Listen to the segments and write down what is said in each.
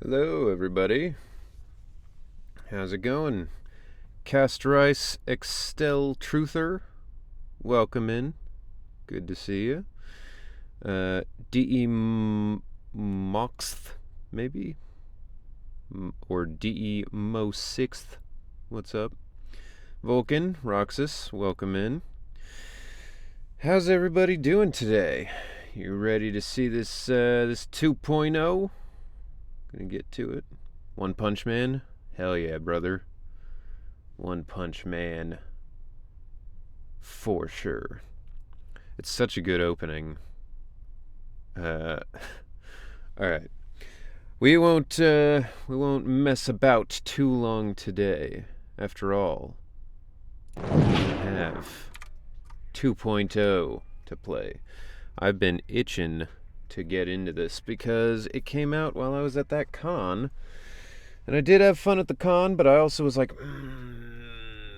Hello, everybody. How's it going? Castorice Extel Truther, welcome in. Good to see you. D.E. Moxth, maybe? Or D.E. Mo Sixth, what's up? Vulcan, Roxas, welcome in. How's everybody doing today? You ready to see this 2.0? Gonna get to it. One Punch Man? Hell yeah, brother. One Punch Man. For sure. It's such a good opening. Alright. We won't mess about too long today. After all, we have 2.0 to play. I've been itching to get into this because it came out while I was at that con, and I did have fun at the con, but I also was like,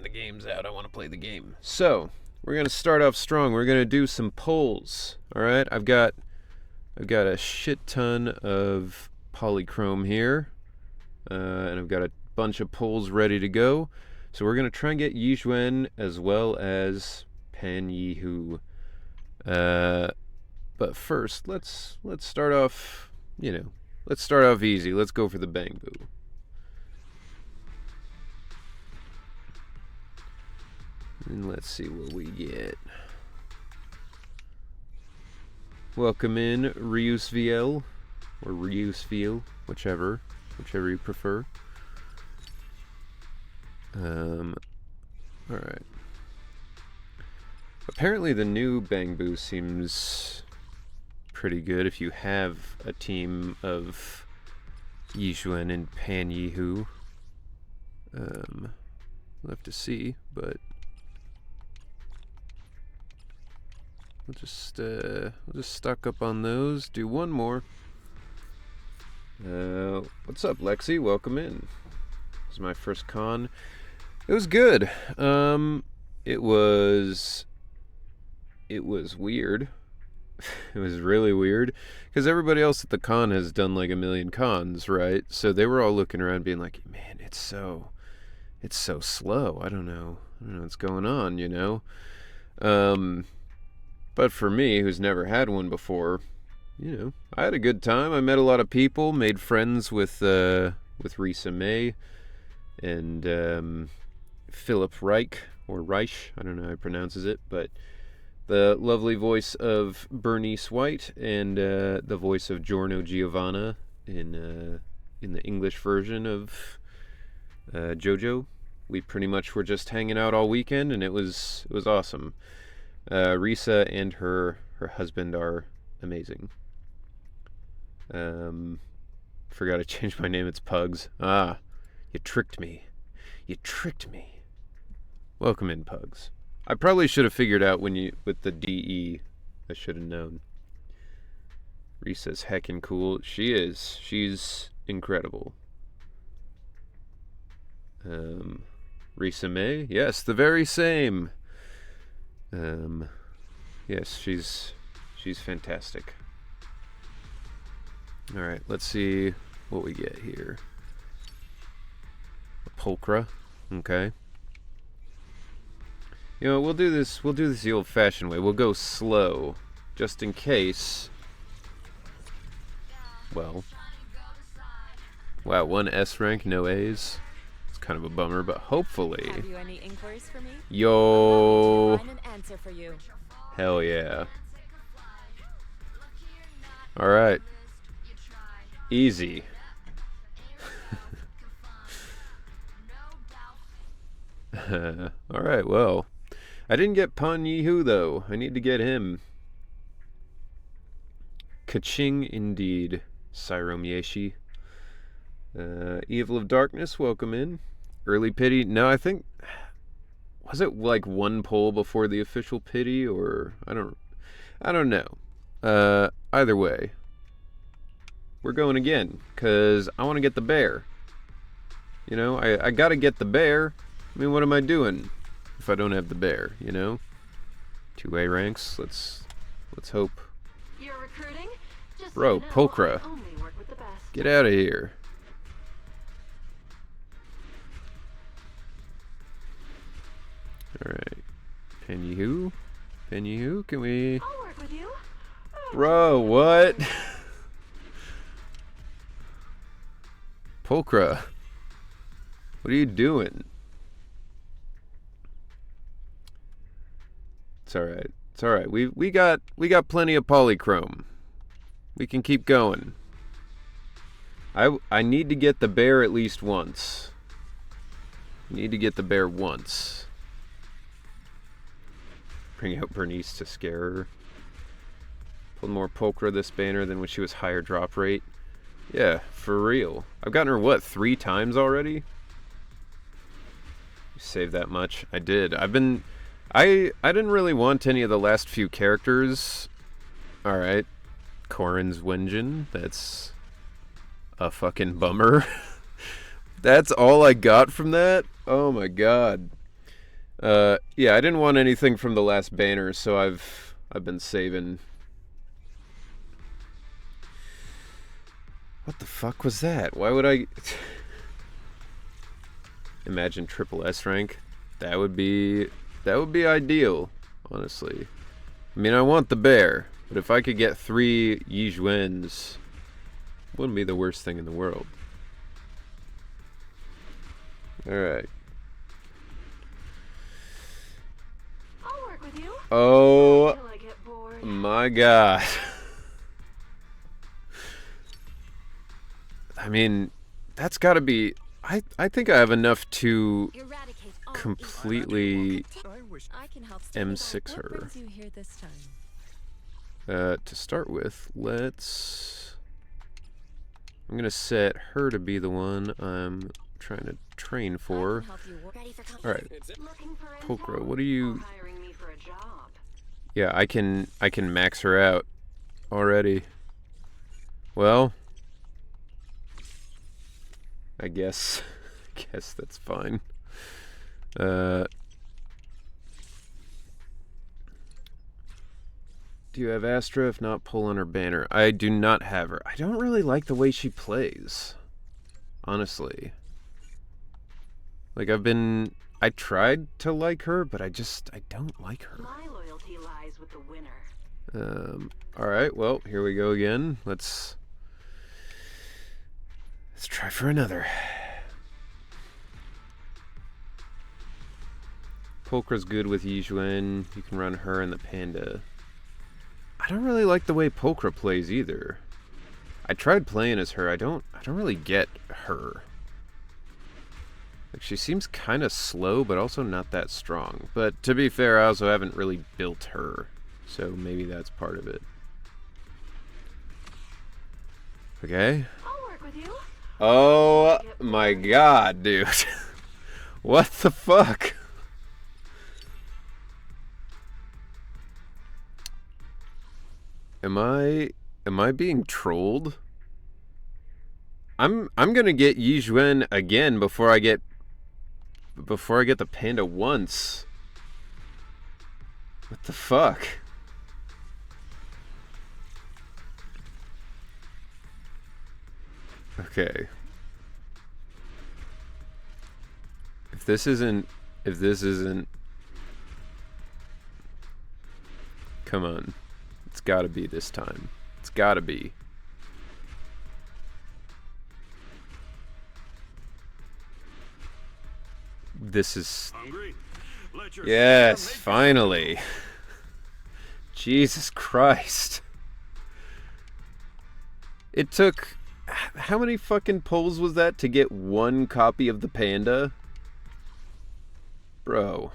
the game's out, I want to play the game. So we're gonna start off strong. We're gonna do some polls. All right, I've got a shit ton of polychrome here, and I've got a bunch of polls ready to go. So we're gonna try and get Yizhuan as well as Pan Yihu. But first, let's start off, let's start off easy. Let's go for the Bangbu. And let's see what we get. Welcome in, Ryusviel, or Ryusviel, whichever you prefer. Alright. Apparently the new Bangbu seems pretty good if you have a team of Yizhuan and Pan Yihu. We'll have to see, but we'll just stock up on those. Do one more. What's up, Lexi? Welcome in. This is my first con. It was good. It was weird. It was really weird because everybody else at the con has done like a million cons, right? So they were all looking around being like, man, it's so slow. I don't know what's going on, But for me, who's never had one before, I had a good time. I met a lot of people, made friends with Risa May and Philip Reich, or Reich, I don't know how he pronounces it, but the lovely voice of Bernice White and the voice of Giorno Giovanna in the English version of JoJo. We pretty much were just hanging out all weekend, and it was awesome. Risa and her husband are amazing. Forgot to change my name. It's Pugs. Ah, you tricked me. Welcome in, Pugs. I probably should have figured out with the DE. I should have known. Risa's heckin' cool. She is. She's incredible. Risa May? Yes, the very same. Yes, she's fantastic. Alright, let's see what we get here. A Pulchra. Okay. We'll do this the old-fashioned way. We'll go slow, just in case. Well, wow, one S rank, no A's. It's kind of a bummer, but hopefully. Have you any inquiries for me? Yo. Find an answer for you. Hell yeah. All right. Easy. All right. Well. I didn't get Pan Yihu, though. I need to get him. Kaching, indeed. Sairom Yeshi. Evil of Darkness, welcome in. Early Pity. No, I think... Was it like one poll before the official pity, or... I don't know. Either way. We're going again, because I want to get the bear. I gotta get the bear. I mean, what am I doing if I don't have the bear, 2A ranks, let's hope. You're recruiting? Just Bro, Pulchra. Get out of here. Alright. Penny who? Penny who? Can we... I'll work with you. Bro, what? Pulchra. What are you doing? It's alright. It's alright. We got plenty of polychrome. We can keep going. I need to get the bear at least once. Need to get the bear once. Bring out Bernice to scare her. Pulled more Pulchra this banner than when she was higher drop rate. Yeah, for real. I've gotten her, what, 3 times already? You saved that much? I did. I didn't really want any of the last few characters. Alright. Corrin's Wenjin. That's a fucking bummer. That's all I got from that? Oh my god. Yeah, I didn't want anything from the last banner, so I've been saving. What the fuck was that? Why would I... Imagine triple S rank. That would be ideal, honestly. I mean, I want the bear, but if I could get 3 Yizhuans, wouldn't be the worst thing in the world. Alright. I'll work with you. Oh Until I get bored. my god. I mean, that's gotta be... I think I have enough to Eradicate all completely I can help M6 her. What brings you here this time? To start with, I'm gonna set her to be the one I'm trying to train for. Alright, Looking for Pulchra, intel? what are you... Or hiring me for a job? Yeah, I can max her out already. Well, I guess that's fine. Do you have Astra? If not, pull on her banner. I do not have her. I don't really like the way she plays, honestly. Like, I tried to like her, but I don't like her. My loyalty lies with the winner. Alright, well, here we go again. Let's try for another. Pulchra's good with Yizhuan. You can run her and the panda. I don't really like the way Pulchra plays either. I tried playing as her. I don't really get her. Like, she seems kind of slow, but also not that strong. But to be fair, I also haven't really built her, so maybe that's part of it. Okay. I'll work with you. Oh my god, dude. What the fuck? Am I being trolled? I'm gonna get Yizhuan again before I get the panda once. What the fuck? Okay. If this isn't... Come on. It's gotta be this time. It's gotta be. This is... Yes, finally. Jesus Christ. It took... How many fucking pulls was that to get 1 copy of the panda? Bro.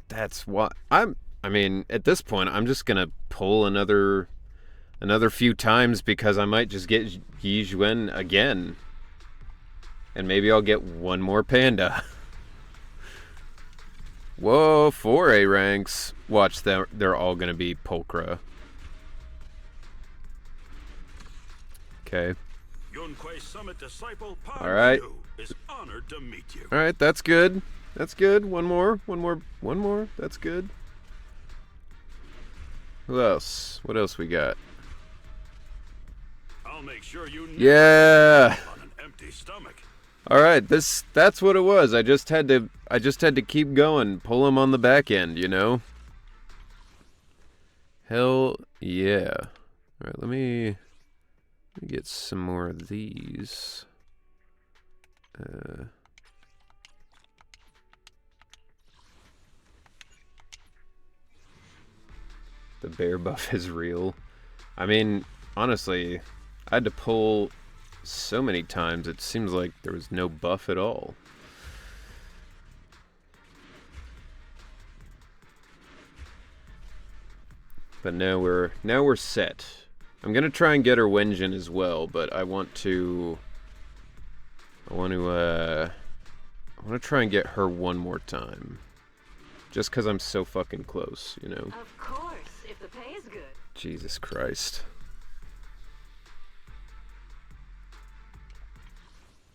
That's what... I mean, at this point, I'm just gonna pull another few times because I might just get Yizhuan again. And maybe I'll get 1 more panda. Whoa, 4A ranks. Watch, they're all gonna be Pulchra. Okay. Alright. Alright, that's good. That's good. One more. That's good. Who else? What else we got? I'll make sure you Yeah! on an empty stomach. Alright, that's what it was. I just had to keep going, pull him on the back end, you know? Hell yeah. Alright, let me get some more of these. The bear buff is real. I mean, honestly, I had to pull so many times, it seems like there was no buff at all. But now we're set. I'm gonna try and get her Wenjin as well, but I want to try and get her one more time. Just because I'm so fucking close, you know? Of course, if the pay is good. Jesus Christ.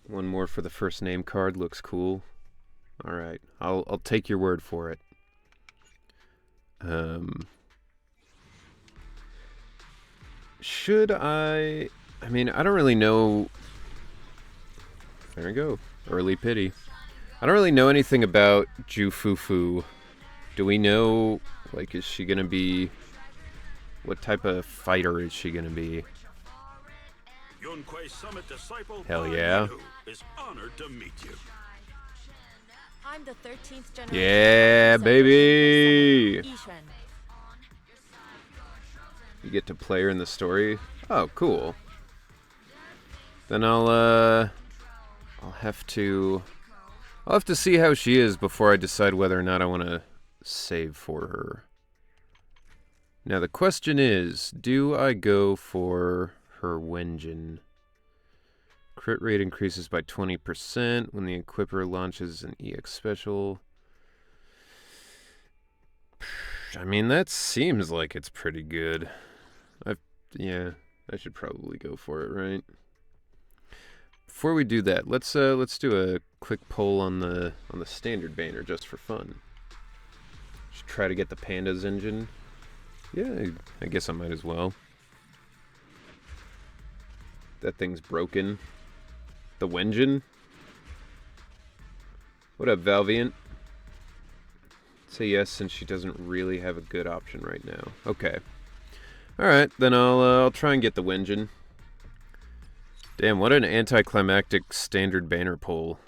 One more for the first name card, looks cool. Alright, I'll take your word for it. Should I mean, I don't really know. There we go. Early pity. I don't really know anything about Jufufu. Do we know, like, is she gonna be... What type of fighter is she gonna be? Hell yeah. Is honored to meet you. I'm the 13th generation. Yeah, baby! You get to play her in the story? Oh, cool. Then I'll have to see how she is before I decide whether or not I want to save for her. Now the question is, do I go for her Wenjin? Crit rate increases by 20% when the equipper launches an EX special. I mean, that seems like it's pretty good. Yeah, I should probably go for it, right? Before we do that, let's do a quick poll on the standard banner just for fun. Should try to get the Panda's engine. Yeah, I guess I might as well. That thing's broken. The Wenjin? What up, Valviant? Say yes since she doesn't really have a good option right now. Okay. Alright, then I'll try and get the Wenjin. Damn, what an anticlimactic standard banner poll.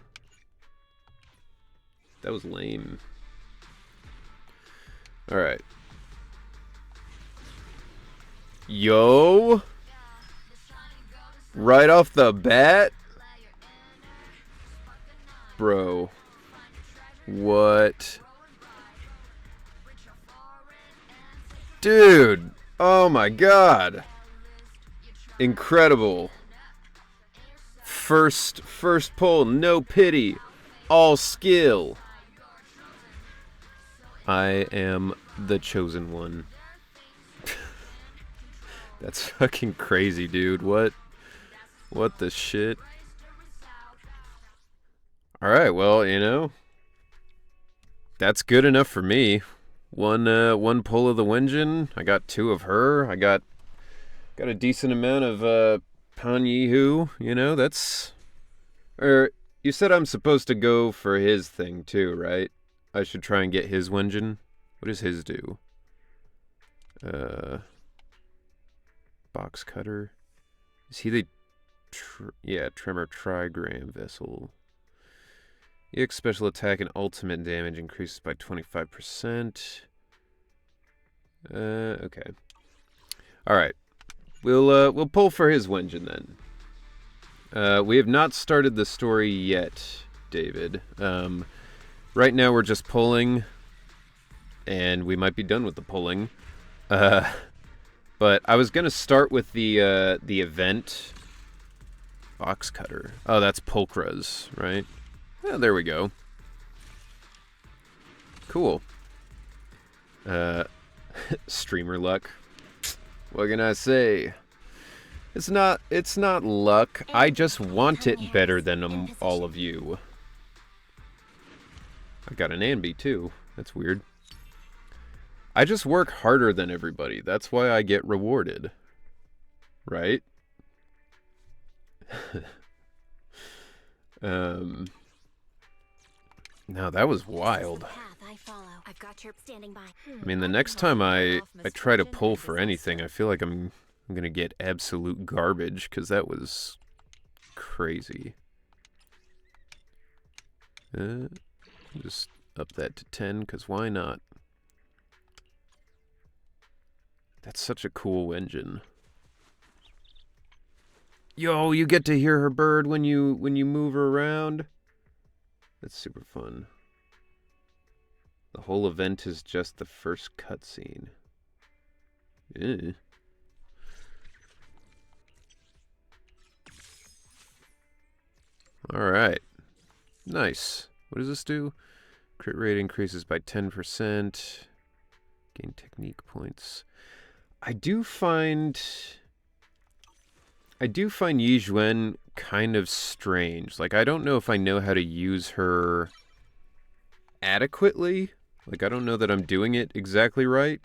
That was lame. Alright. Yo! Right off the bat? Bro. What? Dude! Oh my god! Incredible. First pull, no pity. All skill. I am the chosen one. That's fucking crazy, dude. What the shit? Alright, well, you know, that's good enough for me. One pull of the Wenjin. I got 2 of her. I got a decent amount of Pan Yihu. You know, that's... you said I'm supposed to go for his thing too, right? I should try and get his Wenjin. What does his do? Box cutter. Is he the... Tremor Trigram Vessel. EX special attack and ultimate damage increases by 25%. Okay. Alright. We'll pull for his Wenjin then. We have not started the story yet, David. Right now we're just pulling, and we might be done with the pulling. But I was gonna start with the event. Box cutter. Oh, that's Pulchra's, right? Oh, there we go. Cool. Streamer luck. What can I say? It's not luck. I just want it better than all of you. I got an Anby too. That's weird. I just work harder than everybody. That's why I get rewarded. Right? No, that was wild. I follow. I've got your standing by. I mean, the next time I try to pull for anything, I feel like I'm gonna get absolute garbage, because that was crazy. Just up that to 10, because why not? That's such a cool engine. Yo, you get to hear her bird when you move her around. That's super fun. The whole event is just the first cutscene. Eh. Alright. Nice. What does this do? Crit rate increases by 10%. Gain technique points. I do find Yi Zhuan kind of strange. Like, I don't know if I know how to use her adequately. Like, I don't know that I'm doing it exactly right.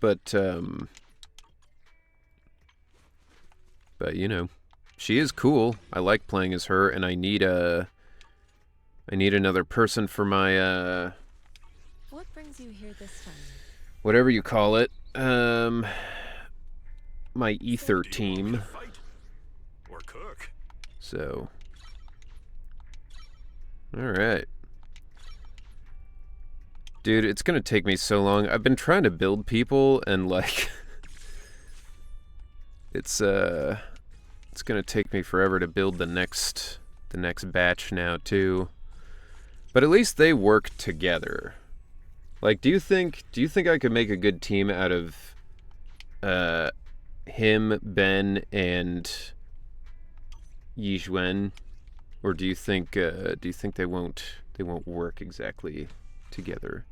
But you know, she is cool. I like playing as her, and I need another person for my What brings you here this time? whatever you call it. My ether Do you want me team. to fight or cook? So, all right. Dude, it's gonna take me so long. I've been trying to build people, and like, it's gonna take me forever to build the next batch now too. But at least they work together. Like, do you think I could make a good team out of him, Ben, and Yi Zhuan? Or do you think they won't work exactly together?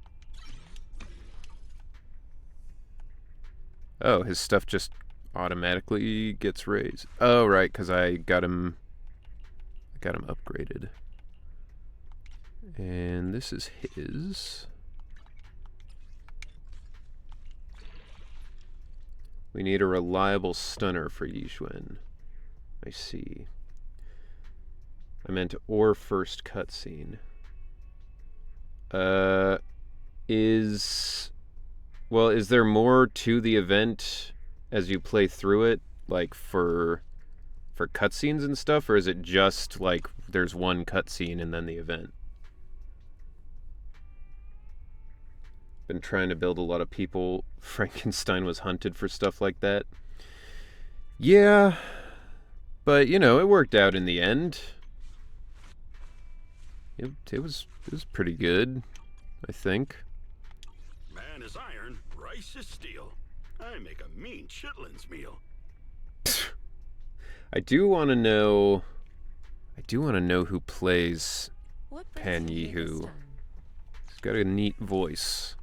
Oh, his stuff just automatically gets raised. Oh, right, because I got him upgraded. And this is his. We need a reliable stunner for Yi Zhuan. I see. I meant or first cutscene. Is there more to the event as you play through it, like for cutscenes and stuff, or is it just like there's one cutscene and then the event? Been trying to build a lot of people. Frankenstein was hunted for stuff like that. Yeah, but you know, it worked out in the end. It was pretty good, I think. Man is iron, rice is steel. I make a mean chitlins meal. I do want to know who plays What Pan brings you here this Yihu. time? He's got a neat voice.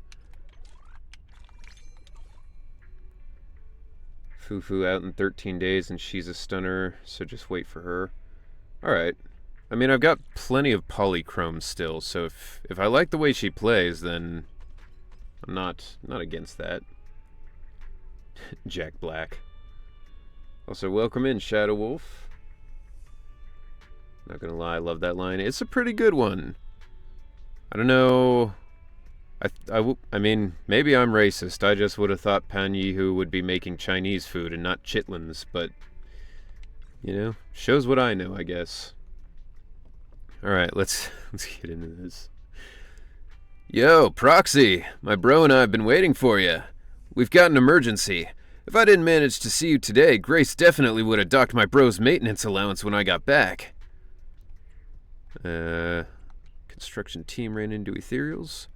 Fufu out in 13 days and she's a stunner, so just wait for her. Alright. I mean, I've got plenty of polychrome still, so if I like the way she plays, then I'm not against that. Jack Black. Also, welcome in, Shadow Wolf. Not gonna lie, I love that line. It's a pretty good one. I don't know. I mean, maybe I'm racist. I just would have thought Pan Yihu would be making Chinese food and not chitlins, but, you know, shows what I know, I guess. Alright, let's get into this. Yo, Proxy! My bro and I have been waiting for you. We've got an emergency. If I didn't manage to see you today, Grace definitely would have docked my bro's maintenance allowance when I got back. Construction team ran into ethereals.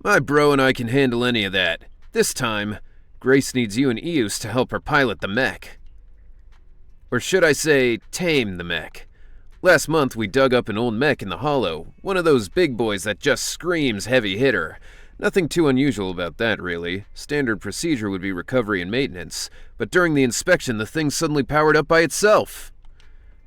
My bro and I can handle any of that. This time, Grace needs you and Eus to help her pilot the mech. Or should I say, tame the mech. Last month, we dug up an old mech in the hollow, one of those big boys that just screams heavy hitter. Nothing too unusual about that, really. Standard procedure would be recovery and maintenance, but during the inspection, the thing suddenly powered up by itself.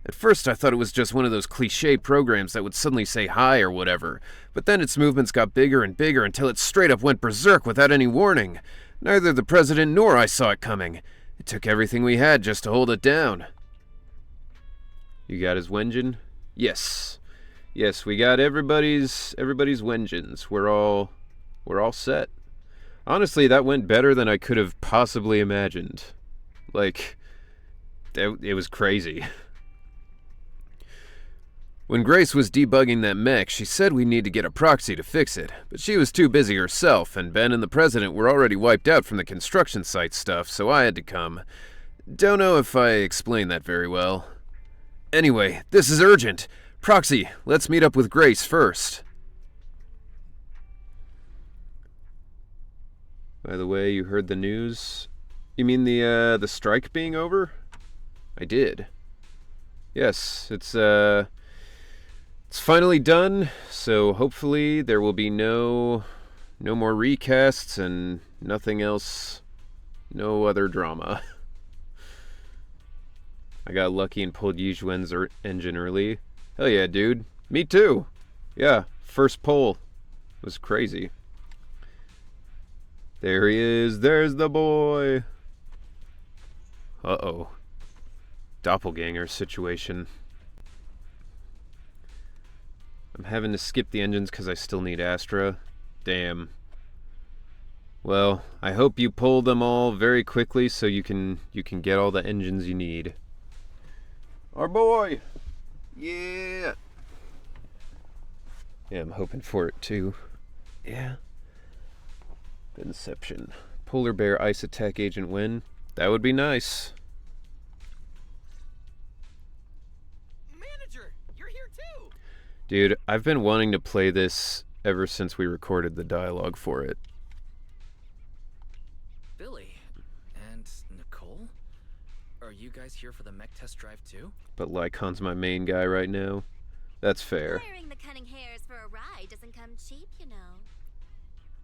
At first, I thought it was just one of those cliché programs that would suddenly say hi or whatever, but then its movements got bigger and bigger until it straight up went berserk without any warning. Neither the president nor I saw it coming. It took everything we had just to hold it down. You got his Wenjin? Yes. Yes, we got everybody's Wenjins. We're all set. Honestly, that went better than I could have possibly imagined. Like, it was crazy. When Grace was debugging that mech, she said we need to get a proxy to fix it, but she was too busy herself, and Ben and the President were already wiped out from the construction site stuff, so I had to come. Don't know if I explained that very well. Anyway, this is urgent. Proxy, let's meet up with Grace first. By the way, you heard the news? You mean the strike being over? I did. Yes, it's finally done, so hopefully there will be no more recasts and nothing else, no other drama. I got lucky and pulled Yizhuan's engine early. Hell yeah, dude. Me too. Yeah, first pull. It was crazy. There he is. There's the boy. Uh-oh. Doppelganger situation. I'm having to skip the engines because I still need Astra. Damn. Well, I hope you pull them all very quickly so you can get all the engines you need. Our boy! Yeah! Yeah, I'm hoping for it too. Yeah. Inception. Polar Bear Ice Attack Agent win. That would be nice. Manager, you're here too! Dude, I've been wanting to play this ever since we recorded the dialogue for it. Billy and Nicole? Are you guys here for the mech test drive too? But Lycon's my main guy right now. That's fair. Hiring the cunning hares for a ride doesn't come cheap, you know.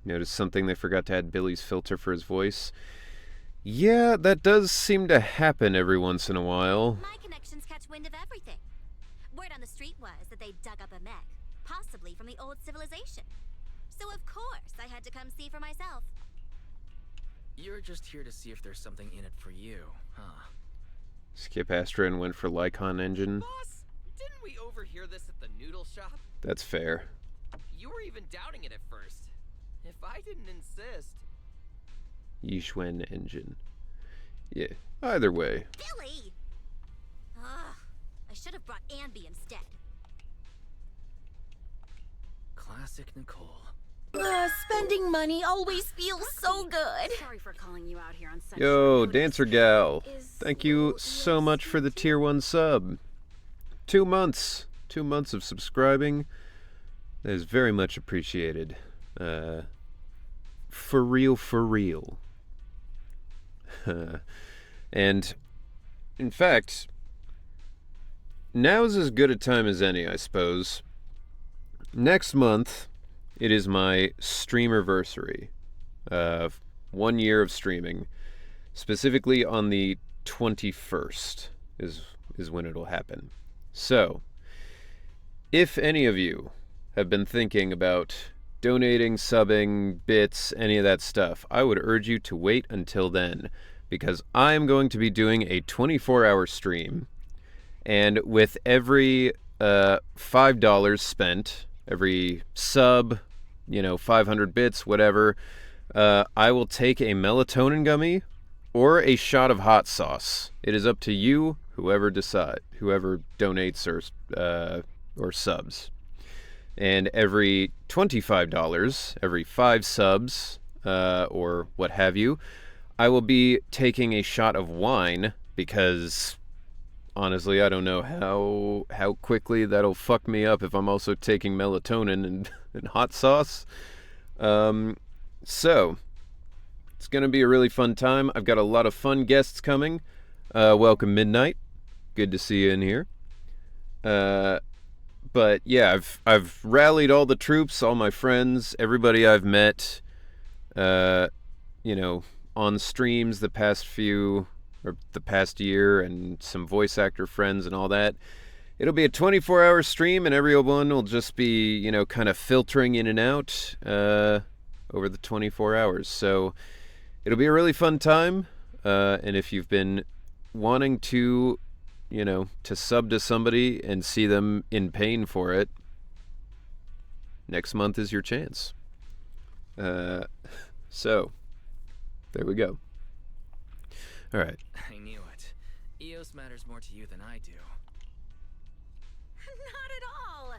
Notice something they forgot to add Billy's filter for his voice? Yeah, that does seem to happen every once in a while. My connections catch wind of everything. Word on the street was that they dug up a mech, possibly from the old civilization. So of course I had to come see for myself. You're just here to see if there's something in it for you, huh? Skip Astra and went for Lycon engine. Boss, didn't we overhear this at the noodle shop? That's fair. You were even doubting it at first. If I didn't insist. Yizhuan engine. Yeah, either way. Billy! Ugh, I should have brought Anby instead. Classic Nicole. Spending money always feels so good. Sorry for calling you out here on such Yo, short notice. Dancer Gal. Is Thank you so much for the tier 1 sub. 2 months. 2 months of subscribing. That is very much appreciated. For real, for real. And, in fact, now's as good a time as any, I suppose. Next month, it is my streamerversary. 1 year of streaming. Specifically on the 21st is when it'll happen. So, if any of you have been thinking about donating, subbing, bits, any of that stuff, I would urge you to wait until then, because I am going to be doing a 24-hour stream, and with every $5 spent, every sub, 500 bits, whatever, I will take a melatonin gummy or a shot of hot sauce. It is up to you, whoever donates or subs. And every $25, every 5 subs, or what have you, I will be taking a shot of wine, because honestly, I don't know how quickly that'll fuck me up if I'm also taking melatonin and hot sauce. So, it's going to be a really fun time. I've got a lot of fun guests coming. Welcome, Midnight. Good to see you in here. But yeah, I've rallied all the troops, all my friends, everybody I've met, on streams the past year, and some voice actor friends and all that. It'll be a 24-hour stream, and everyone will just be, kind of filtering in and out over the 24 hours. So it'll be a really fun time, and if you've been wanting to to sub to somebody and see them in pain for it, next month is your chance. So, there we go. All right. I knew it. EOS matters more to you than I do. Not at all.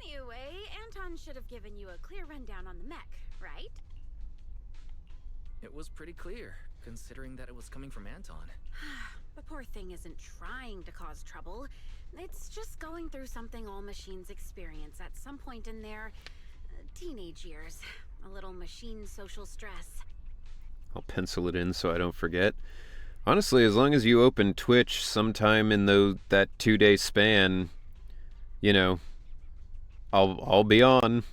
Anyway, Anton should have given you a clear rundown on the mech, right? It was pretty clear, considering that it was coming from Anton. The poor thing isn't trying to cause trouble. It's just going through something all machines experience at some point in their teenage years. A little machine social stress. I'll pencil it in so I don't forget. Honestly, as long as you open Twitch sometime in that 2-day span, I'll be on.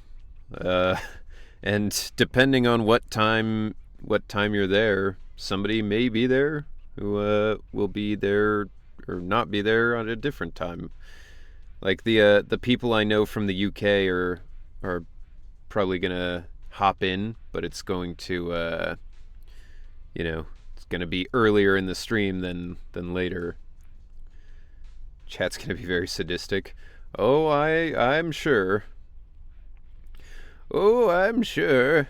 And depending on what time you're there, somebody may be there who will be there or not be there at a different time. Like the people I know from the UK are probably gonna hop in, but it's going to it's gonna be earlier in the stream than later. Chat's gonna be very sadistic. Oh, I'm sure. Oh, I'm sure.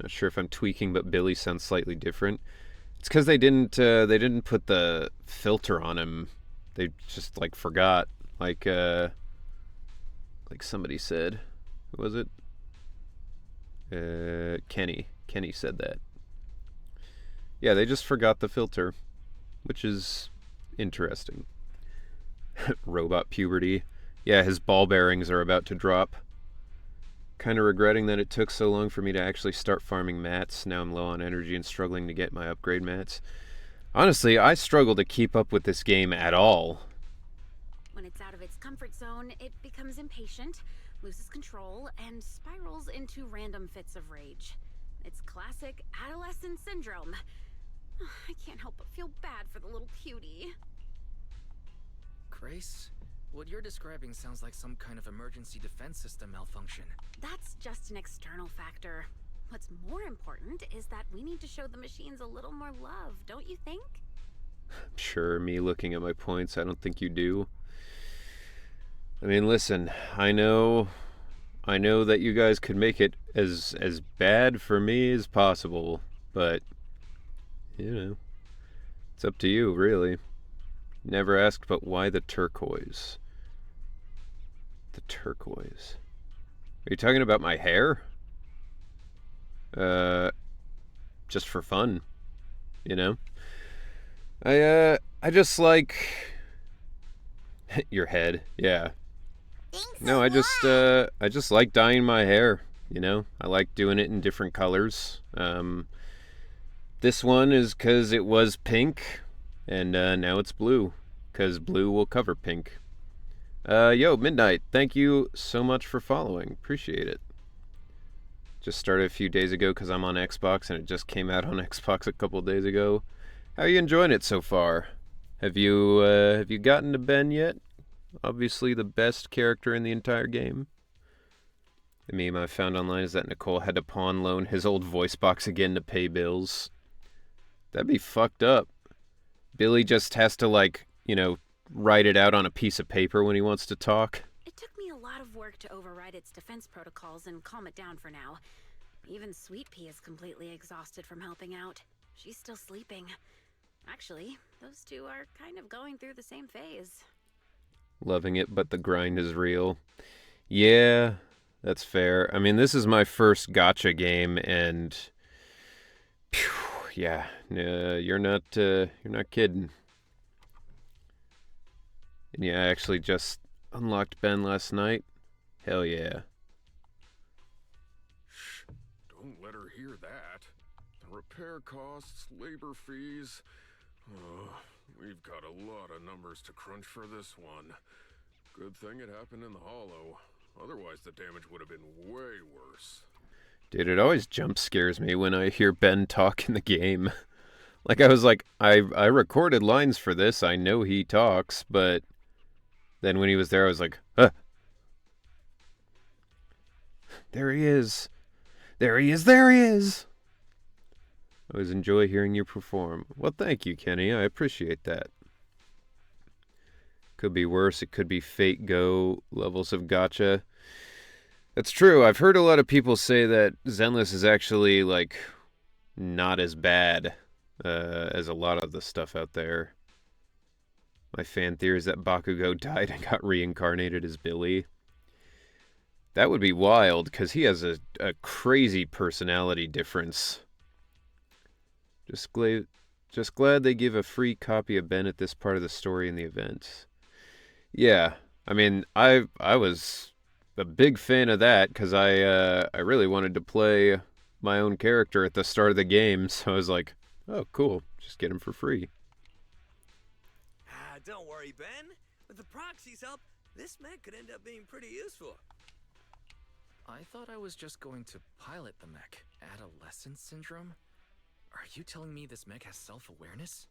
Not sure if I'm tweaking, but Billy sounds slightly different. It's because they didn't put the filter on him. They just forgot. Like somebody said. Who was it? Kenny. Kenny said that. Yeah, they just forgot the filter, which is interesting. Robot puberty. Yeah, his ball bearings are about to drop. Kind of regretting that it took so long for me to actually start farming mats. Now I'm low on energy and struggling to get my upgrade mats. Honestly, I struggle to keep up with this game at all. When it's out of its comfort zone, it becomes impatient, loses control, and spirals into random fits of rage. It's classic adolescent syndrome. I can't help but feel bad for the little cutie. Grace, what you're describing sounds like some kind of emergency defense system malfunction. That's just an external factor. What's more important is that we need to show the machines a little more love, don't you think? Sure, me looking at my points, I don't think you do. I mean, listen, I know that you guys could make it as bad for me as possible, but it's up to you, really. Never asked, but why the turquoise? The turquoise. Are you talking about my hair? Just for fun, I just like your head, yeah. No, I just like dyeing my hair, I like doing it in different colors. This one is because it was pink, and now it's blue, because blue will cover pink. Yo, Midnight, thank you so much for following. Appreciate it. Just started a few days ago because I'm on Xbox, and it just came out on Xbox a couple days ago. How are you enjoying it so far? Have you gotten to Ben yet? Obviously the best character in the entire game. The meme I found online is that Nicole had to pawn loan his old voice box again to pay bills. That'd be fucked up. Billy just has to, write it out on a piece of paper when he wants to talk. It took me a lot of work to override its defense protocols and calm it down for now. Even Sweet Pea is completely exhausted from helping out. She's still sleeping. Actually, those two are kind of going through the same phase. Loving it, but the grind is real. Yeah, that's fair. I mean, this is my first gacha game, and yeah, you're not kidding. And yeah, I actually just unlocked Ben last night. Hell yeah. Shh, don't let her hear that. The repair costs, labor fees. We've got a lot of numbers to crunch for this one. Good thing it happened in the Hollow. Otherwise, the damage would have been way worse. Dude, it always jump scares me when I hear Ben talk in the game. I was like, I recorded lines for this. I know he talks, but then when he was there, I was like, there he is. There he is. There he is. I always enjoy hearing you perform. Well, thank you, Kenny. I appreciate that. Could be worse. It could be Fate Go levels of gacha. That's true. I've heard a lot of people say that Zenless is actually, like, not as bad as a lot of the stuff out there. My fan theory is that Bakugo died and got reincarnated as Billy. That would be wild, because he has a crazy personality difference. Just glad they give a free copy of Ben at this part of the story in the event. Yeah, I mean, I was a big fan of that, because I really wanted to play my own character at the start of the game, so I was like, oh, cool, just get him for free. Don't worry, Ben. With the proxy's help, this mech could end up being pretty useful. I thought I was just going to pilot the mech. Adolescent syndrome? Are you telling me this mech has self-awareness?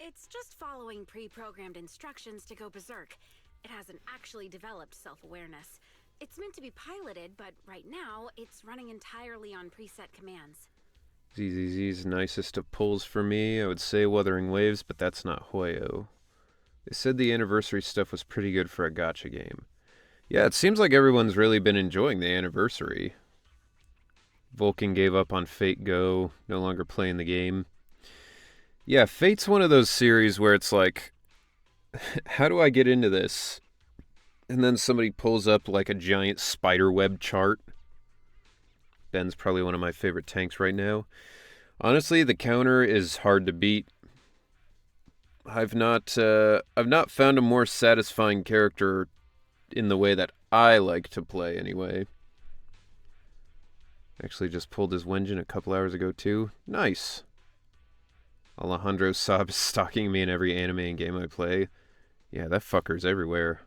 It's just following pre-programmed instructions to go berserk. It hasn't actually developed self-awareness. It's meant to be piloted, but right now, it's running entirely on preset commands. ZZZ's nicest of pulls for me. I would say Wuthering Waves, but that's not Hoyo. They said the anniversary stuff was pretty good for a gacha game. Yeah, it seems like everyone's really been enjoying the anniversary. Vulcan gave up on Fate Go, no longer playing the game. Yeah, Fate's one of those series where it's like, how do I get into this? And then somebody pulls up like a giant spiderweb chart. Ben's probably one of my favorite tanks right now. Honestly, the counter is hard to beat. I've not found a more satisfying character in the way that I like to play, anyway. Actually just pulled his Wenjin a couple hours ago, too. Nice. Alejandro Saab is stalking me in every anime and game I play. Yeah, that fucker's everywhere.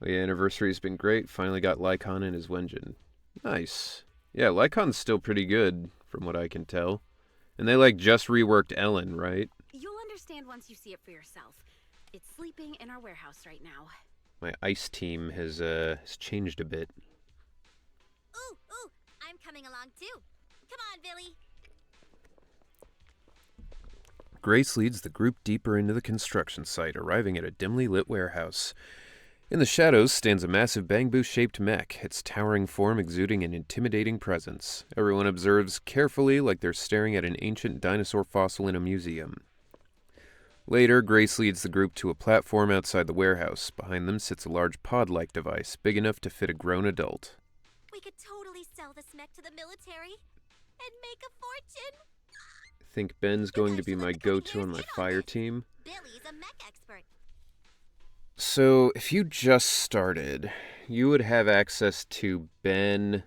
The anniversary's been great. Finally got Lycon and his Wenjin. Nice. Yeah, Lycon's still pretty good, from what I can tell. And they, like, just reworked Ellen, right? You'll understand once you see it for yourself. It's sleeping in our warehouse right now. My ice team has changed a bit. Ooh, I'm coming along too. Come on, Billy. Grace leads the group deeper into the construction site, arriving at a dimly lit warehouse. In the shadows stands a massive bamboo-shaped mech, its towering form exuding an intimidating presence. Everyone observes carefully like they're staring at an ancient dinosaur fossil in a museum. Later, Grace leads the group to a platform outside the warehouse. Behind them sits a large pod-like device, big enough to fit a grown adult. We could totally sell this mech to the military and make a fortune. I think Ben's going to be my go-to on my fire team. Billy's a mech expert. So, if you just started, you would have access to Ben.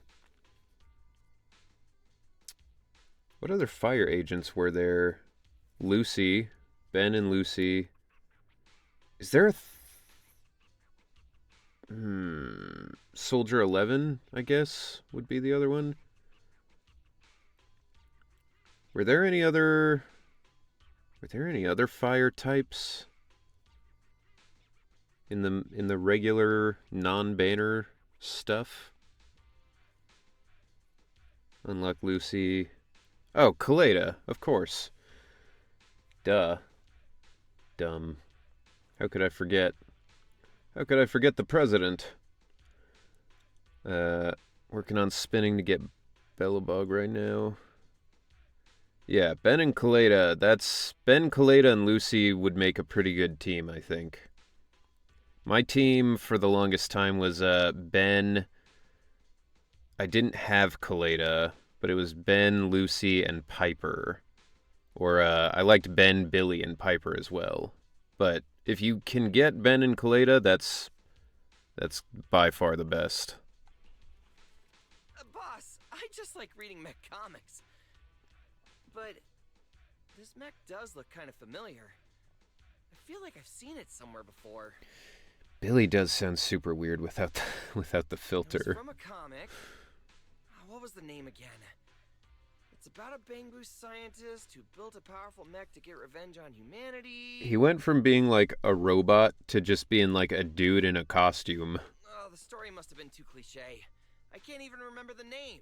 What other fire agents were there? Lucy. Ben and Lucy. Is there a... Soldier 11, I guess, would be the other one. Were there any other fire types in the regular non-banner stuff? Unlock Lucy. Oh, Kaleda, of course. Duh. Dumb. How could I forget? How could I forget the president? Working on spinning to get Bellabog right now. Yeah, Ben and Kaleda. Ben, Kaleda, and Lucy would make a pretty good team, I think. My team for the longest time was Ben. I didn't have Kaleda, but it was Ben, Lucy, and Piper. Or I liked Ben, Billy, and Piper as well. But if you can get Ben and Kaleda, that's by far the best. Boss, I just like reading mech comics. But this mech does look kind of familiar. I feel like I've seen it somewhere before. Billy does sound super weird without the filter. It was from a comic. What was the name again? It's about a bamboo scientist who built a powerful mech to get revenge on humanity. He went from being like a robot to just being like a dude in a costume. Oh, the story must have been too cliche. I can't even remember the name.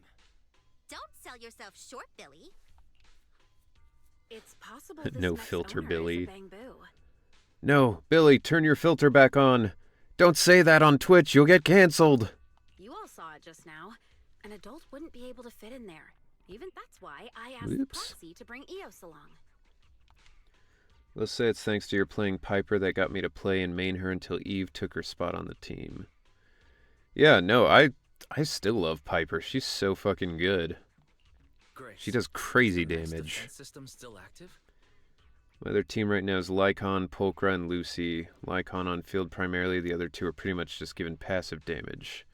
Don't sell yourself short, Billy. It's possible this No mech's filter, owner Billy. is a bamboo. No, Billy, turn your filter back on. Don't say that on Twitch, you'll get canceled. You all saw it just now. An adult wouldn't be able to fit in there. Even that's why I asked the Oops. proxy to bring Eos along. Let's say it's thanks to your playing Piper that got me to play and main her until Eve took her spot on the team. Yeah, no, I still love Piper. She's so fucking good. Grace, She does crazy is the next damage. defense system still active? My other team right now is Lycon, Pulchra, and Lucy. Lycon on field primarily, the other two are pretty much just given passive damage.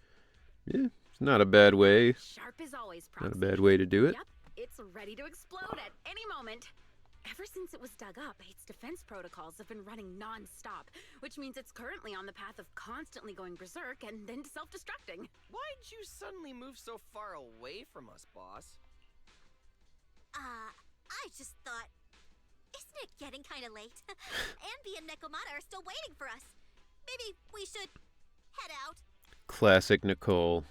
Yeah, it's not a bad way. Sharp as always, Not proxy. a bad way to do it. Yep, it's ready to explode at any moment. Ever since it was dug up, its defense protocols have been running non-stop, which means it's currently on the path of constantly going berserk and then self-destructing. Why'd you suddenly move so far away from us, boss? I just thought, isn't it getting kind of late? Anby and Nekomata are still waiting for us. Maybe we should head out. Classic Nicole.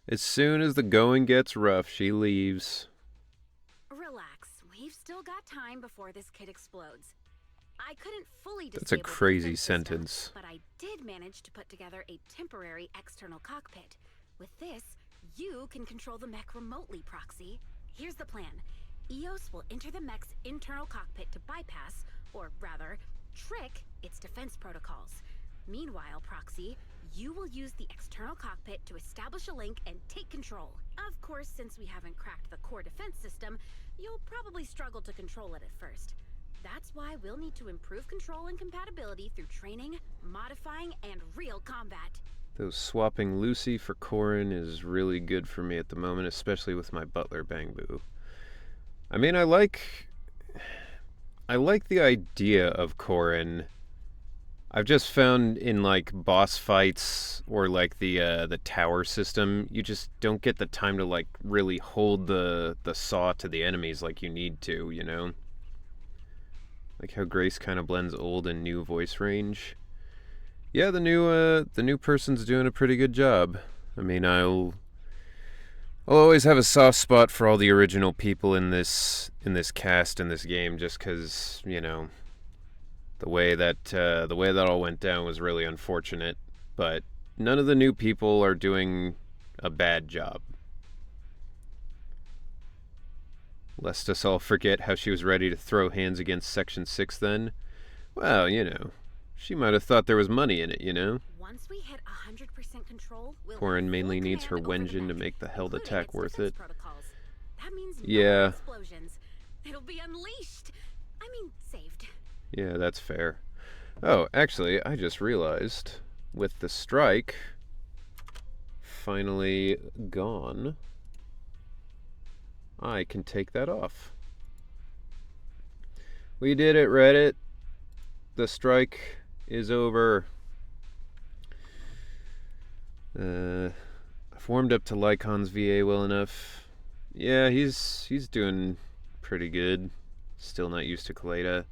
As soon as the going gets rough, she leaves. Relax, we've still got time before this kid explodes. I couldn't fully That's a disable the crazy defense system, sentence. but I did manage to put together a temporary external cockpit. With this, you can control the mech remotely, Proxy. Here's the plan. Eos will enter the mech's internal cockpit to bypass, or rather, trick its defense protocols. Meanwhile, Proxy, you will use the external cockpit to establish a link and take control. Of course, since we haven't cracked the core defense system, you'll probably struggle to control it at first. That's why we'll need to improve control and compatibility through training, modifying, and real combat. Though swapping Lucy for Corin is really good for me at the moment, especially with my butler Bangbu. I mean, I like the idea of Corin. I've just found in like boss fights or like the tower system, you just don't get the time to like really hold the saw to the enemies like you need to, you know? Like how Grace kind of blends old and new voice range. Yeah, the new person's doing a pretty good job. I mean, I'll always have a soft spot for all the original people in this cast in this game, just because, you know, the way that all went down was really unfortunate. But none of the new people are doing a bad job. Lest us all forget how she was ready to throw hands against Section 6 then. Well, you know, she might have thought there was money in it, you know? Once we hit 100% control, we'll Corin have mainly full needs her command over the Wenjin to mech, make the held including attack its worth defense it. protocols. That means no Yeah. more explosions. It'll be unleashed. I mean, saved. Yeah, that's fair. Oh, actually, I just realized, with the strike finally gone, I can take that off. We did it, Reddit. The strike is over. I've warmed up to Lycon's VA well enough. Yeah, he's doing pretty good. Still not used to Kaleda.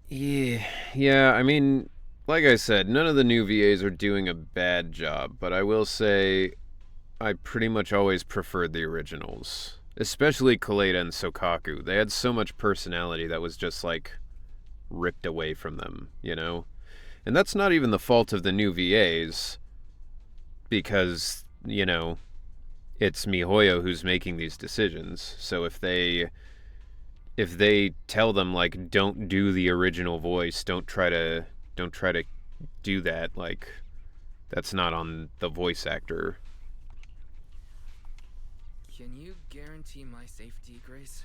Yeah, I mean, like I said, none of the new VAs are doing a bad job, but I will say I pretty much always preferred the originals. Especially Kaleda and Sokaku. They had so much personality that was just, like, ripped away from them, you know? And that's not even the fault of the new VAs, because, you know, it's MiHoYo who's making these decisions. So if they tell them, like, don't do the original voice, don't try to do that, like, that's not on the voice actor. Can you guarantee my safety, Grace?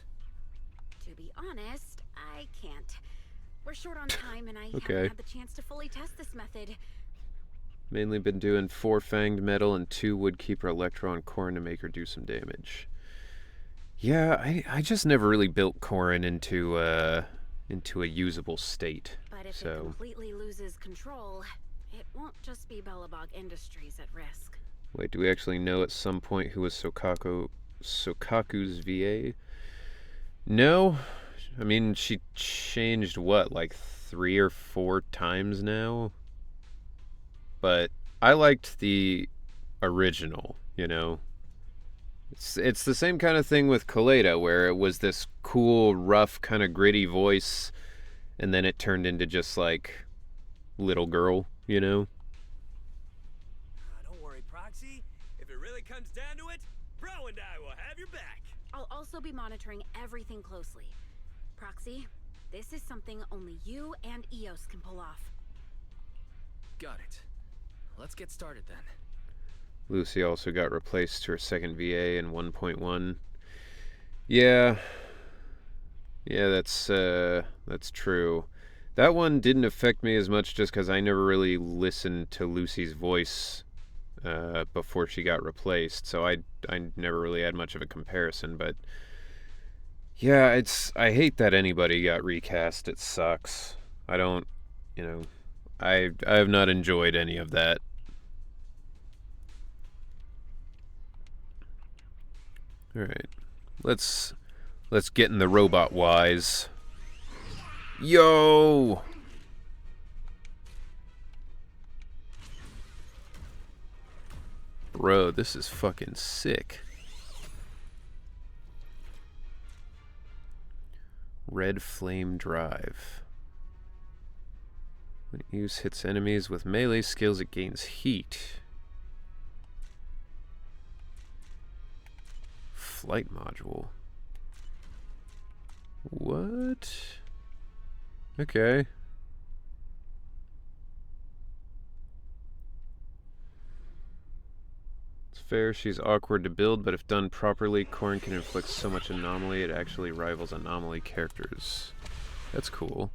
To be honest, I can't. We're short on time, and I Okay. haven't had the chance to fully test this method. Mainly been doing 4 Fanged Metal and 2 Woodkeeper Electro on Corin to make her do some damage. Yeah, I just never really built Corin into a usable state. But if it So completely loses control, it won't just be Bellabog Industries at risk. wait, do we actually know at some point who was Sokaku's VA? No. I mean, she changed what, like 3 or 4 times now? But I liked the original, you know? It's the same kind of thing with Kaleda, where it was this cool, rough, kind of gritty voice, and then it turned into just like little girl, you know? Don't worry, Proxy. If it really comes down to it, Bro and I will have your back. I'll also be monitoring everything closely. Proxy, this is something only you and Eos can pull off. Got it. Let's get started then. Lucy also got replaced to her second VA in 1.1. Yeah. Yeah, that's true. That one didn't affect me as much just because I never really listened to Lucy's voice before she got replaced, so I never really had much of a comparison, but yeah, I hate that anybody got recast. It sucks. I don't, I have not enjoyed any of that. All right. Let's get in the robot wise. Yo! Bro, this is fucking sick. Red Flame Drive. When Eos hits enemies with melee skills, it gains heat. Flight module. What? Okay. It's fair, she's awkward to build, but if done properly, Corrin can inflict so much anomaly it actually rivals anomaly characters. That's cool.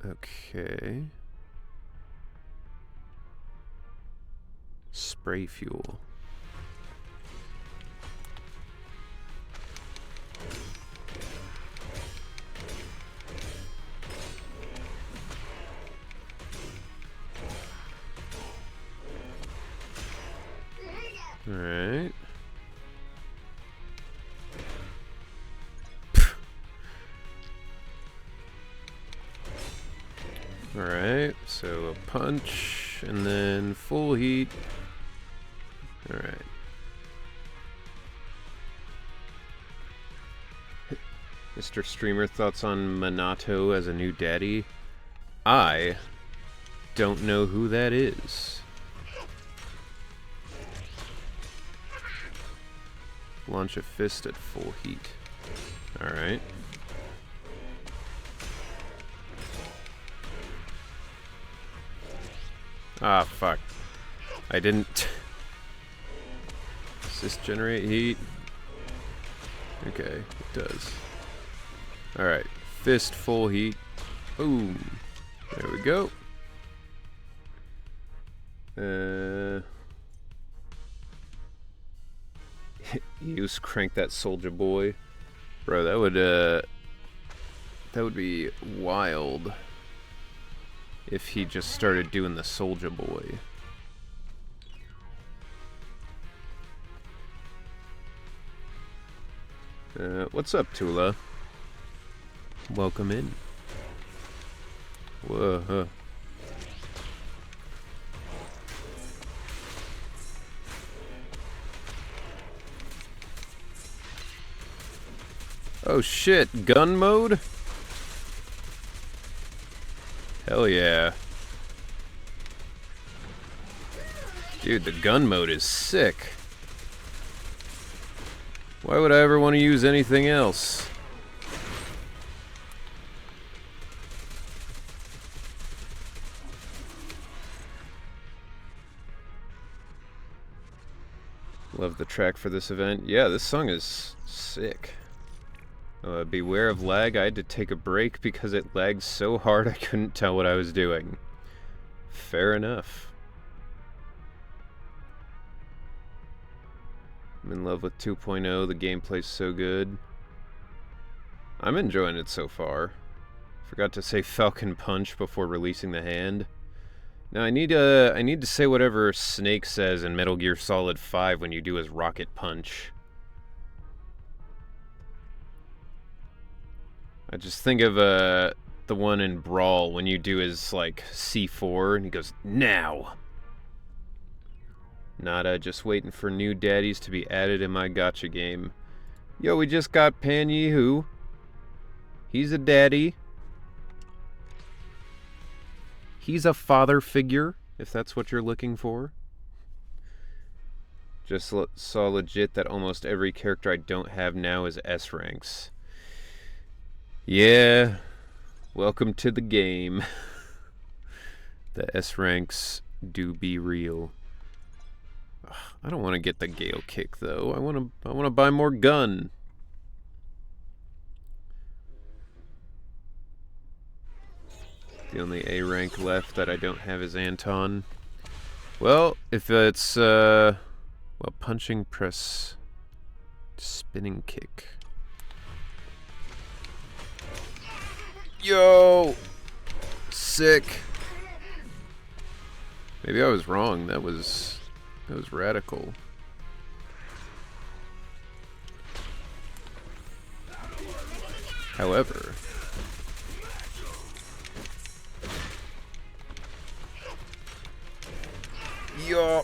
Okay. Spray fuel. Alright. Alright, so a punch, and then full heat. Alright. Mr. Streamer, thoughts on Minato as a new daddy? I don't know who that is. Launch a fist at full heat. Alright. Ah, fuck. I didn't... Does this generate heat? Okay, it does. Alright, fist full heat. Boom. There we go. Use crank that soldier boy. Bro, that would be wild if he just started doing the soldier boy. What's up, Tula? Welcome in. Whoa. Oh shit, gun mode? Hell yeah. Dude, the gun mode is sick. Why would I ever want to use anything else? Love the track for this event. Yeah, this song is sick. Beware of lag. I had to take a break because it lagged so hard I couldn't tell what I was doing. Fair enough. I'm in love with 2.0. The gameplay's so good. I'm enjoying it so far. Forgot to say Falcon Punch before releasing the hand. Now I need to say whatever Snake says in Metal Gear Solid 5 when you do his Rocket Punch. I just think of the one in Brawl when you do his like C4 and he goes, "Now." Nada, just waiting for new daddies to be added in my gacha game. Yo, we just got Pan Yi Hu. He's a daddy. He's a father figure, if that's what you're looking for. Just saw legit that almost every character I don't have now is S ranks. Yeah, welcome to the game. The S ranks do be real. Ugh, I don't want to get the Gale kick though. I want to buy more gun. The only A rank left that I don't have is Anton. Well, if it's well, punching, press, spinning kick. Yo, sick. Maybe I was wrong. That was radical. However, yo.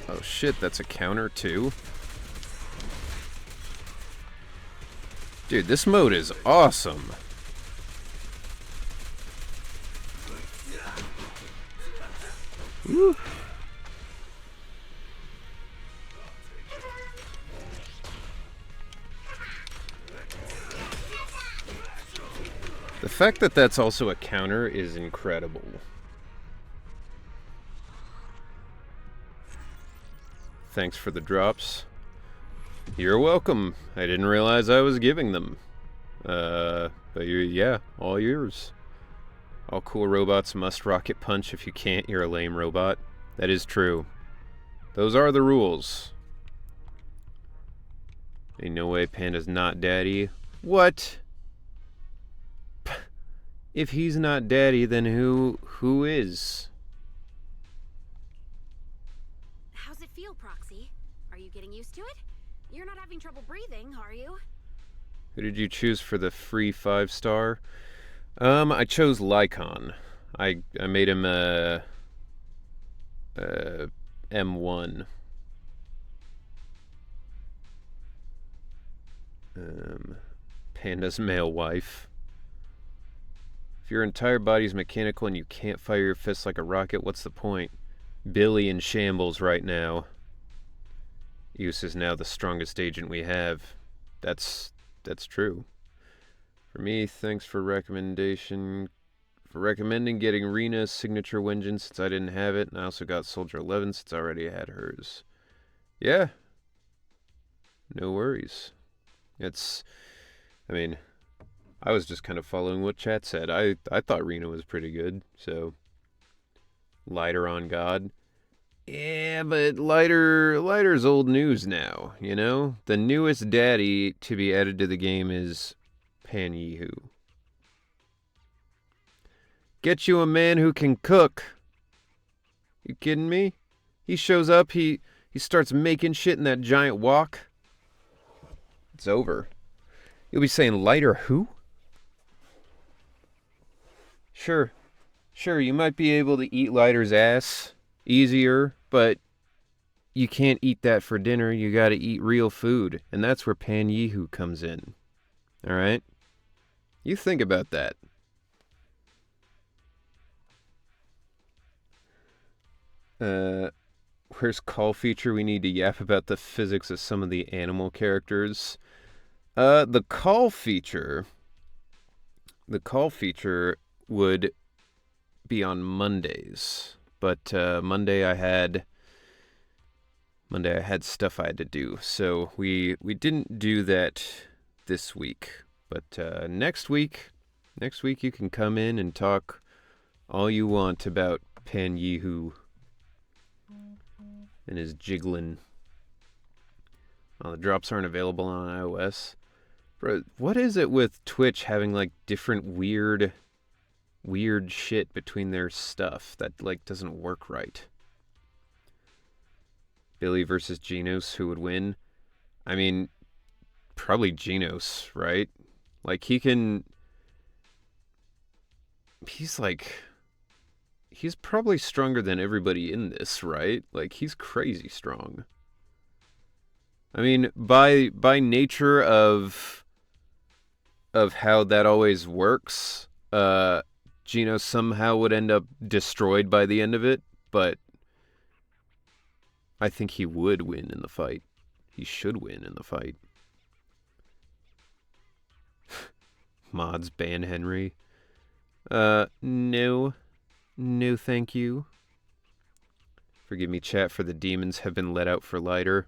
Oh shit, that's a counter too. Dude, this mode is awesome. Woo. The fact that that's also a counter is incredible. Thanks for the drops. You're welcome. I didn't realize I was giving them. But yeah, all yours. All cool robots must rocket punch. If you can't, you're a lame robot. That is true. Those are the rules. Ain't no way Panda's not daddy. What? If he's not daddy, then who is? How's it feel, Proxy? Are you getting used to it? You're not having trouble breathing, are you? Who did you choose for the free 5-star? I chose Lycon. I made him a M1. Panda's male wife. If your entire body's mechanical and you can't fire your fists like a rocket, what's the point? Billy in shambles right now. Use is now the strongest agent we have. That's true. For me, thanks for recommending getting Rena's signature vengeance since I didn't have it, and I also got Soldier 11 since I already had hers. Yeah. No worries. I mean, I was just kind of following what chat said. I thought Rena was pretty good, so Lighter on God. Yeah, but Lighter's old news now, you know? The newest daddy to be added to the game is Pan Yeehu. Get you a man who can cook. You kidding me? He shows up, he starts making shit in that giant wok. It's over. You'll be saying, Lighter who? Sure, you might be able to eat Lighter's ass easier, but you can't eat that for dinner. You gotta eat real food, and that's where Pan Yeehu comes in. Alright? You think about that. Where's call feature? We need to yap about the physics of some of the animal characters. The call feature would be on Mondays, but Monday I had stuff I had to do, so we didn't do that this week. But next week you can come in and talk all you want about Pan Yeehu and his jiggling. Oh, the drops aren't available on iOS. Bro, what is it with Twitch having like different weird shit between their stuff that like doesn't work right? Billy versus Genos, who would win? I mean, probably Genos, right? Like he's probably stronger than everybody in this, right? Like he's crazy strong. I mean, by nature of how that always works, Gino somehow would end up destroyed by the end of it, but I think he would win in the fight. He should win in the fight. Mods ban Henry. No. No, thank you. Forgive me, chat, for the demons have been let out for lighter.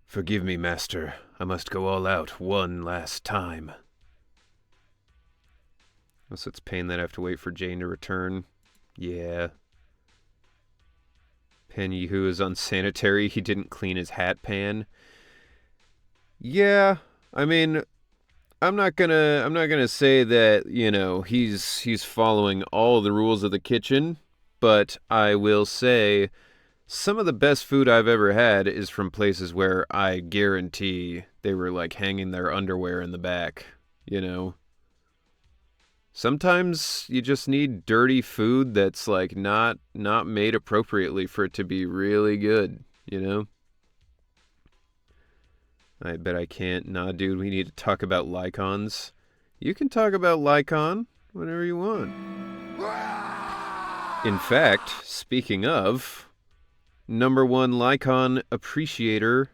Forgive me, master. I must go all out one last time. Also, it's pain that I have to wait for Jane to return. Yeah. Pan Yehu is unsanitary. He didn't clean his hat pan. Yeah, I mean, I'm not gonna say that, you know, he's following all the rules of the kitchen, but I will say some of the best food I've ever had is from places where I guarantee they were like hanging their underwear in the back, you know. Sometimes you just need dirty food that's like not made appropriately for it to be really good, you know? I bet I can't. Nah, dude, we need to talk about Lycons. You can talk about Lycon whenever you want. In fact, speaking of, #1 Lycon appreciator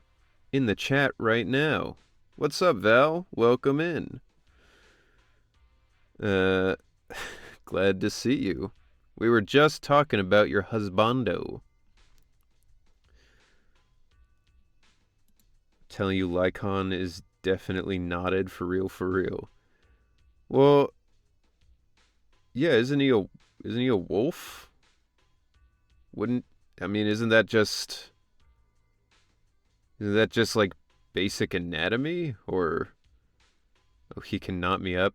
in the chat right now. What's up, Val? Welcome in. Glad to see you. We were just talking about your husbando. Telling you Lycon is definitely knotted for real, for real. Well, yeah, isn't he a wolf? Isn't that just like basic anatomy? Or, oh, he can knot me up?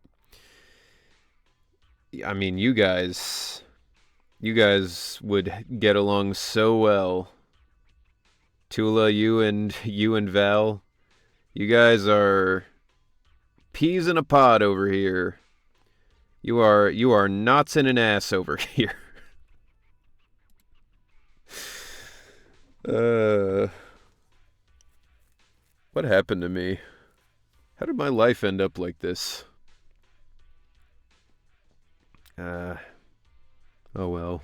I mean, you guys would get along so well. Tula, you and Val, you guys are peas in a pod over here. You are knots in an ass over here. What happened to me? How did my life end up like this? Oh well.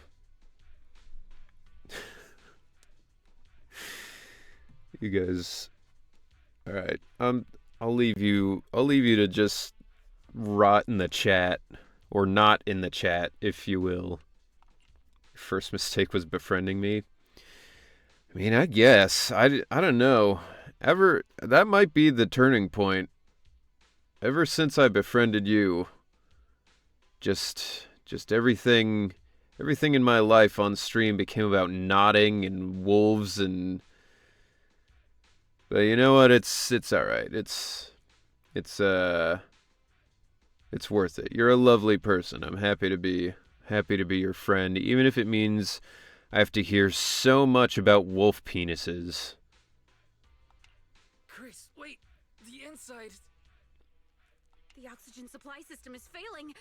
You guys, all right. I'll leave you to just rot in the chat, or not in the chat, if you will. Your first mistake was befriending me. I mean, I guess I don't know. That might be the turning point. Ever since I befriended you, just everything in my life on stream became about nodding and wolves and. But you know what? It's all right. It's worth it. You're a lovely person. I'm happy to be your friend, even if it means I have to hear so much about wolf penises. Chris, wait. The inside. The oxygen supply system is failing.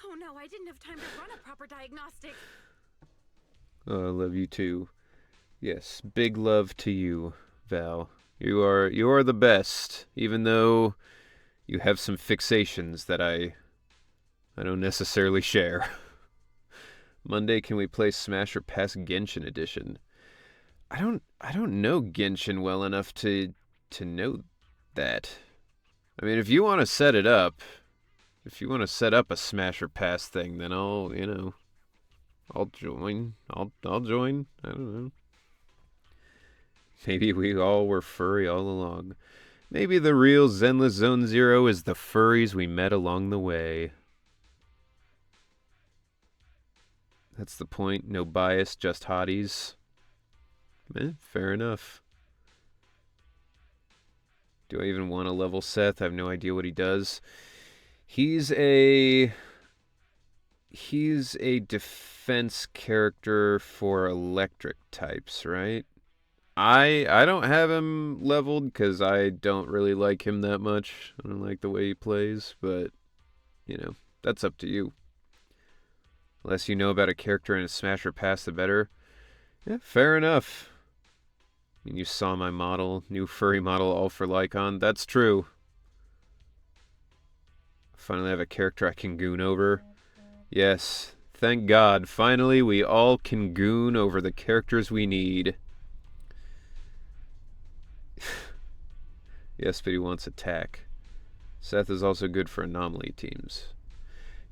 Oh no, I didn't have time to run a proper diagnostic. Oh, I love you too. Yes, big love to you, Val. You are the best, even though you have some fixations that I don't necessarily share. Monday, can we play Smash or Pass Genshin Edition? I don't know Genshin well enough to know that. I mean, if you want to set it up, if you want to set up a Smash or Pass thing, then I'll join. I'll join. I don't know. Maybe we all were furry all along. Maybe the real Zenless Zone Zero is the furries we met along the way. That's the point. No bias, just hotties. Fair enough. Do I even want to level Seth? I have no idea what he does. He's a defense character for electric types, right? I don't have him leveled because I don't really like him that much. I don't like the way he plays, but, you know, that's up to you. The less you know about a character in a Smash or Pass, the better. Yeah, fair enough. mean, you saw my model, new furry model, all for Lycon. That's true. Finally have a character I can goon over. Yes, thank God. Finally, we all can goon over the characters we need. Yes, but he wants attack. Seth is also good for anomaly teams.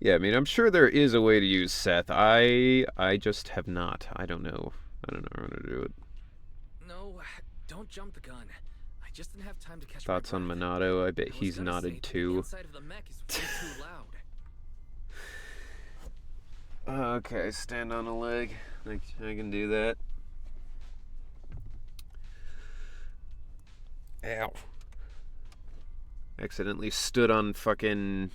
Yeah, I mean, I'm sure there is a way to use Seth. I just have not. I don't know. I don't know how to do it. No, don't jump the gun. I just didn't have time to catch Thoughts my on breath. Monado? I bet I was he's gonna nodded say, The too. inside of the mech is way too loud. Okay, stand on a leg. I can do that. Ow. Accidentally stood on the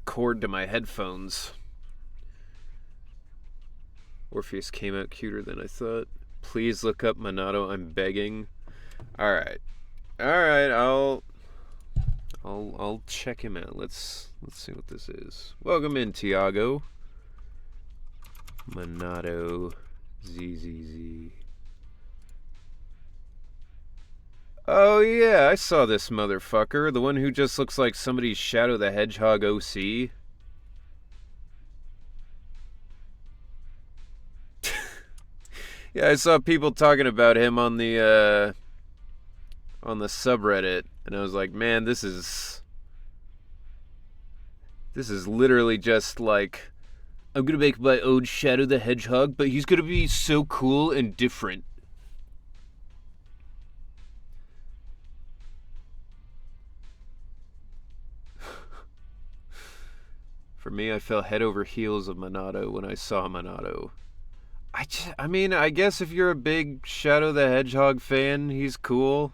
cord to my headphones. Orpheus came out cuter than I thought. Please look up Monado, I'm begging. Alright, I'll check him out. Let's see what this is. Welcome in, Tiago. Monado ZZZ. Oh yeah, I saw this motherfucker. The one who just looks like somebody's Shadow the Hedgehog OC. Yeah, I saw people talking about him on the subreddit, and I was like, man, this is literally just like, I'm gonna make my own Shadow the Hedgehog, but he's gonna be so cool and different. For me, I fell head over heels of Monado when I saw Monado. I mean, I guess if you're a big Shadow the Hedgehog fan, he's cool.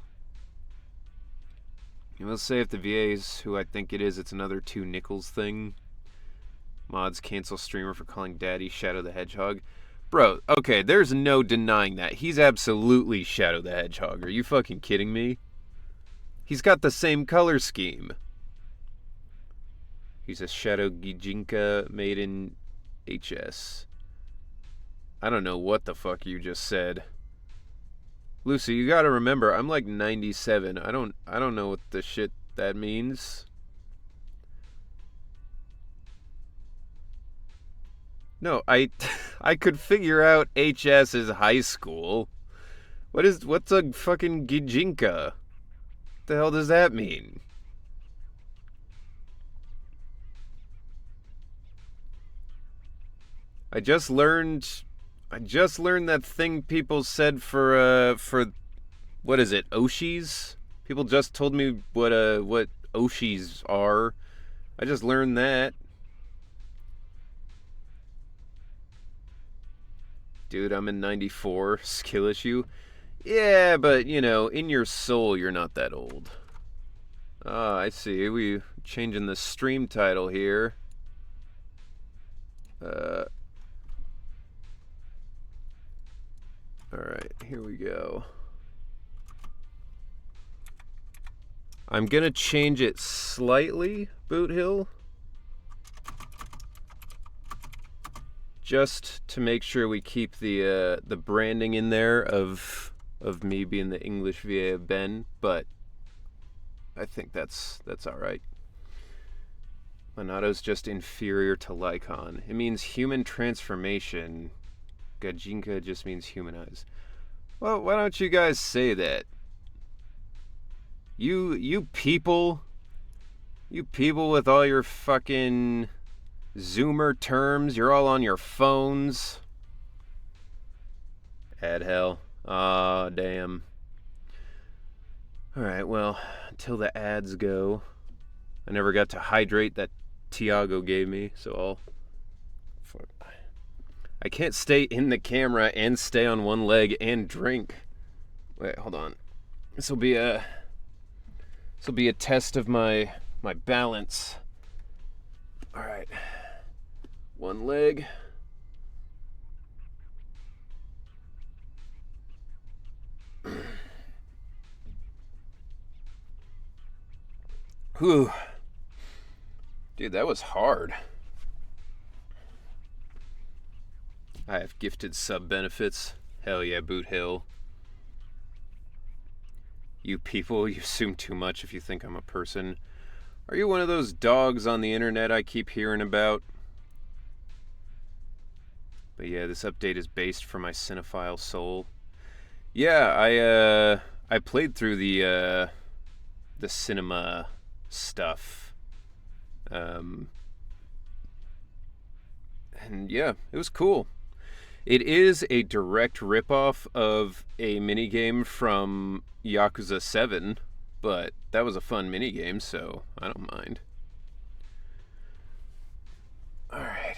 I will say if the VA's who I think it is, it's another 2 nickels thing. Mods cancel streamer for calling daddy Shadow the Hedgehog. Bro, okay, there's no denying that. He's absolutely Shadow the Hedgehog. Are you fucking kidding me? He's got the same color scheme. He's a Shadow Gijinka made in HS. I don't know what the fuck you just said. Lucy, you gotta remember, I'm like 97. I don't know what the shit that means. No, I could figure out HS is high school. What's a fucking Gijinka? The hell does that mean? I just learned that thing people said for what is it, Oshis? People just told me what Oshis are. I just learned that. Dude, I'm in 94. Skill issue? Yeah, but, you know, in your soul, you're not that old. Ah, I see. We changing the stream title here. Alright, here we go. I'm gonna change it slightly, Boot Hill. Just to make sure we keep the branding in there of me being the English VA of Ben, but I think that's alright. Monado's just inferior to Lycon. It means human transformation. Gajinka just means humanized. Well, why don't you guys say that? You people with all your fucking Zoomer terms, you're all on your phones. Ad hell. Aw, damn. Alright, well, until the ads go. I never got to hydrate that Tiago gave me, so I'll... Fuck. I can't stay in the camera and stay on one leg and drink. Wait, hold on. This will be a test of my balance. All right. One leg. Whew. Dude, that was hard. I have gifted sub benefits. Hell yeah, Boot Hill. You people, you assume too much if you think I'm a person. Are you one of those dogs on the internet I keep hearing about? But yeah, this update is based for my cinephile soul. Yeah, I played through the cinema stuff. And yeah, it was cool. It is a direct ripoff of a minigame from Yakuza 7, but that was a fun minigame, so I don't mind. Alright.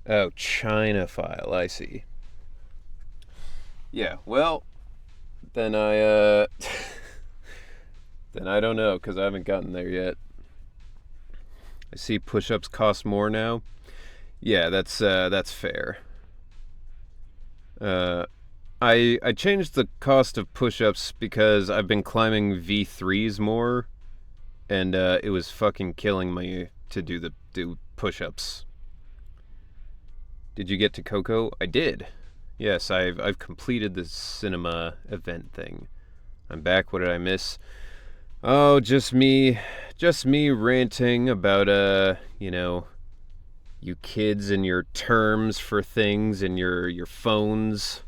Oh, China file, I see. Yeah, well, then I then I don't know, because I haven't gotten there yet. I see push-ups cost more now. Yeah, that's fair. I changed the cost of push-ups because I've been climbing V3s more, and it was fucking killing me to do push-ups. Did you get to Coco? I did. Yes, I've completed the cinema event thing. I'm back. What did I miss? Oh, just me ranting about you kids and your terms for things and your phones.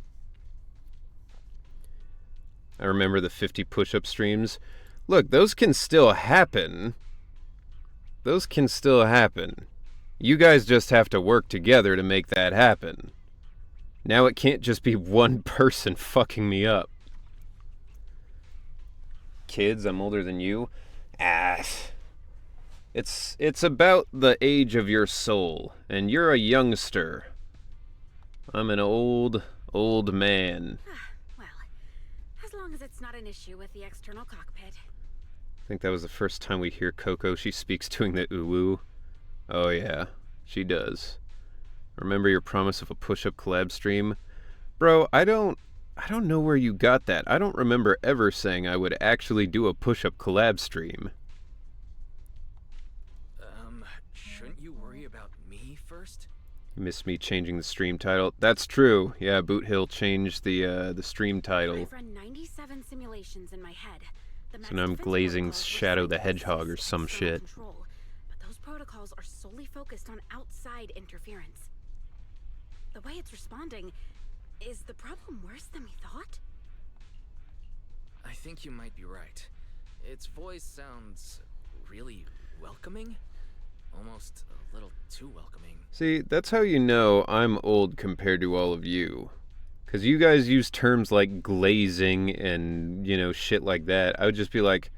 I remember the 50 push-up streams. Look, those can still happen. Those can still happen. You guys just have to work together to make that happen. Now it can't just be one person fucking me up. Kids, I'm older than you. It's about the age of your soul, and you're a youngster. I'm an old man. Well, as long as it's not an issue with the external cockpit. I think that was the first time we hear Coco. She speaks doing the ooh-woo. Oh yeah, she does. Remember your promise of a push-up collab stream? Bro, I don't know where you got that. I don't remember ever saying I would actually do a push-up collab stream. Shouldn't you worry about me first? Miss me changing the stream title. That's true. Yeah, Boot Hill changed the stream title. I've run 97 simulations in my head. So now I'm glazing Shadow the Hedgehog or some shit. Control, but those protocols are solely focused on outside interference. The way it's responding, is the problem worse than we thought? I think you might be right. Its voice sounds really welcoming. Almost a little too welcoming. See, that's how you know I'm old compared to all of you. Because you guys use terms like glazing and, shit like that. I would just be like,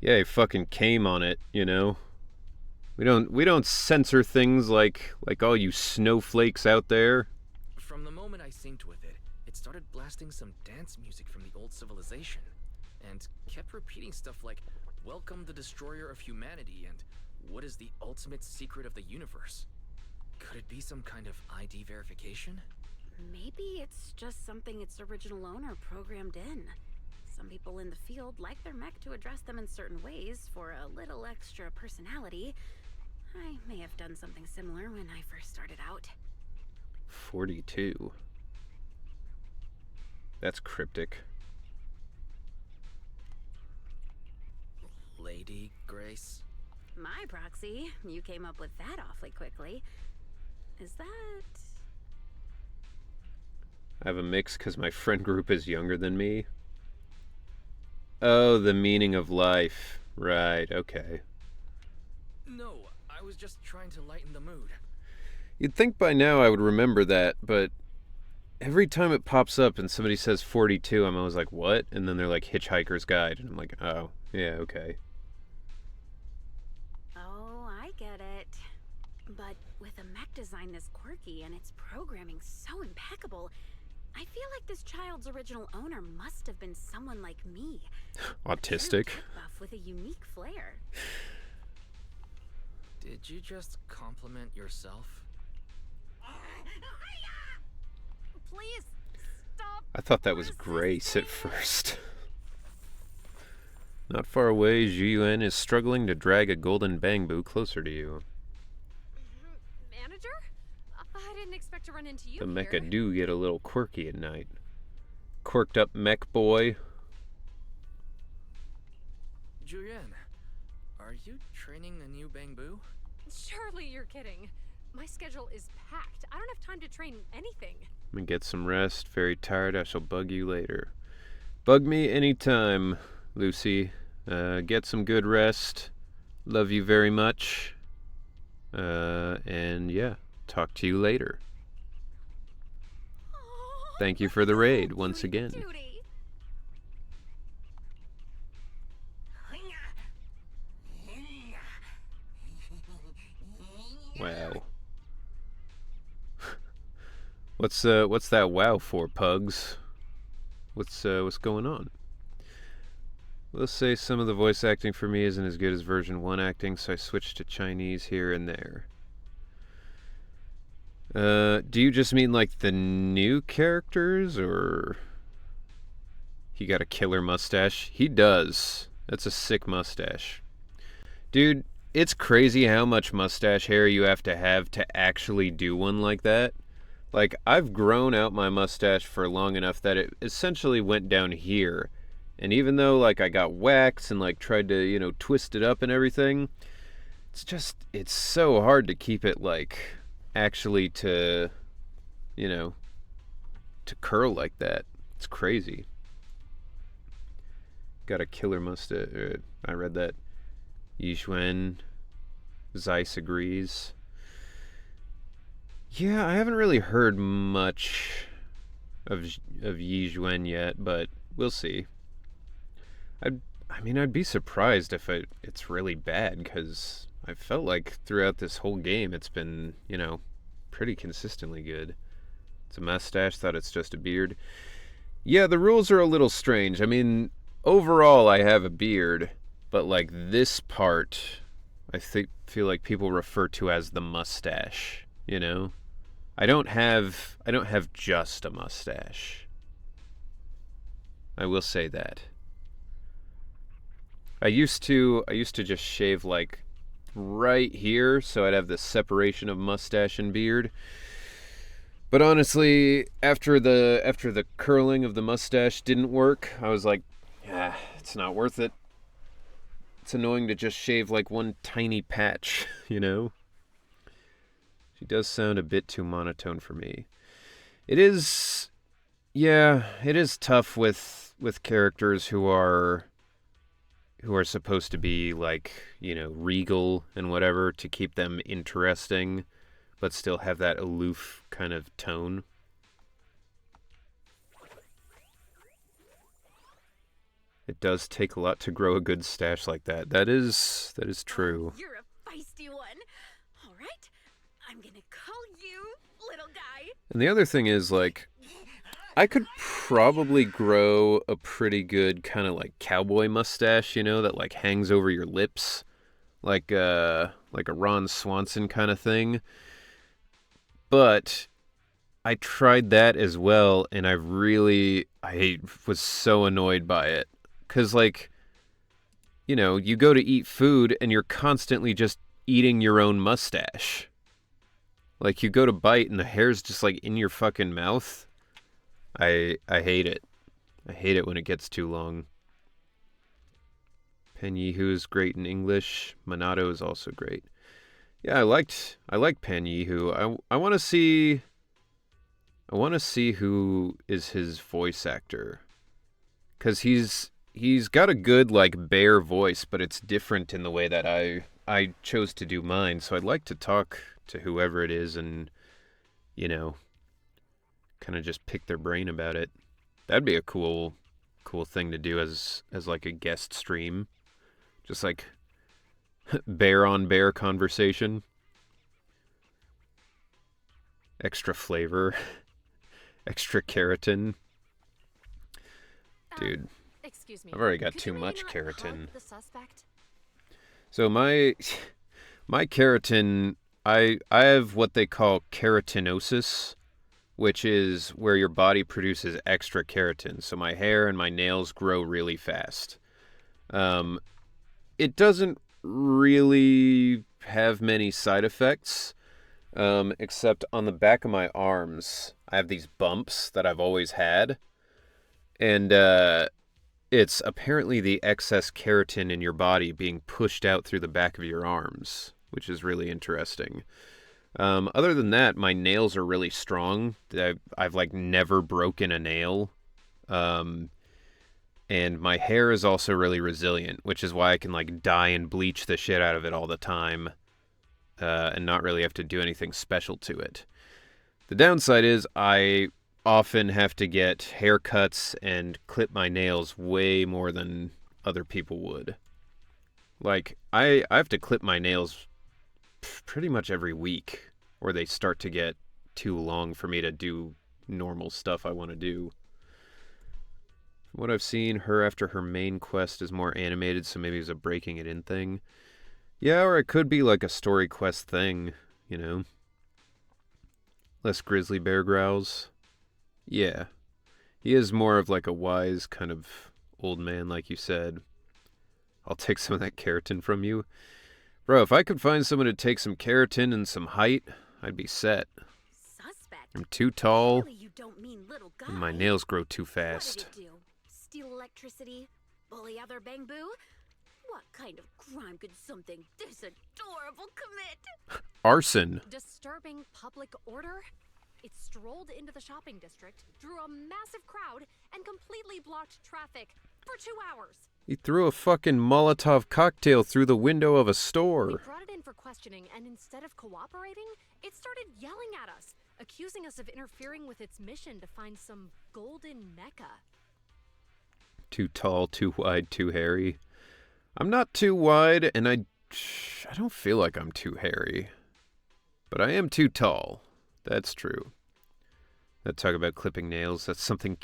yeah, he fucking came on it, We don't censor things like all you snowflakes out there. From the moment I synced with it, it started blasting some dance music from the old civilization. And kept repeating stuff like, "Welcome the destroyer of humanity," and "What is the ultimate secret of the universe?" Could it be some kind of ID verification? Maybe it's just something its original owner programmed in. Some people in the field like their mech to address them in certain ways for a little extra personality. I may have done something similar when I first started out. 42. That's cryptic. Lady Grace? My proxy, you came up with that awfully quickly. Is that... I have a mix because my friend group is younger than me. Oh, the meaning of life. Right, okay. No, I was just trying to lighten the mood. You'd think by now I would remember that, but every time it pops up and somebody says 42, I'm always like, what? And then they're like, Hitchhiker's Guide. And I'm like, oh, yeah, okay. Oh, I get it. But with a mech design this quirky and its programming so impeccable, I feel like this child's original owner must have been someone like me. Autistic. A tech buff with a unique flair. Did you just compliment yourself? Please, stop. I thought that was Grace at first. Not far away, Zhiyuan is struggling to drag a golden bamboo closer to you. Manager? didn't expect to run into you The here. mecha do get a little quirky at night. Quirked up mech boy. Julian, are you training the new Bangbu? Surely you're kidding. My schedule is packed. I don't have time to train anything. I'm gonna get some rest. Very tired. I shall bug you later. Bug me anytime, Lucy. Get some good rest. Love you very much. And yeah, talk to you later. Oh, Thank you for the raid once cutie again. patootie. Wow. What's that wow for, pugs? What's going on? Let's say some of the voice acting for me isn't as good as version 1 acting, so I switched to Chinese here and there. Do you just mean like the new characters, or he got a killer mustache? He does. That's a sick mustache. Dude, it's crazy how much mustache hair you have to actually do one like that. Like, I've grown out my mustache for long enough that it essentially went down here. And even though, like, I got wax and, like, tried to, you know, twist it up and everything, it's so hard to keep it, like, actually to, you know, to curl like that. It's crazy. Got a killer mustache. I read that. Yixuan. Zeiss agrees. Yeah, I haven't really heard much of Yixuan yet, but we'll see. I'd be surprised if it's really bad, because I felt like throughout this whole game it's been, you know, pretty consistently good. It's a mustache, thought it's just a beard. Yeah, the rules are a little strange. I mean, overall I have a beard, but like this part, I feel like people refer to as the mustache, you know? I don't have just a mustache. I will say that. I used to just shave like right here, so I'd have the separation of mustache and beard. But honestly, after the curling of the mustache didn't work, I was like, it's not worth it. It's annoying to just shave like one tiny patch, you know? She does sound a bit too monotone for me. It is tough with characters who are supposed to be like, you know, regal and whatever, to keep them interesting, but still have that aloof kind of tone. It does take a lot to grow a good stash like that. That is true. You're a feisty one. All right, I'm gonna call you little guy. And the other thing is, like, I could probably grow a pretty good kind of like cowboy mustache, you know, that like hangs over your lips, like a Ron Swanson kind of thing. But I tried that as well, and I was so annoyed by it. 'Cause, like, you know, you go to eat food and you're constantly just eating your own mustache. Like, you go to bite and the hair's just like in your fucking mouth. I hate it. I hate it when it gets too long. Pen Yihu is great in English. Minato is also great. Yeah, I liked Pen Yihu. I want to see who is his voice actor, cuz he's got a good like bear voice, but it's different in the way that I chose to do mine. So I'd like to talk to whoever it is and, you know, kind of just pick their brain about it. That'd be a cool thing to do as like a guest stream. Just like bear on bear conversation. Extra flavor. Extra keratin. Dude, Excuse me. I've already got Could too you much not keratin. hug the suspect? So my keratin, I have what they call keratinosis, which is where your body produces extra keratin. So my hair and my nails grow really fast. It doesn't really have many side effects. Except on the back of my arms, I have these bumps that I've always had. And it's apparently the excess keratin in your body being pushed out through the back of your arms, which is really interesting. Other than that, my nails are really strong. I've like never broken a nail. And my hair is also really resilient, which is why I can like dye and bleach the shit out of it all the time, and not really have to do anything special to it. The downside is I often have to get haircuts and clip my nails way more than other people would. Like, I have to clip my nails pretty much every week, or they start to get too long for me to do normal stuff I want to do. From what I've seen, her after her main quest is more animated, so maybe it's a breaking it in thing. Yeah, or it could be like a story quest thing, you know? Less grizzly bear growls. Yeah. He is more of like a wise kind of old man, like you said. I'll take some of that keratin from you. Bro, if I could find someone to take some keratin and some height, I'd be set. Suspect. I'm too tall, Really, you don't mean little guy. and my nails grow too What fast. did it do? Steal electricity? Bully other Bangbu? What kind of crime could something this adorable commit? Arson. Disturbing public order? It strolled into the shopping district, drew a massive crowd, and completely blocked traffic for 2 hours. He threw a fucking Molotov cocktail through the window of a We store. brought it in for questioning, and instead of cooperating, it started yelling at us, accusing us of interfering with its mission to find some golden mecca. Too tall, too wide, too hairy. I'm not too wide, and I don't feel like I'm too hairy. But I am too tall. That's true. That talk about clipping nails, that's something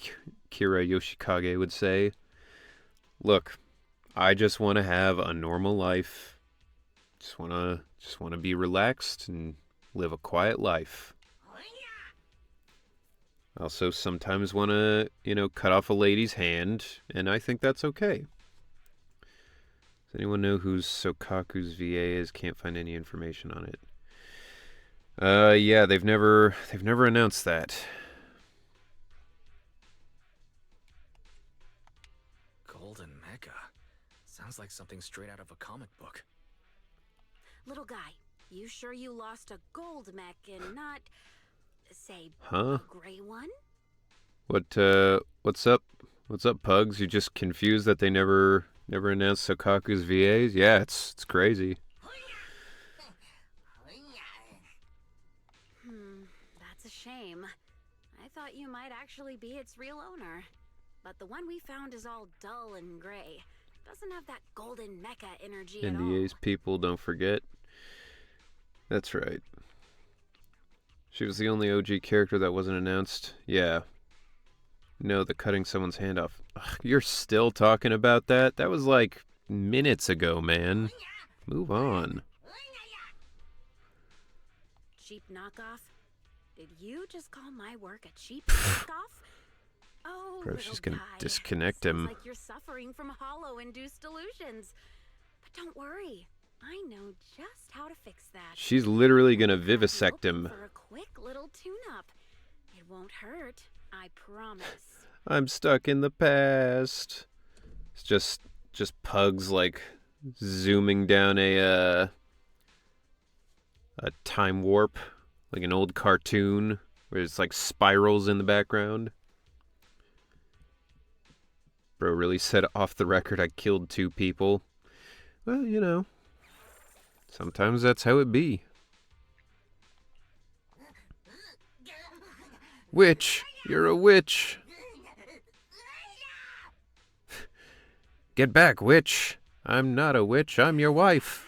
Kira Yoshikage would say. Look, I just want to have a normal life. Just want to be relaxed and live a quiet life. I also sometimes want to, cut off a lady's hand, and I think that's okay. Does anyone know who Sokaku's VA is? Can't find any information on it. Yeah, they've never announced that. Golden Mecca. Sounds like something straight out of a comic book. Little guy, you sure you lost a gold mech and not, say, Huh? a gray one? What's up? What's up, Pugs? You just confused that they never announced Sokaku's VAs? Yeah, it's crazy. That's a shame. I thought you might actually be its real owner. But the one we found is all dull and gray. Doesn't have that golden mecha energy at all. NDAs, people, don't forget. That's right. She was the only OG character that wasn't announced. Yeah. No, the cutting someone's hand off. Ugh, you're still talking about that? That was like minutes ago, man. Move on. Cheap knockoff? Did you just call my work a cheap knockoff? Oh, Bro, little she's gonna guy. disconnect Sounds him. like you're suffering from hollow-induced delusions. But don't worry. I know just how to fix that. She's literally gonna I'll be vivisect open him. For a quick little tune-up. It won't hurt, I promise. I'm stuck in the past. It's just Pugs like zooming down a time warp, like an old cartoon where it's like spirals in the background. Bro really said off the record I killed 2 people. Well, sometimes that's how it be. Witch! You're a witch! Get back, witch! I'm not a witch, I'm your wife.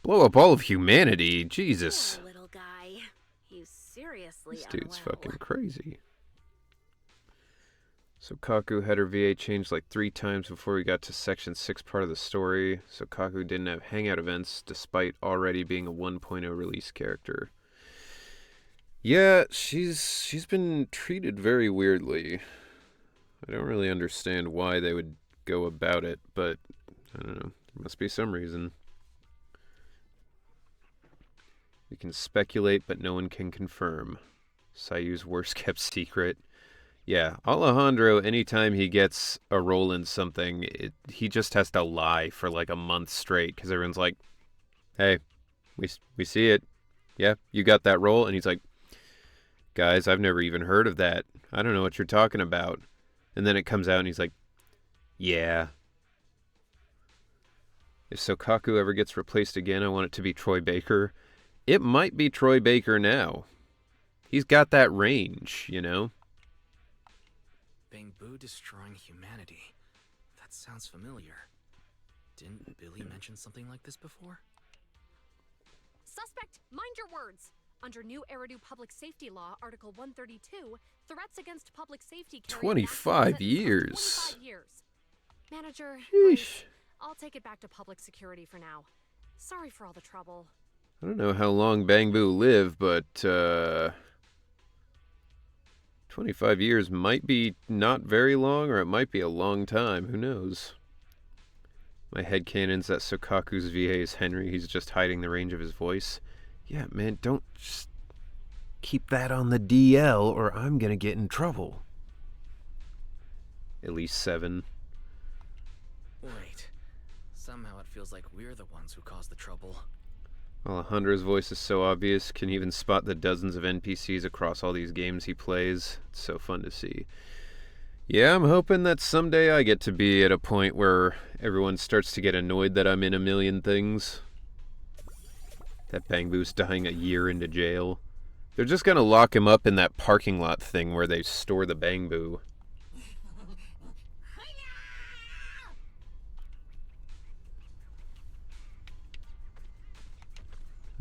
Blow up all of humanity, Jesus. Poor little guy. He's seriously This dude's unwell. fucking crazy. Sokaku had her VA changed like 3 times before we got to Section 6 part of the story. Sokaku didn't have hangout events despite already being a 1.0 release character. Yeah, she's been treated very weirdly. I don't really understand why they would go about it, but I don't know. There must be some reason. We can speculate, but no one can confirm. Sayu's worst kept secret. Yeah, Alejandro, anytime he gets a role in something, he just has to lie for like a month straight because everyone's like, hey, we see it. Yeah, you got that role. And he's like, guys, I've never even heard of that. I don't know what you're talking about. And then it comes out and he's like, yeah. If Sokaku ever gets replaced again, I want it to be Troy Baker. It might be Troy Baker now. He's got that range, you know? Bangbu destroying humanity. That sounds familiar. Didn't Billy mention something like this before? Suspect, mind your words. Under new Eridu Public Safety Law, Article 132, threats against public safety carry a maximum 25 sentence of years. 25 years. Manager, Sheesh. Grace, I'll take it back to public security for now. Sorry for all the trouble. I don't know how long Bangbu lived, but 25 years might be not very long, or it might be a long time. Who knows? My headcanon's that Sokaku's VA is Henry. He's just hiding the range of his voice. Yeah, man, don't just keep that on the DL, or I'm gonna get in trouble. At least 7. Wait. Somehow it feels like we're the ones who caused the trouble. Alejandro's voice is so obvious, can even spot the dozens of NPCs across all these games he plays. It's so fun to see. Yeah, I'm hoping that someday I get to be at a point where everyone starts to get annoyed that I'm in a million things. That Bangbu's dying a year into jail. They're just gonna lock him up in that parking lot thing where they store the Bangbu.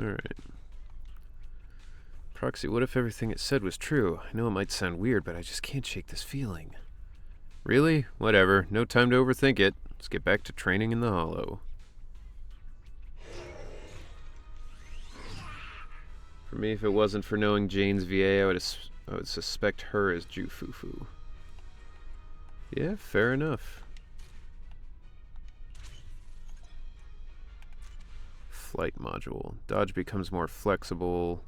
Alright. Proxy, what if everything it said was true? I know it might sound weird, but I just can't shake this feeling. Really? Whatever. No time to overthink it. Let's get back to training in the Hollow. For me, if it wasn't for knowing Jane's VA, I would suspect her as Jufufu. Yeah, fair enough. Flight module. Dodge becomes more flexible.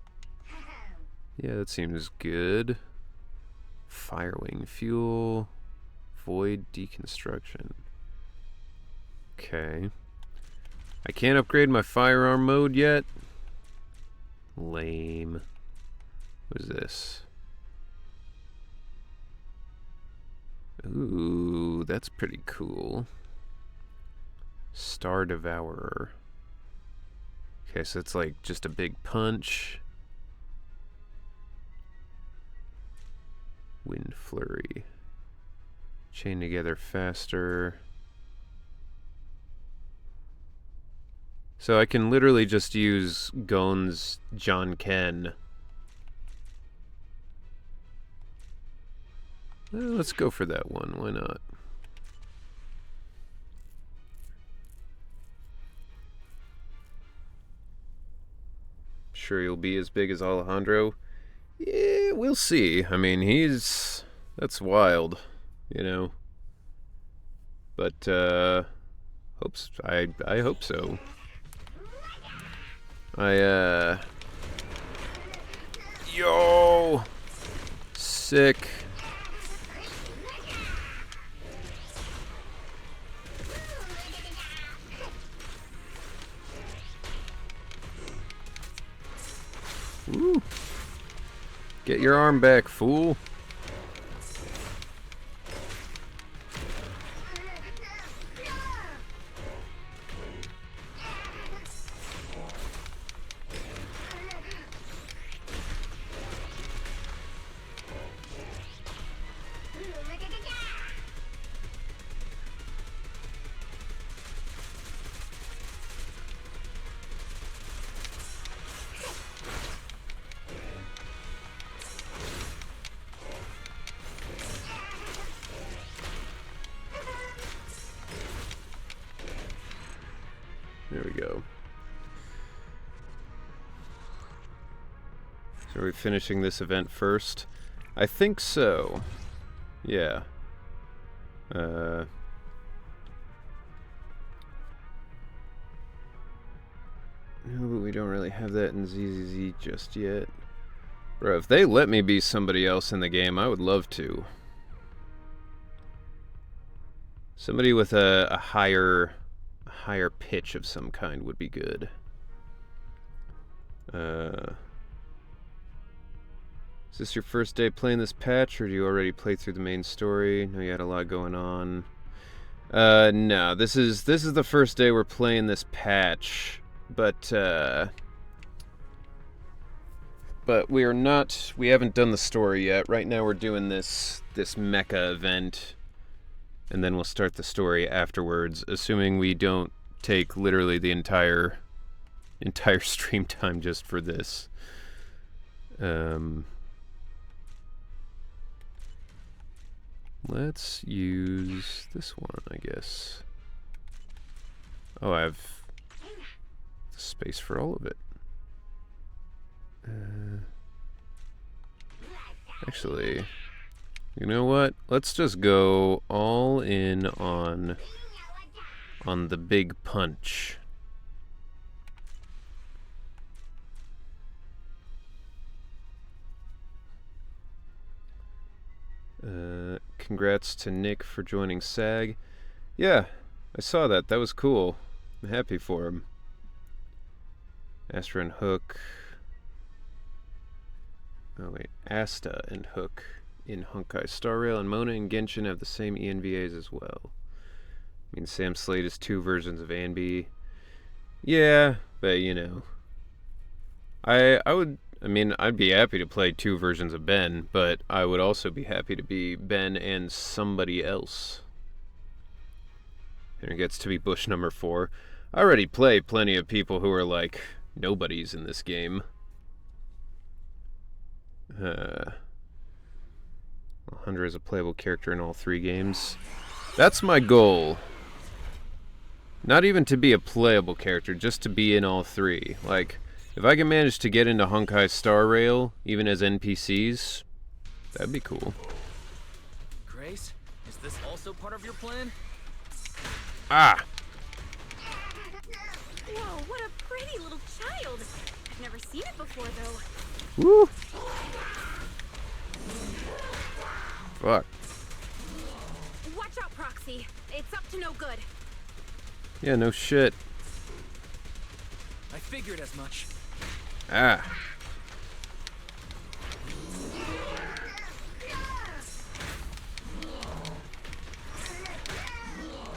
Yeah, that seems good. Firewing fuel. Void deconstruction. Okay. I can't upgrade my firearm mode yet. Lame. What is this? Ooh, that's pretty cool. Star Devourer. Okay, so it's like just a big punch. Wind Flurry. Chain together faster. So I can literally just use Gon's John Ken. Well, let's go for that one. Why not? Sure he'll be as big as Alejandro? Yeah, we'll see. I mean, that's wild, you know. But I hope so. Yo! Sick. Woo. Get your arm back, fool. There we go. So are we finishing this event first? I think so. Yeah. I No, but we don't really have that in ZZZ just yet. Bro, if they let me be somebody else in the game, I would love to. Somebody with a higher pitch of some kind would be good. Is this your first day playing this patch, or do you already play through the main story? No, you had a lot going on. No, this is the first day we're playing this patch, but we haven't done the story yet. Right now we're doing this mecha event, and then we'll start the story afterwards, assuming we don't take literally the entire stream time just for this. Let's use this one, I guess. Oh, I have space for all of it. Actually, you know what? Let's just go all in on the big punch. Congrats to Nick for joining SAG. Yeah, I saw that. That was cool. I'm happy for him. Astra and Hook. Oh wait, Asta and Hook in Honkai Star Rail, and Mona and Genshin have the same ENVAs as well. I mean, Sam Slade is 2 versions of Anby. Yeah, but you know, I'd be happy to play 2 versions of Ben, but I would also be happy to be Ben and somebody else. And it gets to be Bush number 4. I already play plenty of people who are like nobodies in this game. Hunter is a playable character in all 3 games. That's my goal. Not even to be a playable character, just to be in all 3. Like, if I can manage to get into Honkai Star Rail, even as NPCs, that'd be cool. Grace, is this also part of your plan? Ah! Whoa, what a pretty little child. I've never seen it before, though. Woo! Fuck. Watch out, Proxy. It's up to no good. Yeah, no shit. I figured as much. Ah.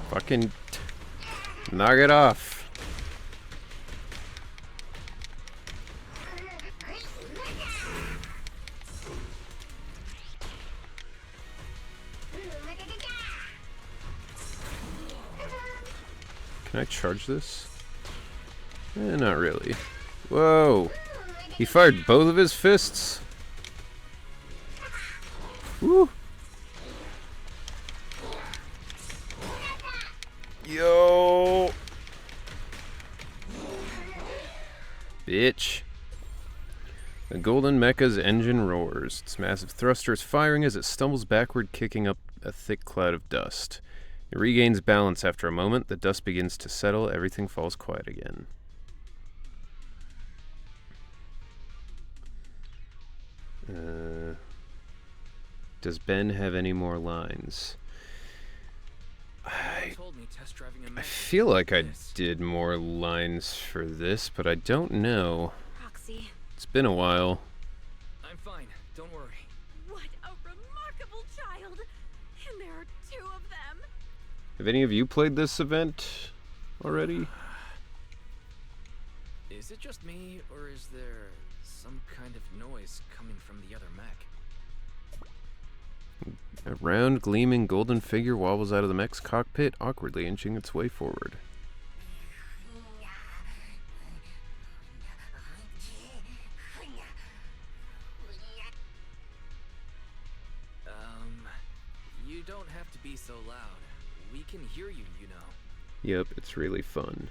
Fucking knock it off. Can I charge this? Not really. Whoa! He fired both of his fists? Woo! Yo! Bitch. The golden mecha's engine roars. Its massive thruster is firing as it stumbles backward, kicking up a thick cloud of dust. It regains balance after a moment. The dust begins to settle. Everything falls quiet again. Does Ben have any more lines? I feel like I did more lines for this, but I don't know. Roxy. It's been a while. I'm fine. Don't worry. What a remarkable child. And there are 2 of them. Have any of you played this event already? Is it just me, or is there some kind of noise coming from the other mech? A round, gleaming golden figure wobbles out of the mech's cockpit, awkwardly inching its way forward. You don't have to be so loud. We can hear you, you know. Yep, it's really fun.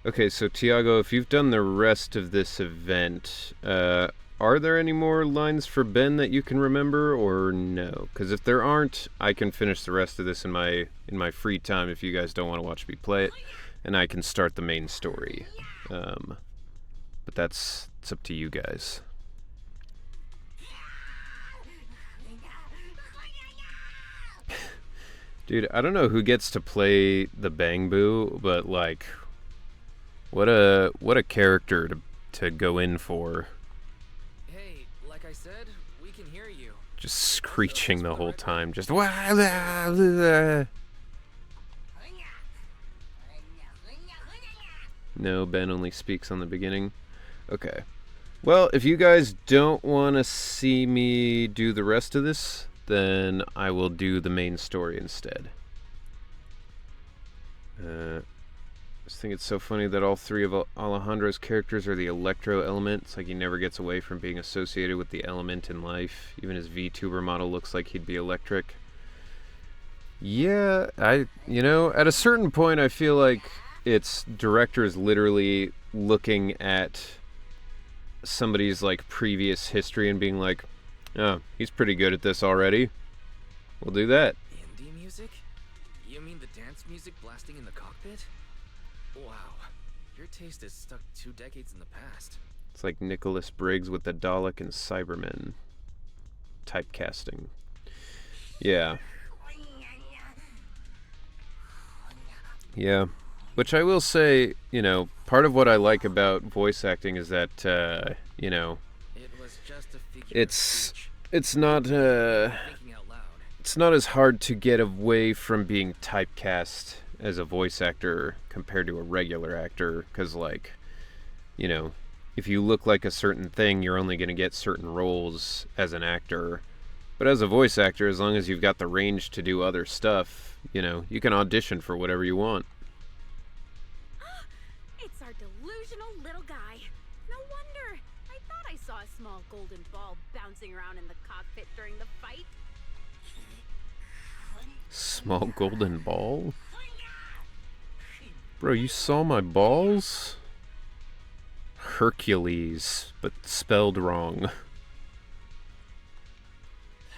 Okay, so Tiago, if you've done the rest of this event, are there any more lines for Ben that you can remember, or no? Because if there aren't, I can finish the rest of this in my free time if you guys don't want to watch me play it, and I can start the main story. But it's up to you guys. Dude, I don't know who gets to play the Bang Boo, but like, what a character to go in for. Hey, like I said, we can hear you. Just screeching the whole time, just no, Ben only speaks on the beginning. Okay. Well, if you guys don't want to see me do the rest of this, then I will do the main story instead. I just think it's so funny that all three of Alejandro's characters are the electro element. It's like he never gets away from being associated with the element in life. Even his VTuber model looks like he'd be electric. Yeah, at a certain point I feel like it's directors literally looking at somebody's like previous history and being like, oh, he's pretty good at this already. We'll do that. Indie music? You mean the dance music blasting in the cockpit? Wow, your taste is stuck 2 decades in the past. It's like Nicholas Briggs with the Dalek and Cybermen. Typecasting. Yeah. Yeah. Which I will say, part of what I like about voice acting is that, It was just a figure of speech. it's not, Thinking out loud. it's not as hard to get away from being typecast as a voice actor compared to a regular actor, because, like, if you look like a certain thing, you're only going to get certain roles as an actor. But as a voice actor, as long as you've got the range to do other stuff, you can audition for whatever you want. It's our delusional little guy. No wonder. I thought I saw a small golden ball bouncing around in the cockpit during the fight. Small golden ball? Bro, you saw my balls? Hercules, but spelled wrong.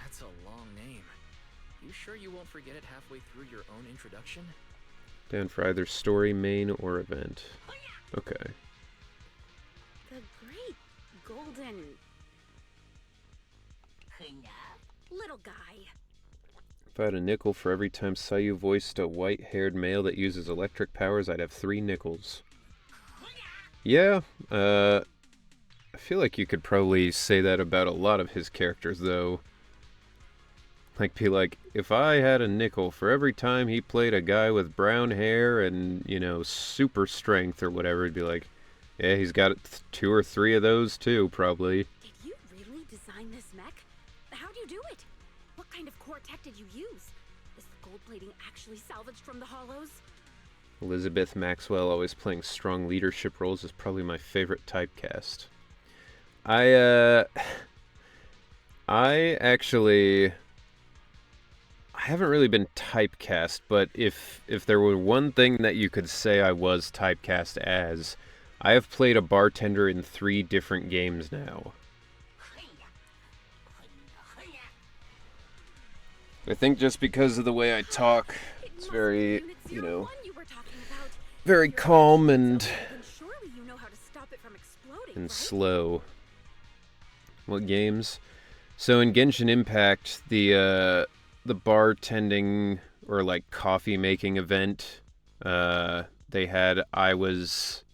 That's a long name. You sure you won't forget it halfway through your own introduction? Down for either story, main, or event. Okay. The great golden little guy. If I had a nickel for every time Sayu voiced a white-haired male that uses electric powers, I'd have 3 nickels. Yeah, I feel like you could probably say that about a lot of his characters, though. Like, be like, if I had a nickel for every time he played a guy with brown hair and, super strength or whatever, it'd be like, yeah, he's got 2 or 3 of those, too, probably. Did you really design this mech? How'd you do it? What kind of core tech did you use? Is the gold plating actually salvaged from the hollows? Elizabeth Maxwell always playing strong leadership roles is probably my favorite typecast. I haven't really been typecast, but if there were one thing that you could say I was typecast as, I have played a bartender in 3 different games now. I think just because of the way I talk, it's very, very calm and slow. What games? So in Genshin Impact, the bartending or like coffee making event, they had I was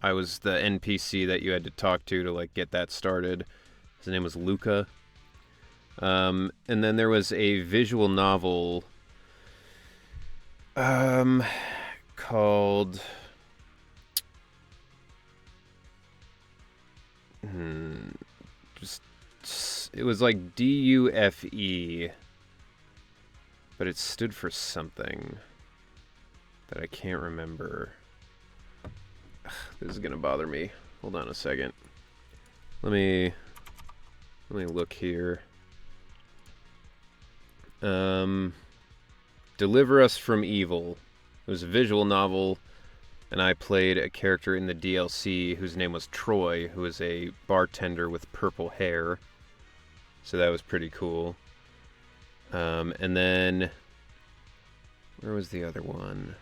the NPC that you had to talk to like get that started. His name was Luca. And then there was a visual novel called it was like DUFE, but it stood for something that I can't remember. This is gonna bother me. Hold on a second. Let me look here. Deliver Us from Evil. It was a visual novel, and I played a character in the DLC whose name was Troy, who was a bartender with purple hair. So that was pretty cool. And then, where was the other one?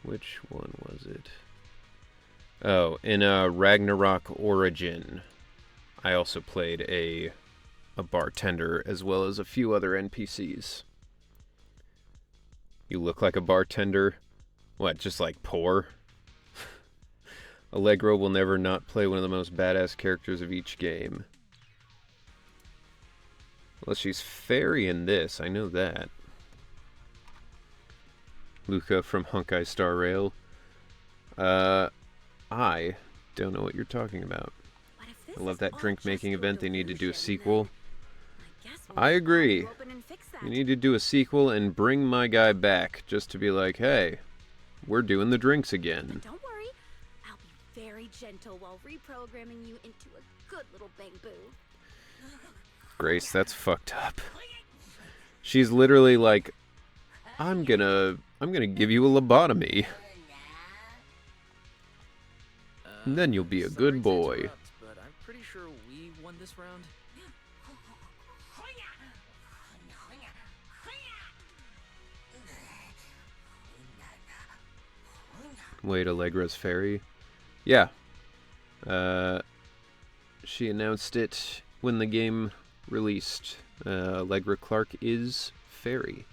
Which one was it? Oh, in Ragnarok Origin, I also played a bartender as well as a few other NPCs. You look like a bartender? What, just like poor? Allegra will never not play one of the most badass characters of each game. Well, she's fairy in this, I know that. Luca from Honkai Star Rail. I don't know what you're talking about. I love that drink-making event. They need to do a sequel. I agree. You need to do a sequel and bring my guy back just to be like, hey, we're doing the drinks again. Don't worry, I'll be very gentle while reprogramming you into a good little bang-boo. Grace, that's fucked up. She's literally like, I'm gonna give you a lobotomy. And then you'll be a good boy. But I'm pretty sure we won this round. Wait, Allegra's fairy? Yeah. She announced it when the game released. Allegra Clark is fairy.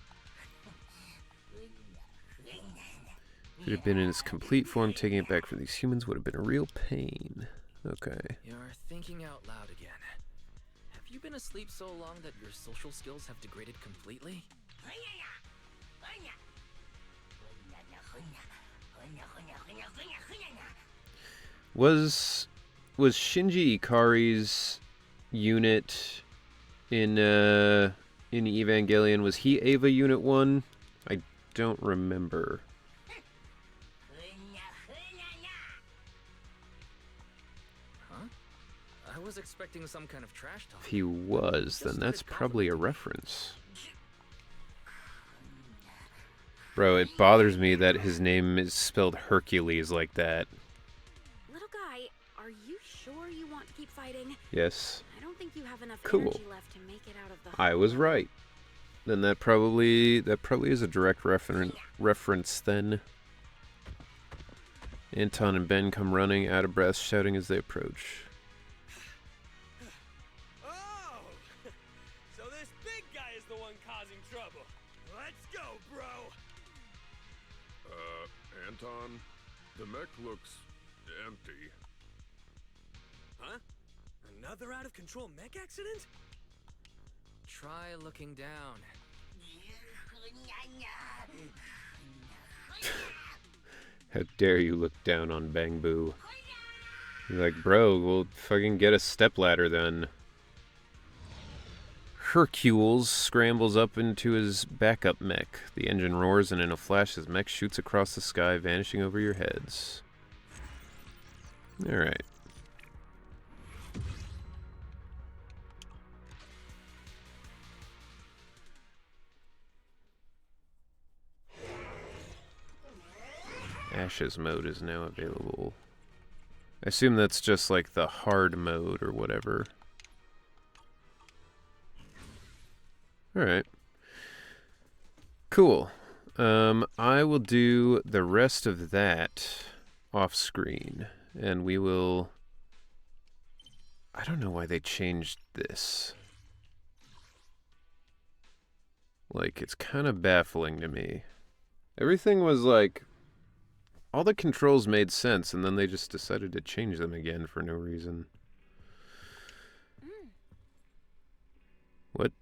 If it had been in its complete form, taking it back from these humans would have been a real pain. Okay. You're thinking out loud again. Have you been asleep so long that your social skills have degraded completely? Was Shinji Ikari's unit in Evangelion, was he Eva Unit 1? I don't remember. Huh? I was expecting some kind of trash talk. If he was, then that's probably a reference. Bro, it bothers me that his name is spelled Hercules like that. Little guy, are you sure you want to keep fighting? Yes. I don't think you have enough Cool. energy left to make it out of the I was right. Then that probably is a direct reference then. Anton and Ben come running, out of breath, shouting as they approach. Oh! So this big guy is the one causing trouble. Let's go, bro! Anton, the mech looks empty. Huh? Another out-of-control mech accident? Try looking down. How dare you look down on Bang Boo. You're like, bro, we'll fucking get a stepladder then. Hercules scrambles up into his backup mech. The engine roars, and in a flash, his mech shoots across the sky, vanishing over your heads. Alright. Ashes mode is now available. I assume that's just like the hard mode or whatever. Alright. Cool. I will do the rest of that off screen. And we will... I don't know why they changed this. Like, it's kind of baffling to me. Everything was like... all the controls made sense, and then they just decided to change them again for no reason. What?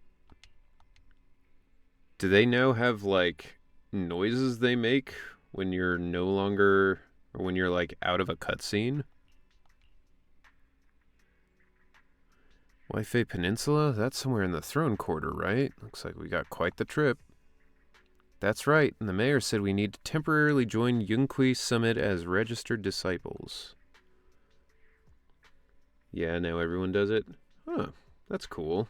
Do they now have, like, noises they make when you're no longer, or when you're, like, out of a cutscene? Wi-Fi Peninsula? That's somewhere in the Throne Quarter, right? Looks like we got quite the trip. That's right, and the mayor said we need to temporarily join Yunqui Summit as registered disciples. Yeah, now everyone does it? Huh, that's cool.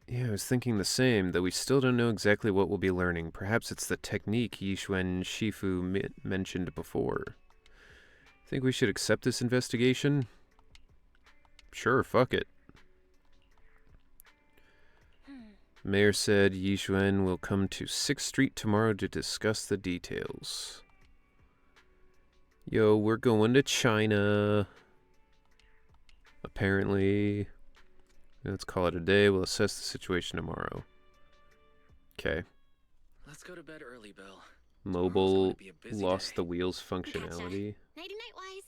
Yeah, I was thinking the same, though we still don't know exactly what we'll be learning. Perhaps it's the technique Yixuan Shifu mentioned before. Think we should accept this investigation? Sure, fuck it. Mayor said Yixuan will come to 6th Street tomorrow to discuss the details. Yo, we're going to China. Apparently. Let's call it a day. We'll assess the situation tomorrow. Okay. Let's go to bed early, Bill. Mobile Tomorrow's gonna be a busy lost day. the wheels functionality. Nighty-night, Wise.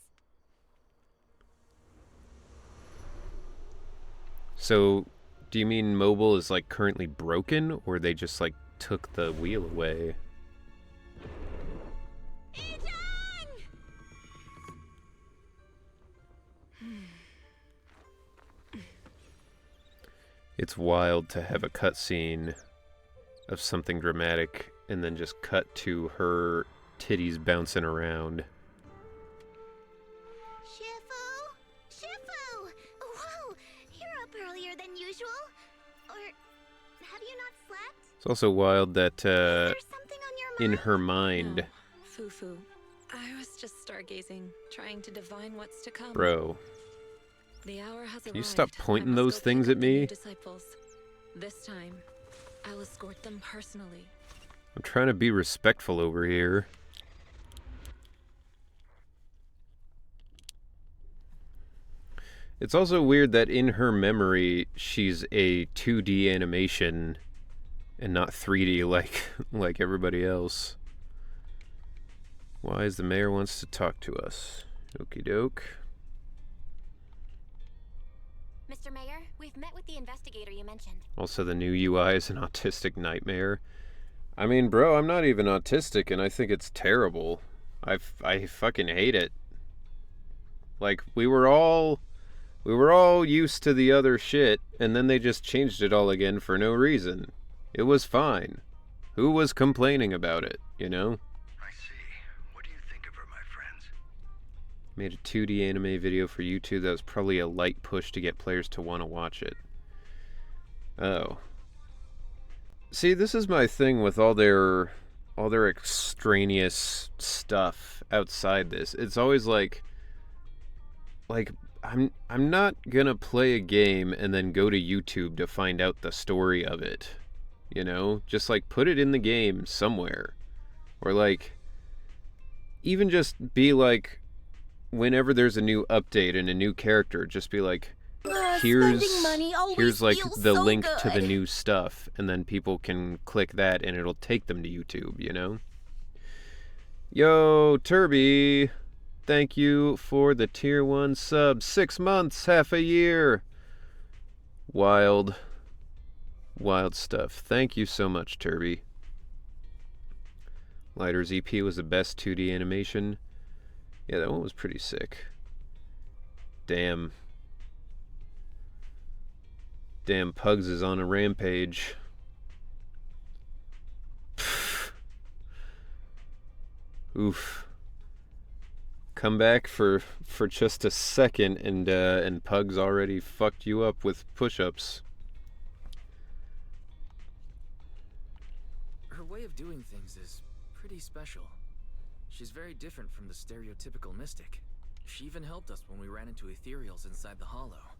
So, do you mean mobile is like currently broken, or they just like took the wheel away? It's wild to have a cutscene of something dramatic and then just cut to her titties bouncing around. Shifu! Shifu! Whoa! You're up earlier than usual. Or have you not slept? It's also wild that Is there something on your mind? in her mind, No. Fufu. I was just stargazing, trying to divine what's to come. bro, The hour has can you stop arrived. I pointing must those go pick things up at the new me? disciples. This time, I'll escort them personally. I'm trying to be respectful over here. It's also weird that in her memory, she's a 2D animation and not 3D like everybody else. Why is the mayor wants to talk to us? Okie doke. Mr. Mayor, we've met with the investigator you mentioned. Also, the new UI is an autistic nightmare. I mean, bro, I'm not even autistic, and I think it's terrible. I fucking hate it. Like, we were all used to the other shit, and then they just changed it all again for no reason. It was fine. Who was complaining about it, you know? I see. What do you think of her, my friends? Made a 2D anime video for YouTube that was probably a light push to get players to want to watch it. Oh. See, this is my thing with all their extraneous stuff outside this. It's always like I'm not gonna play a game and then go to YouTube to find out the story of it. You know? Just like put it in the game somewhere. Or like even just be like, whenever there's a new update and a new character, just be like, Spending money always here's like feels the so link to the good. new stuff, and then people can click that and it'll take them to YouTube, you know? Yo, Turby, thank you for the tier 1 sub. 6 months, half a year. Wild stuff. Thank you so much, Turby. Lighter's EP was the best 2D animation. Yeah, that one was pretty sick. Damn, Pugs is on a rampage. Oof. Come back for just a second, and Pugs already fucked you up with push-ups. Her way of doing things is pretty special. She's very different from the stereotypical mystic. She even helped us when we ran into ethereals inside the hollow.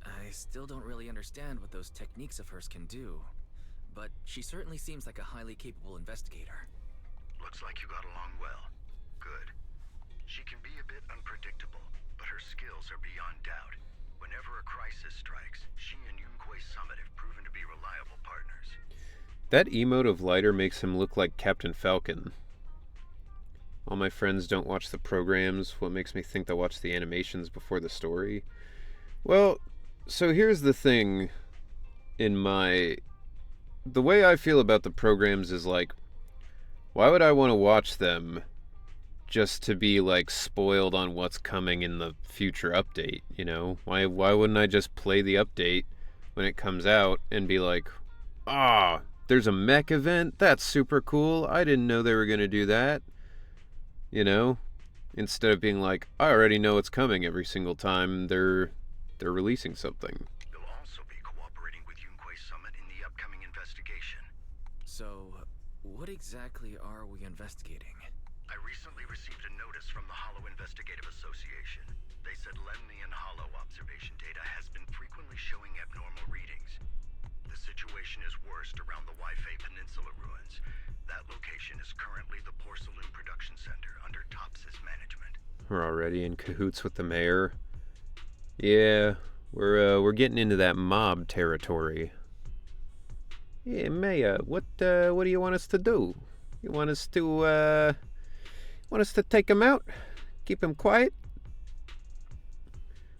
I still don't really understand what those techniques of hers can do, but she certainly seems like a highly capable investigator. Looks like you got along well. Good. She can be a bit unpredictable, but her skills are beyond doubt. Whenever a crisis strikes, she and Yunquei Summit have proven to be reliable partners. That emote of Lighter makes him look like Captain Falcon. All my friends don't watch the programs. What makes me think they'll watch the animations before the story? Well, so here's the thing. The way I feel about the programs is like, why would I want to watch them just to be like spoiled on what's coming in the future update, you know? Why wouldn't I just play the update when it comes out and be like, there's a mech event? That's super cool. I didn't know they were going to do that. You know? Instead of being like, I already know it's coming every single time they're releasing something. You'll also be cooperating with Yunquei Summit in the upcoming investigation. So, what exactly are we investigating? I recently received a notice from the Hollow Investigative Association. They said Lemnian Hollow observation data has been frequently showing abnormal readings. The situation is worst around the Waifei Peninsula ruins. That location is currently the Porcelain Production Center under Tops's management. We're already in cahoots with the mayor. Yeah, we're getting into that mob territory. Yeah, Mayor, what do you want us to do? You want us to take him out? Keep him quiet?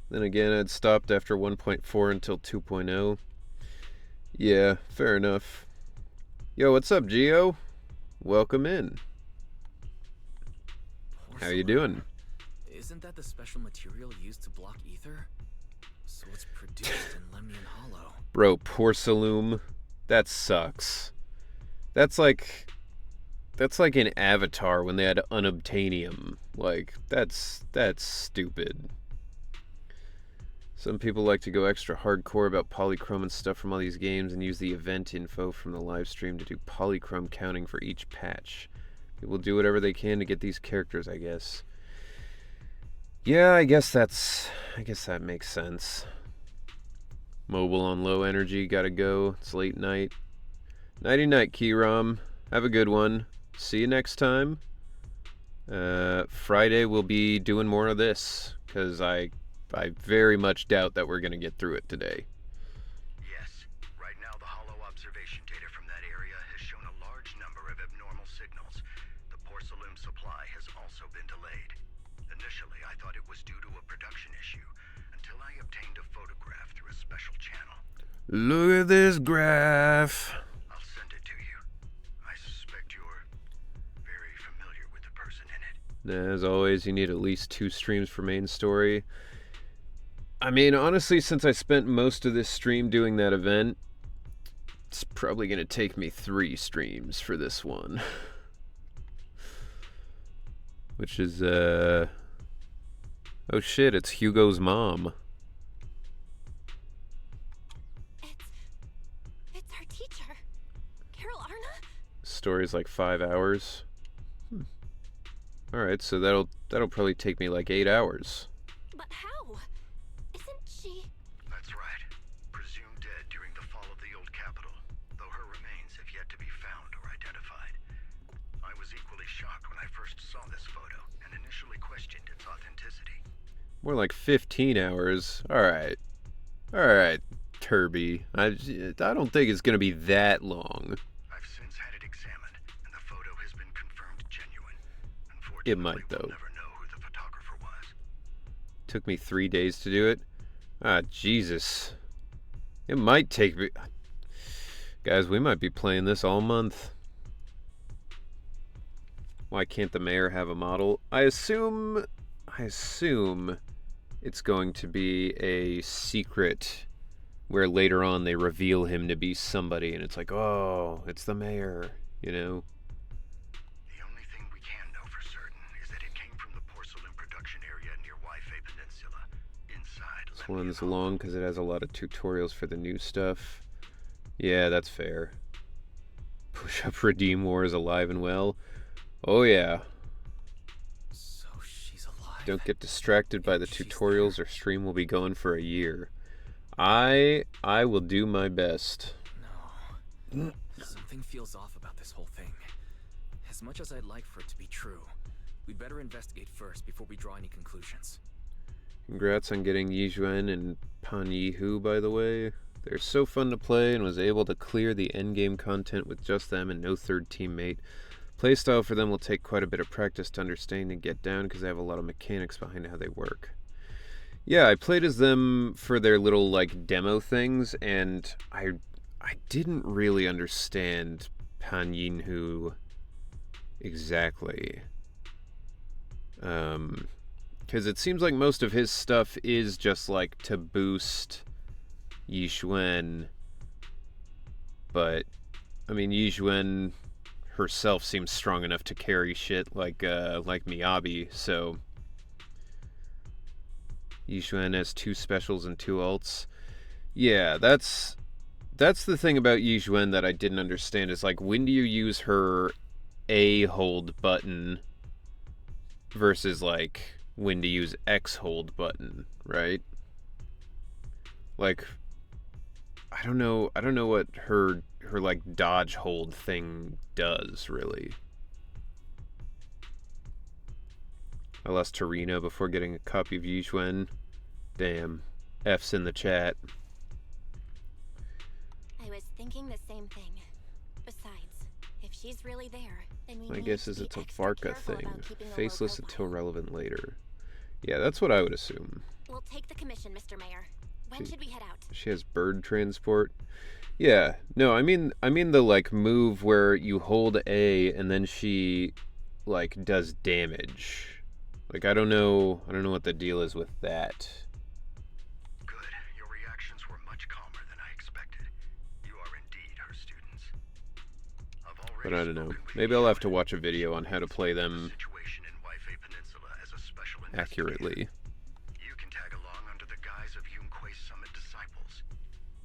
Then again, I'd stopped after 1.4 until 2.0. Yeah, fair enough. Yo, what's up, Gio? Welcome in. How you doing? Isn't that the special material used to block ether? So it's produced in Lemnian Hollow. Bro, Porcelain. That sucks. That's like in Avatar when they had unobtainium. Like, that's stupid. Some people like to go extra hardcore about polychrome and stuff from all these games and use the event info from the live stream to do polychrome counting for each patch. People do whatever they can to get these characters, I guess. Yeah, I guess that makes sense. Mobile on low energy, gotta go. It's late night. Nighty night, Keyrom. Have a good one. See you next time. Friday we'll be doing more of this, because I very much doubt that we're going to get through it today. Yes. Right now, the hollow observation data from that area has shown a large number of abnormal signals. The porcelain supply has also been delayed. Initially, I thought it was due to a production issue, until I obtained a photograph through a special channel. Look at this graph. I'll send it to you. I suspect you're very familiar with the person in it. As always, you need at least 2 streams for main story. I mean, honestly, since I spent most of this stream doing that event, it's probably going to take me 3 streams for this one. Which is, oh shit, it's Hugo's mom. It's our teacher, Carol Arna. Story's like 5 hours. Alright, so that'll probably take me like 8 hours. But how? Isn't she? That's right. Presumed dead during the fall of the old capital, though her remains have yet to be found or identified. I was equally shocked when I first saw this photo and initially questioned its authenticity. More like 15 hours. Alright, Turby. I don't think it's going to be that long. I've since had it examined, and the photo has been confirmed genuine. It might, though. We'll never know who the photographer was. Took me 3 days to do it. Ah, Jesus. It might take me... Guys, we might be playing this all month. Why can't the mayor have a model? I assume it's going to be a secret where later on they reveal him to be somebody and it's like, oh, it's the mayor, you know? The only thing we can know for certain is that it came from the porcelain production area near Waifei Peninsula, inside This Lemnian one's Hollow. long because it has a lot of tutorials for the new stuff. Yeah, that's fair. Push Up Redeem War is alive and well. Oh yeah. So she's alive. Don't get distracted by the tutorials or stream will be going for a year. I will do my best. No. Something feels off about this whole thing. As much as I'd like for it to be true, we'd better investigate first before we draw any conclusions. Congrats on getting Yizhuan and Pan Yihu, by the way. They're so fun to play and was able to clear the endgame content with just them and no third teammate. Playstyle for them will take quite a bit of practice to understand and get down because they have a lot of mechanics behind how they work. Yeah, I played as them for their little, like, demo things, and I didn't really understand Pan Yinhu exactly. Because it seems like most of his stuff is just, like, to boost Yizhuan. But, I mean, Yizhuan herself seems strong enough to carry shit like Miyabi, so... Yizhuan has 2 specials and 2 ults. Yeah, that's the thing about Yizhuan that I didn't understand, is like, when do you use her A hold button versus like when to use X hold button, right? Like I don't know what her like dodge hold thing does really. I lost Tarina before getting a copy of Yixuan. Damn. F's in the chat. I was thinking the same thing. Besides, if she's really there, then we My need guess to is be it's a extra Varka careful thing. about keeping a low Faceless until profile. relevant later. Yeah, that's what I would assume. We'll take the commission, Mr. Mayor. When should we head out? She has bird transport. Yeah, no, I mean the like move where you hold A and then she like does damage. Like I don't know what the deal is with that. Good. Your reactions were much calmer than I expected. You are indeed her students. I've already But I don't know. spoken with Maybe I'll have to Yixuan. watch a video on how to play them Situation in Waifei Peninsula as a special investigator. accurately. You can tag along under the guise of Yunque's Summit disciples.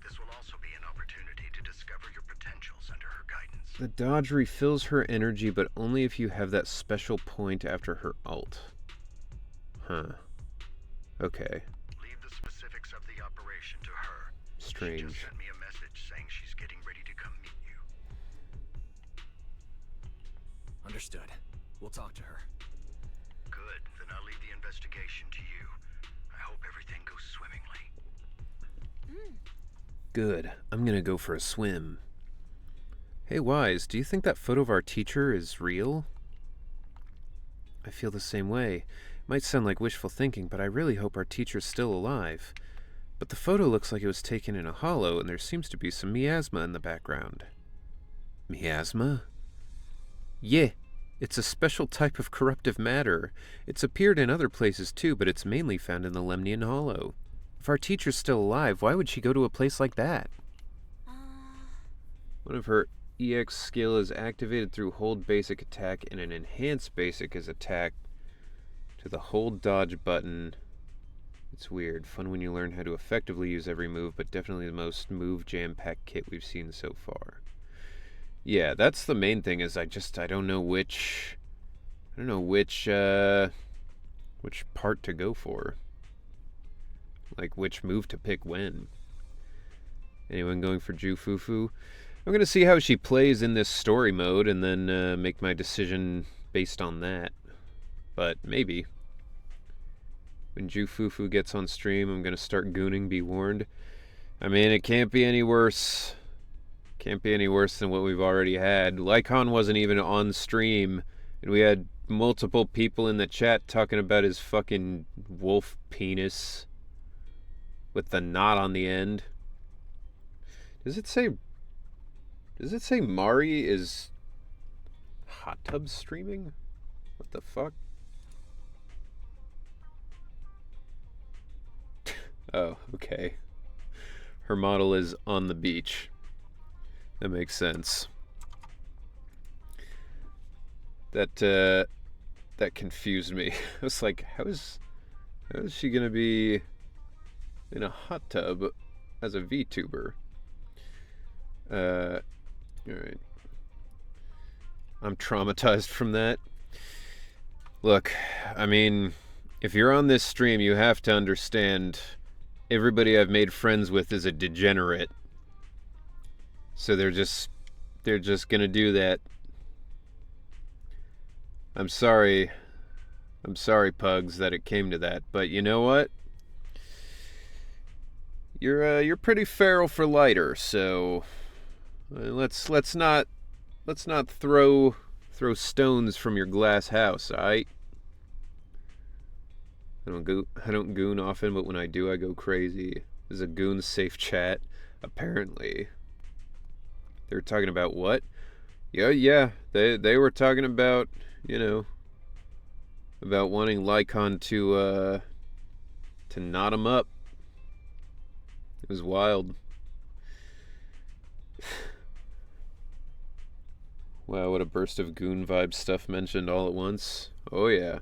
This will also be an opportunity to discover your potentials under her guidance. The dodge refills her energy, but only if you have that special point after her ult. Huh. Okay. Leave the specifics of the operation to her. Strange. She just sent me a message saying she's getting ready to come meet you. Understood. We'll talk to her. Good. Then I'll leave the investigation to you. I hope everything goes swimmingly. Good. I'm gonna go for a swim. Hey, Wise, do you think that photo of our teacher is real? I feel the same way. Might sound like wishful thinking, but I really hope our teacher's still alive. But the photo looks like it was taken in a hollow, and there seems to be some miasma in the background. Miasma? Yeah, it's a special type of corruptive matter. It's appeared in other places too, but it's mainly found in the Lemnian Hollow. If our teacher's still alive, why would she go to a place like that? One of her EX skill is activated through hold basic attack, and an enhanced basic is attacked to the hold dodge button. It's weird. Fun when you learn how to effectively use every move, but definitely the most move jam-packed kit we've seen so far. Yeah, that's the main thing is I don't know which part to go for. Like which move to pick when. Anyone going for Ju Fufu? I'm going to see how she plays in this story mode and then make my decision based on that. But maybe. When Ju Fufu gets on stream, I'm going to start gooning, be warned. I mean, it can't be any worse. Can't be any worse than what we've already had. Lycon wasn't even on stream, and we had multiple people in the chat talking about his fucking wolf penis with the knot on the end. Does it say Mari is hot tub streaming? What the fuck? Oh, okay. Her model is on the beach. That makes sense. That confused me. I was like, how is she gonna be in a hot tub as a VTuber? Alright. I'm traumatized from that. Look, I mean, if you're on this stream, you have to understand everybody I've made friends with is a degenerate. So they're just gonna do that. I'm sorry, Pugs, that it came to that. But you know what? You're pretty feral for lighter, so let's not throw stones from your glass house, alright? I don't goon often, but when I do, I go crazy. This is a goon safe chat, apparently. They were talking about what? Yeah. They were talking about, about wanting Lycon to knot him up. It was wild. Wow, what a burst of goon vibe stuff mentioned all at once. Oh yeah.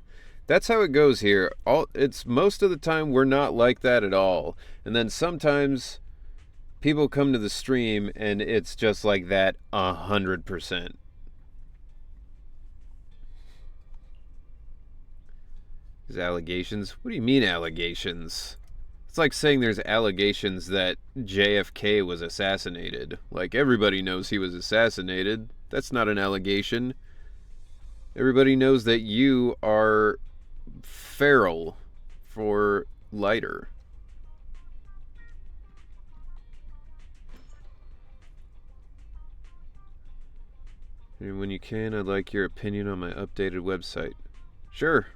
That's how it goes here. It's most of the time we're not like that at all. And then sometimes people come to the stream and it's just like that 100%. These allegations? What do you mean allegations? It's like saying there's allegations that JFK was assassinated. Like, everybody knows he was assassinated. That's not an allegation. Everybody knows that you are feral for lighter. And when you can, I'd like your opinion on my updated website. Sure.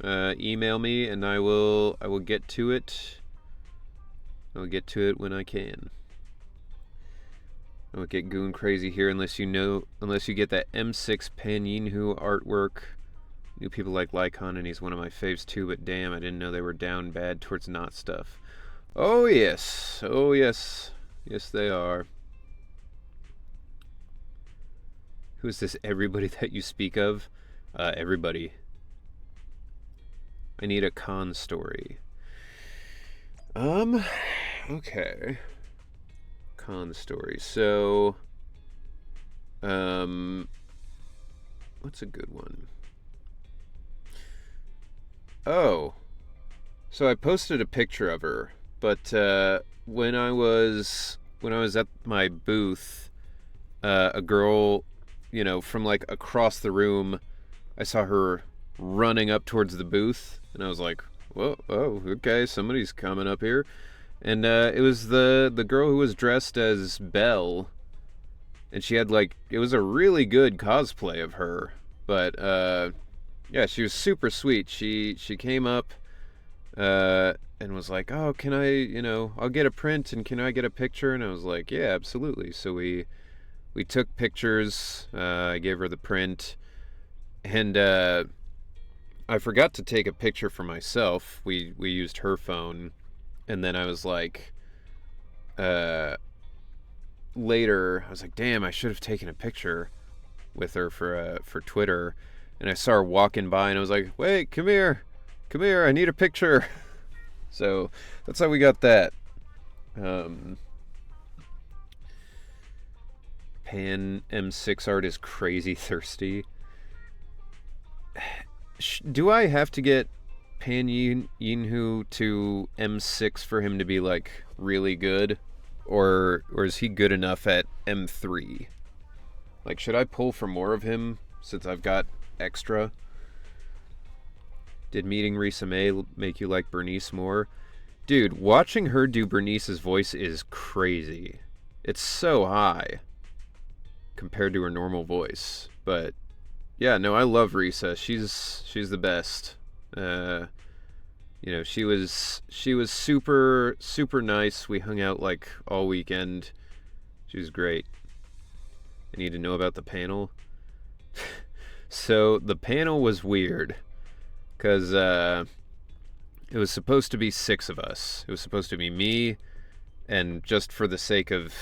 Email me and I will get to it. I'll get to it when I can. I won't get goon crazy here unless you get that M6 Panyinhu artwork. New people like Lycon and he's one of my faves too, but damn, I didn't know they were down bad towards not stuff. Oh yes. Oh yes. Yes they are. Who is this everybody that you speak of? Everybody. I need a con story. Okay. Con story. So, what's a good one? Oh. So I posted a picture of her, but when I was at my booth, a girl, from like across the room, I saw her running up towards the booth, and I was like, whoa, oh, okay, somebody's coming up here. And it was the girl who was dressed as Belle, and she had it was a really good cosplay of her, but yeah, she was super sweet. She came up and was like, oh, can I, I'll get a print, and can I get a picture? And I was like, yeah, absolutely. So we took pictures. I gave her the print, and I forgot to take a picture for myself. We used her phone, and then I was like, later, I was like, damn, I should have taken a picture with her for Twitter. And I saw her walking by, and I was like, wait, come here, I need a picture. So that's how we got that. Pan M6 art is crazy thirsty. Do I have to get Pan Yinhu to M6 for him to be really good, or is he good enough at M3? Should I pull for more of him since I've got extra? Did meeting Risa May make you like Bernice more? Dude, watching her do Bernice's voice is crazy. It's so high compared to her normal voice, but yeah, no, I love Risa. She's the best. She was super nice. We hung out all weekend. She was great. I need to know about the panel. So the panel was weird because it was supposed to be 6 of us. It was supposed to be me, and just for the sake of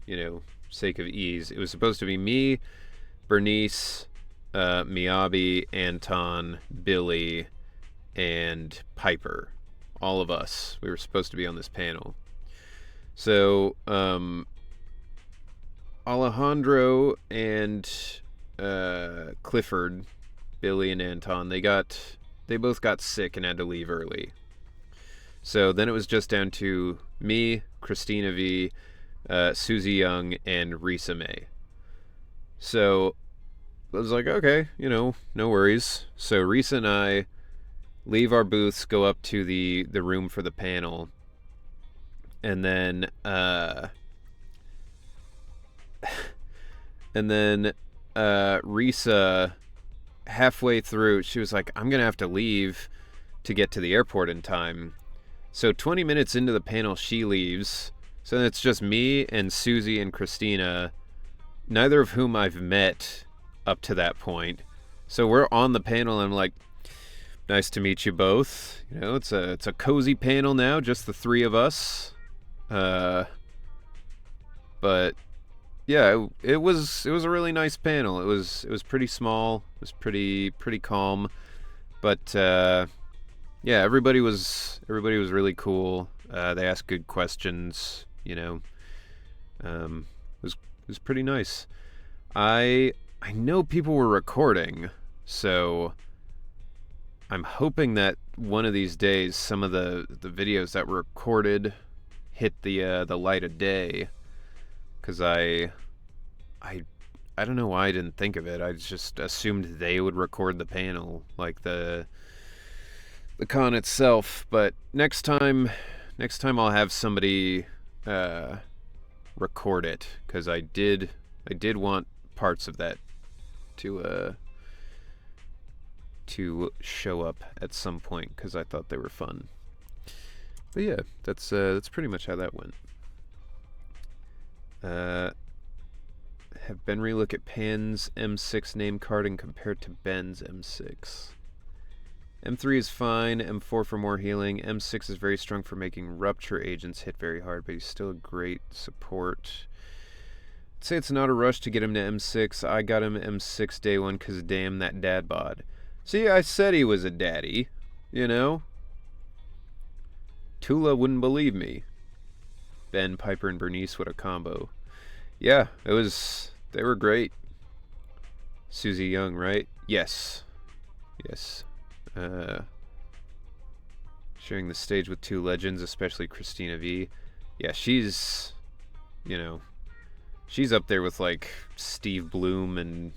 ease, it was supposed to be me, Bernice, Miyabi, Anton, Billy, and Piper. All of us. We were supposed to be on this panel. So, Alejandro and Clifford, Billy and Anton, they both got sick and had to leave early. So then it was just down to me, Christina V, Susie Young, and Risa May. So I was like, okay, no worries. So Risa and I leave our booths, go up to the room for the panel, and then Risa, halfway through, she was like, I'm gonna have to leave to get to the airport in time. So 20 minutes into the panel, she leaves. So then it's just me and Susie and Christina, neither of whom I've met up to that point. So we're on the panel, and I'm like, nice to meet you both. It's a cozy panel now, just the 3 of us. But yeah, it was a really nice panel. It was pretty small. It was pretty calm. But yeah, everybody was really cool. They asked good questions. It was pretty nice. I know people were recording, so I'm hoping that one of these days some of the videos that were recorded hit the light of day, because I don't know why I didn't think of it. I just assumed they would record the panel, like the con itself. But next time I'll have somebody record it, because I did want parts of that to show up at some point, because I thought they were fun. But yeah, that's pretty much how that went. Have Ben relook at Pan's M6 name card and compare it to Ben's M6. M3 is fine, M4 for more healing. M6 is very strong for making rupture agents hit very hard, but he's still a great support. I'd say it's not a rush to get him to M6. I got him M6 day one because damn that dad bod. See, I said he was a daddy, you know? Tula wouldn't believe me. Ben, Piper, and Bernice, what a combo. Yeah, they were great. Susie Young, right? Yes. Yes. Sharing the stage with two legends, especially Christina V. Yeah, she's up there with like Steve Bloom and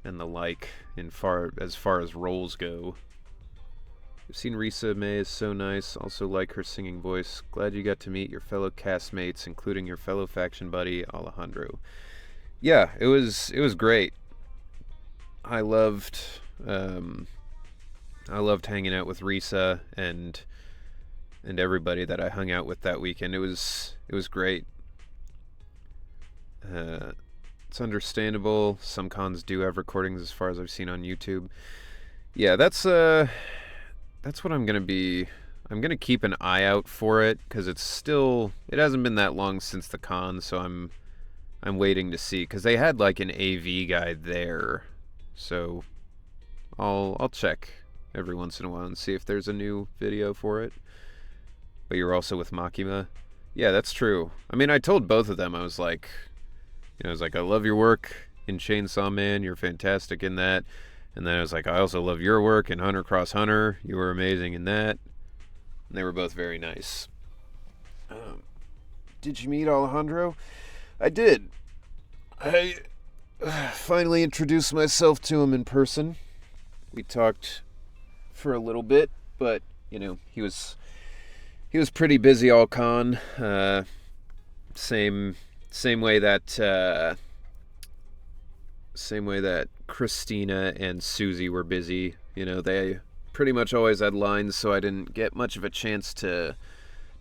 the like as far as roles go. I've seen Risa May is so nice. Also like her singing voice. Glad you got to meet your fellow castmates, including your fellow faction buddy Alejandro. Yeah, it was great. I loved hanging out with Risa and everybody that I hung out with that weekend. It was great. It's understandable. Some cons do have recordings, as far as I've seen on YouTube. Yeah, that's what I'm gonna be. I'm gonna keep an eye out for it, because it hasn't been that long since the con, so I'm waiting to see, because they had like an AV guy there, so I'll check every once in a while and see if there's a new video for it. But you're also with Makima. Yeah, that's true. I mean, I told both of them, I was like, I love your work in Chainsaw Man. You're fantastic in that. And then I was like, I also love your work in Hunter Cross Hunter. You were amazing in that. And they were both very nice. Did you meet Alejandro? I did. I finally introduced myself to him in person. We talked for a little bit, but he was pretty busy all con. Same way that Christina and Susie were busy. They pretty much always had lines, so I didn't get much of a chance to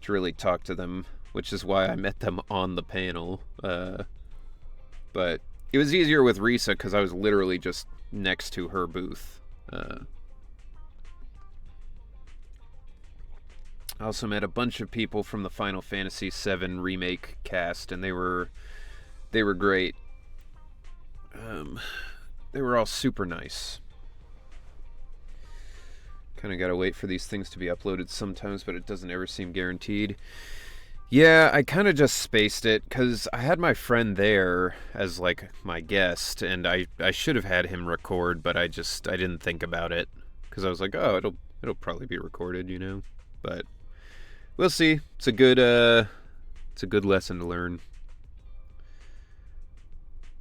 really talk to them, which is why I met them on the panel. But it was easier with Risa because I was literally just next to her booth. I also met a bunch of people from the Final Fantasy VII Remake cast, and they were great. They were all super nice. Kind of gotta wait for these things to be uploaded sometimes, but it doesn't ever seem guaranteed. Yeah, I kind of just spaced it, because I had my friend there as, like, my guest, and I should have had him record, but I didn't think about it, because I was like, oh, it'll probably be recorded, but we'll see. It's a good lesson to learn.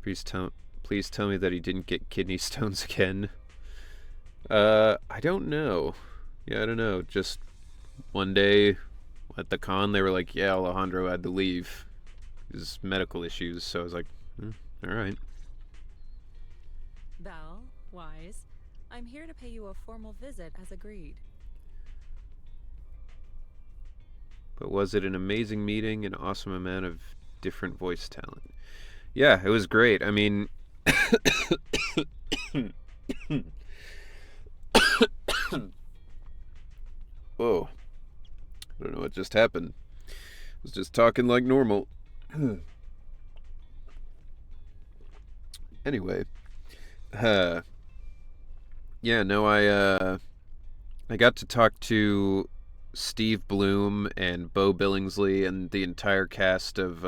Please tell me that he didn't get kidney stones again. I don't know. Yeah, I don't know. Just one day at the con, they were like, yeah, Alejandro had to leave. His medical issues. So I was like, all right. Val, Wise, I'm here to pay you a formal visit as agreed. But was it an amazing meeting, an awesome amount of different voice talent? Yeah, it was great. I mean, whoa. I don't know what just happened. I was just talking like normal. Anyway. Yeah, no, I got to talk to Steve Bloom and Bo Billingsley and the entire cast of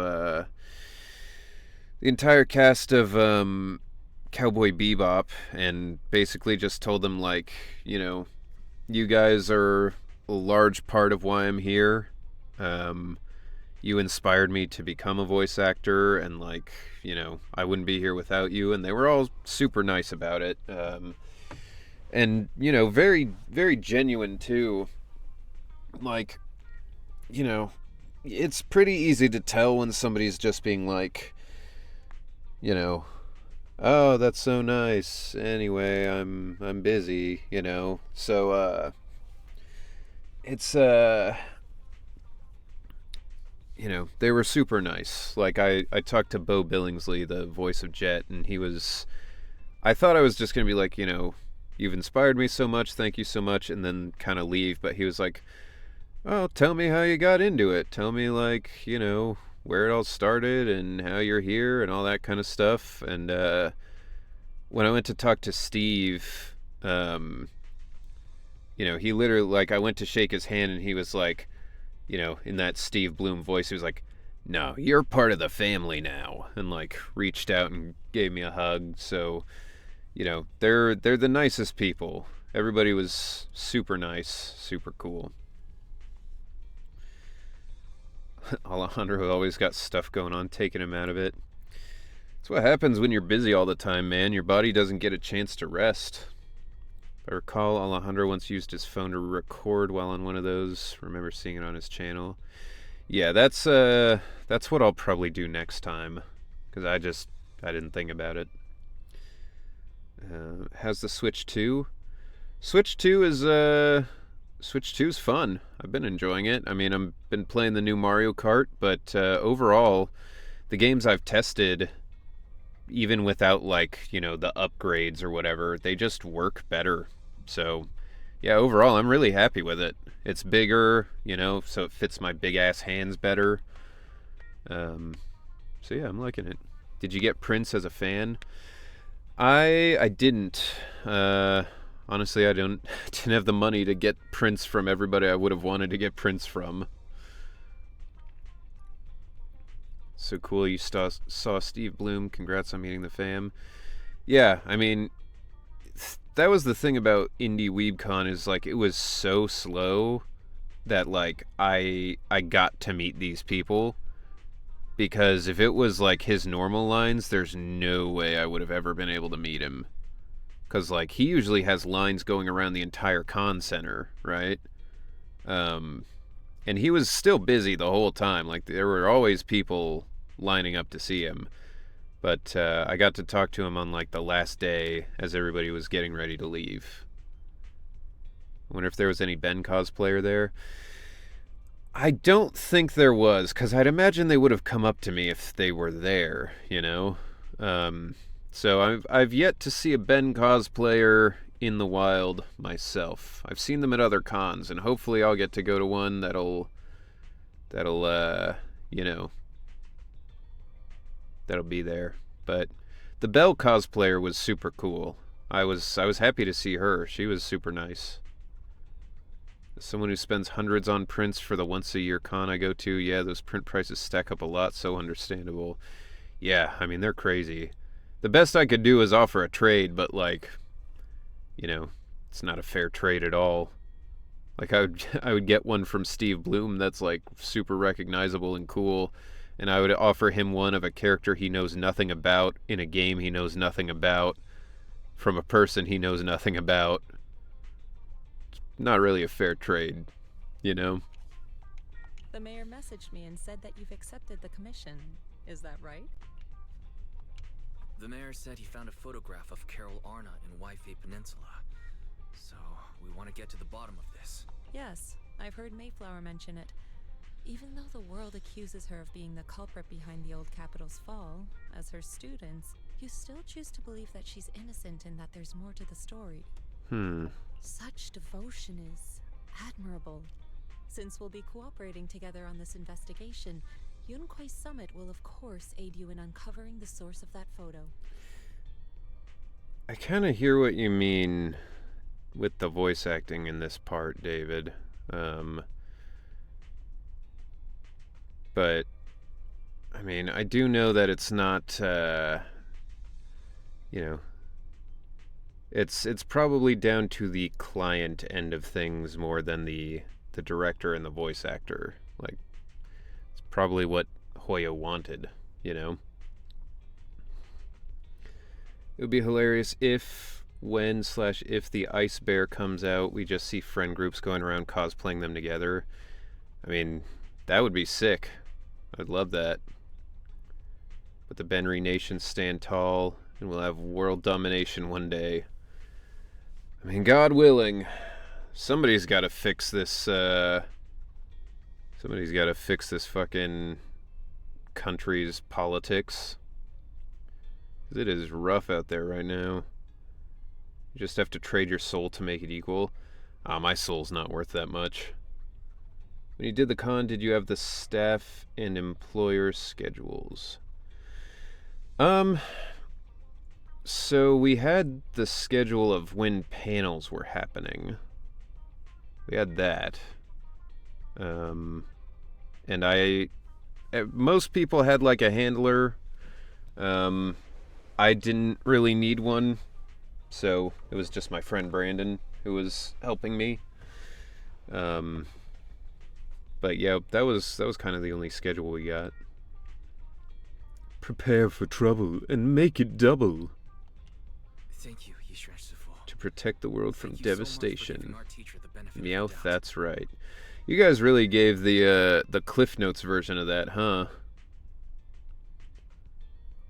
Cowboy Bebop, and basically just told them, like, you guys are a large part of why I'm here. You inspired me to become a voice actor, and like, I wouldn't be here without you, and they were all super nice about it. And, very, very genuine too. Like, it's pretty easy to tell when somebody's just being like, oh, that's so nice. Anyway, I'm busy, So, it's, they were super nice. Like, I talked to Bo Billingsley, the voice of Jet, and I thought I was just going to be like, you've inspired me so much, thank you so much, and then kind of leave. But he was like, oh, tell me how you got into it. Tell me, like, where it all started and how you're here and all that kind of stuff. And when I went to talk to Steve, he literally, like, I went to shake his hand and he was like, in that Steve Bloom voice, he was like, no, you're part of the family now. And, like, reached out and gave me a hug. So, they're the nicest people. Everybody was super nice, super cool. Alejandro always got stuff going on, taking him out of it. That's what happens when you're busy all the time, man. Your body doesn't get a chance to rest. If I recall, Alejandro once used his phone to record while on one of those. Remember seeing it on his channel. Yeah, that's what I'll probably do next time, because I didn't think about it. How's the Switch 2? Switch 2 is fun. I've been enjoying it. I mean, I've been playing the new Mario Kart, but overall, the games I've tested, even without, like, the upgrades or whatever, they just work better. So, yeah, overall, I'm really happy with it. It's bigger, so it fits my big-ass hands better. So, yeah, I'm liking it. Did you get Prince as a fan? I didn't. Honestly, I didn't have the money to get Prince from everybody I would have wanted to get Prince from. So cool you saw Steve Bloom. Congrats on meeting the fam. Yeah, I mean, that was the thing about Indie WeebCon, is like, it was so slow that, like, I got to meet these people. Because if it was like his normal lines, there's no way I would have ever been able to meet him. Because, like, he usually has lines going around the entire con center, right? And he was still busy the whole time. Like, there were always people lining up to see him. But I got to talk to him on, like, the last day as everybody was getting ready to leave. I wonder if there was any Ben cosplayer there. I don't think there was, because I'd imagine they would have come up to me if they were there, So I've yet to see a Ben cosplayer in the wild myself. I've seen them at other cons, and hopefully I'll get to go to one that'll be there. But the Belle cosplayer was super cool. I was happy to see her. She was super nice. As someone who spends hundreds on prints for the once-a-year con I go to, yeah, those print prices stack up a lot, so understandable. Yeah, I mean, they're crazy. The best I could do is offer a trade, but, like, it's not a fair trade at all. Like, I would get one from Steve Bloom that's, like, super recognizable and cool, and I would offer him one of a character he knows nothing about in a game he knows nothing about from a person he knows nothing about. Not really a fair trade, The mayor messaged me and said that you've accepted the commission. Is that right? The mayor said he found a photograph of Carol Arna in Waifei Peninsula. So, we want to get to the bottom of this. Yes, I've heard Mayflower mention it. Even though the world accuses her of being the culprit behind the old capital's fall, as her students, you still choose to believe that she's innocent and that there's more to the story. Such devotion is admirable. Since we'll be cooperating together on this investigation, Yunquei Summit will of course aid you in uncovering the source of that photo. I kind of hear what you mean with the voice acting in this part, David. But, I mean, I do know that it's not, It's probably down to the client end of things more than the director and the voice actor. Like, it's probably what Hoya wanted, you know? It would be hilarious if, if the Ice Bear comes out, we just see friend groups going around cosplaying them together. I mean, that would be sick. I'd love that. But the Benry nations stand tall, and we'll have world domination one day. I mean, God willing, somebody's got to fix this, somebody's got to fix this fucking country's politics. It is rough out there right now. You just have to trade your soul to make it equal. My soul's not worth that much. When you did the con, did you have the staff and employer schedules? So we had the schedule of when panels were happening. We had that. And most people had like a handler. I didn't really need one, so it was just my friend Brandon who was helping me. But yeah, that was kind of the only schedule we got. Prepare for trouble and make it double. Thank you, To protect the world from devastation. Meowth, doubt. that's right. You guys really gave the Cliff Notes version of that, huh?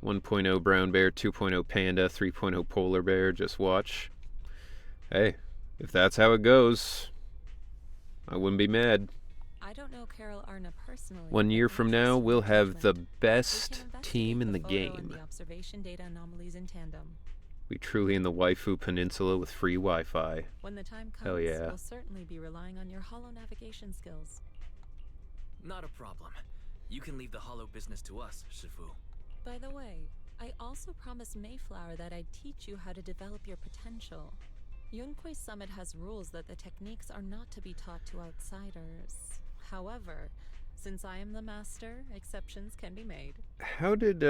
1.0 brown bear, 2.0 panda, 3.0 polar bear, just watch. Hey, if that's how it goes, I wouldn't be mad. I don't know Carol Arna personally. 1 year but from my now, personal we'll have the judgment, we best can team in the investigate photo and game. the observation data anomalies in tandem. We truly in the Waifu Peninsula with free Wi-Fi. When the time comes, Hell yeah. we'll certainly be relying on your holo navigation skills. Not a problem. You can leave the hollow business to us, Shifu. By the way, I also promised Mayflower that I'd teach you how to develop your potential. Yunquei Summit has rules that the techniques are not to be taught to outsiders. However, since I am the master, exceptions can be made. How did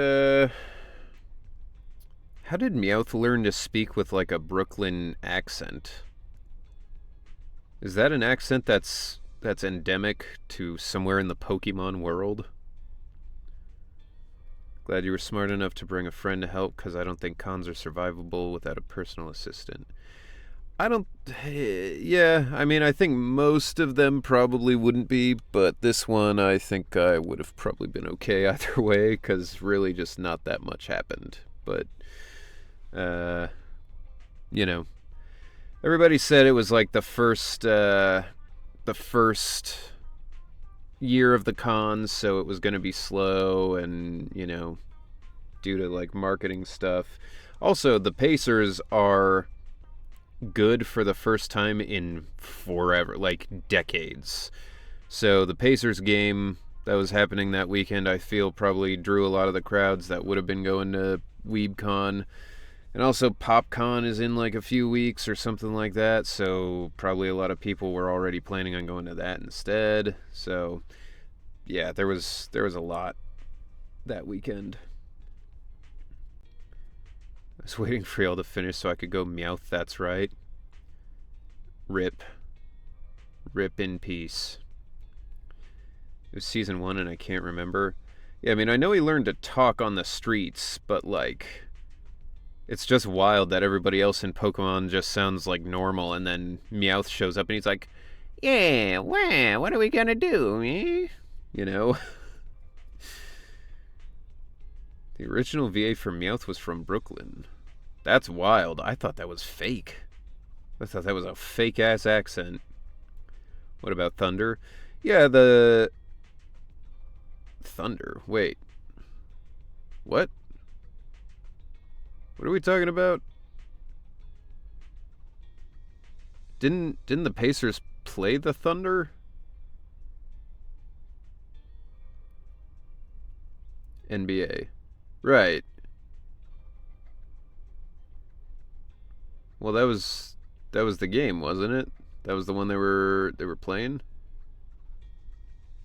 Meowth learn to speak with like a Brooklyn accent? Is that an accent that's endemic to somewhere in the Pokemon world? Glad you were smart enough to bring a friend to help, because I don't think cons are survivable without a personal assistant. Yeah, I mean, I think most of them probably wouldn't be, but this one I think I would have probably been okay either way, because really just not that much happened. But, you know, everybody said it was like the first year of the cons, so it was going to be slow and, you know, due to like marketing stuff. Also, the Pacers are good for the first time in forever, like decades. So the Pacers game that was happening that weekend, I feel probably drew a lot of the crowds that would have been going to WeebCon. And also PopCon is in like a few weeks or something like that, so probably a lot of people were already planning on going to that instead. So yeah, there was a lot that weekend. I was waiting for y'all to finish so I could go Meowth, that's right. Rip in peace. It was season 1 and I can't remember. Yeah, I mean, I know he learned to talk on the streets, but like, it's just wild that everybody else in Pokemon just sounds like normal, and then Meowth shows up and he's like, yeah, wow, what are we gonna do, eh? You know? The original VA for Meowth was from Brooklyn. That's wild. I thought that was fake. I thought that was a fake-ass accent. What about Thunder? Yeah, the... Thunder. Wait. What? What are we talking about? Didn't the Pacers play the Thunder? NBA. Right. Well, that was the game, wasn't it? That was the one they were playing.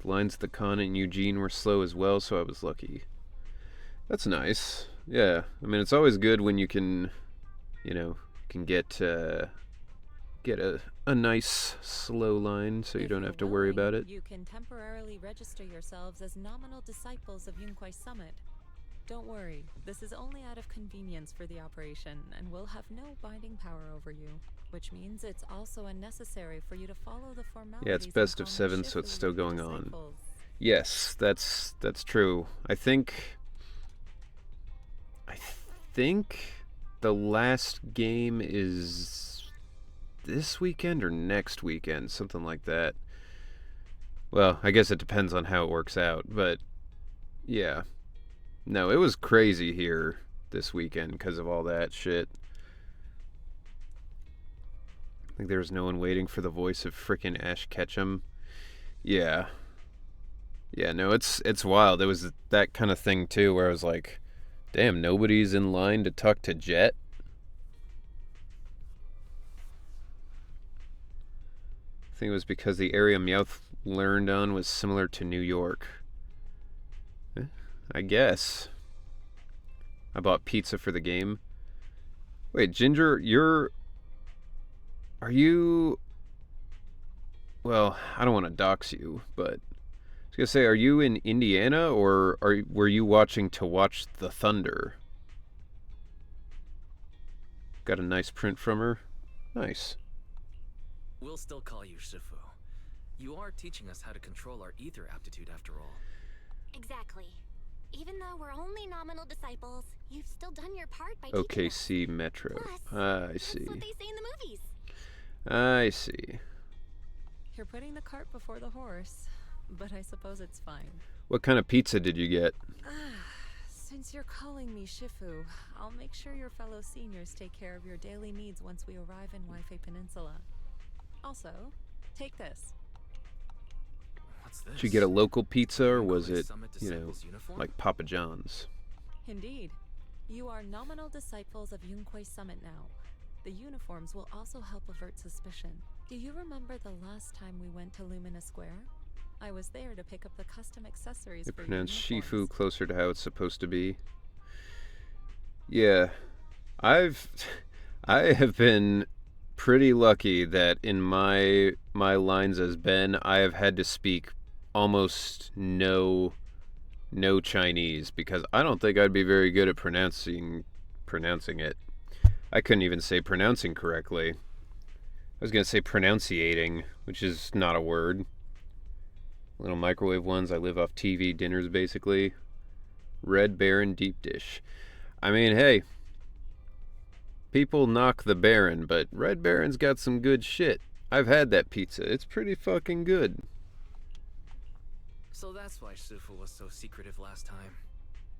The lines of the con in Eugene were slow as well, so I was lucky. That's nice. Yeah, I mean, it's always good when you can, you know, can get a nice slow line, so you don't have to worry about it. You can temporarily register yourselves as nominal disciples of Yunquai Summit. Don't worry, this is only out of convenience for the operation, and will have no binding power over you. Which means it's also unnecessary for you to follow the formalities. Yeah, it's best of 7, so it's still going on. Yes, that's true. I think the last game is this weekend or next weekend, something like that. Well, I guess it depends on how it works out, but yeah. No, it was crazy here this weekend because of all that shit. I think there was no one waiting for the voice of frickin' Ash Ketchum. Yeah. Yeah, no, it's wild. It was that kind of thing, too, where I was like, damn, nobody's in line to talk to Jet? I think it was because the area Meowth learned on was similar to New York. I guess. I bought pizza for the game. Wait, Ginger, are you... Well, I don't want to dox you, but... I was going to say, are you in Indiana, or were you watching to watch the Thunder? Got a nice print from her. Nice. We'll still call you Shifu. You are teaching us how to control our ether aptitude after all. Exactly. Even though we're only nominal disciples, you've still done your part by teaching us. OKC Metro. Plus, I see. that's what they say in the movies. I see. You're putting the cart before the horse, but I suppose it's fine. What kind of pizza did you get? Since you're calling me Shifu, I'll make sure your fellow seniors take care of your daily needs once we arrive in Waifei Peninsula. Also, take this. What's this? Did you get a local pizza, or was it, like Papa John's? Indeed. You are nominal disciples of Yunquai Summit now. The uniforms will also help avert suspicion. Do you remember the last time we went to Lumina Square? I was there to pick up the custom accessories They for pronounce your uniforms. Shifu closer to how it's supposed to be. Yeah. I have been pretty lucky that in my lines as Ben, I have had to speak almost no Chinese, because I don't think I'd be very good at pronouncing it. I couldn't even say pronouncing correctly. I was going to say pronunciating, which is not a word. Little microwave ones. I live off TV dinners, basically. Red Baron deep dish. I mean, hey, people knock the Baron, but Red Baron's got some good shit. I've had that pizza. It's pretty fucking good. So that's why Shifu was so secretive last time.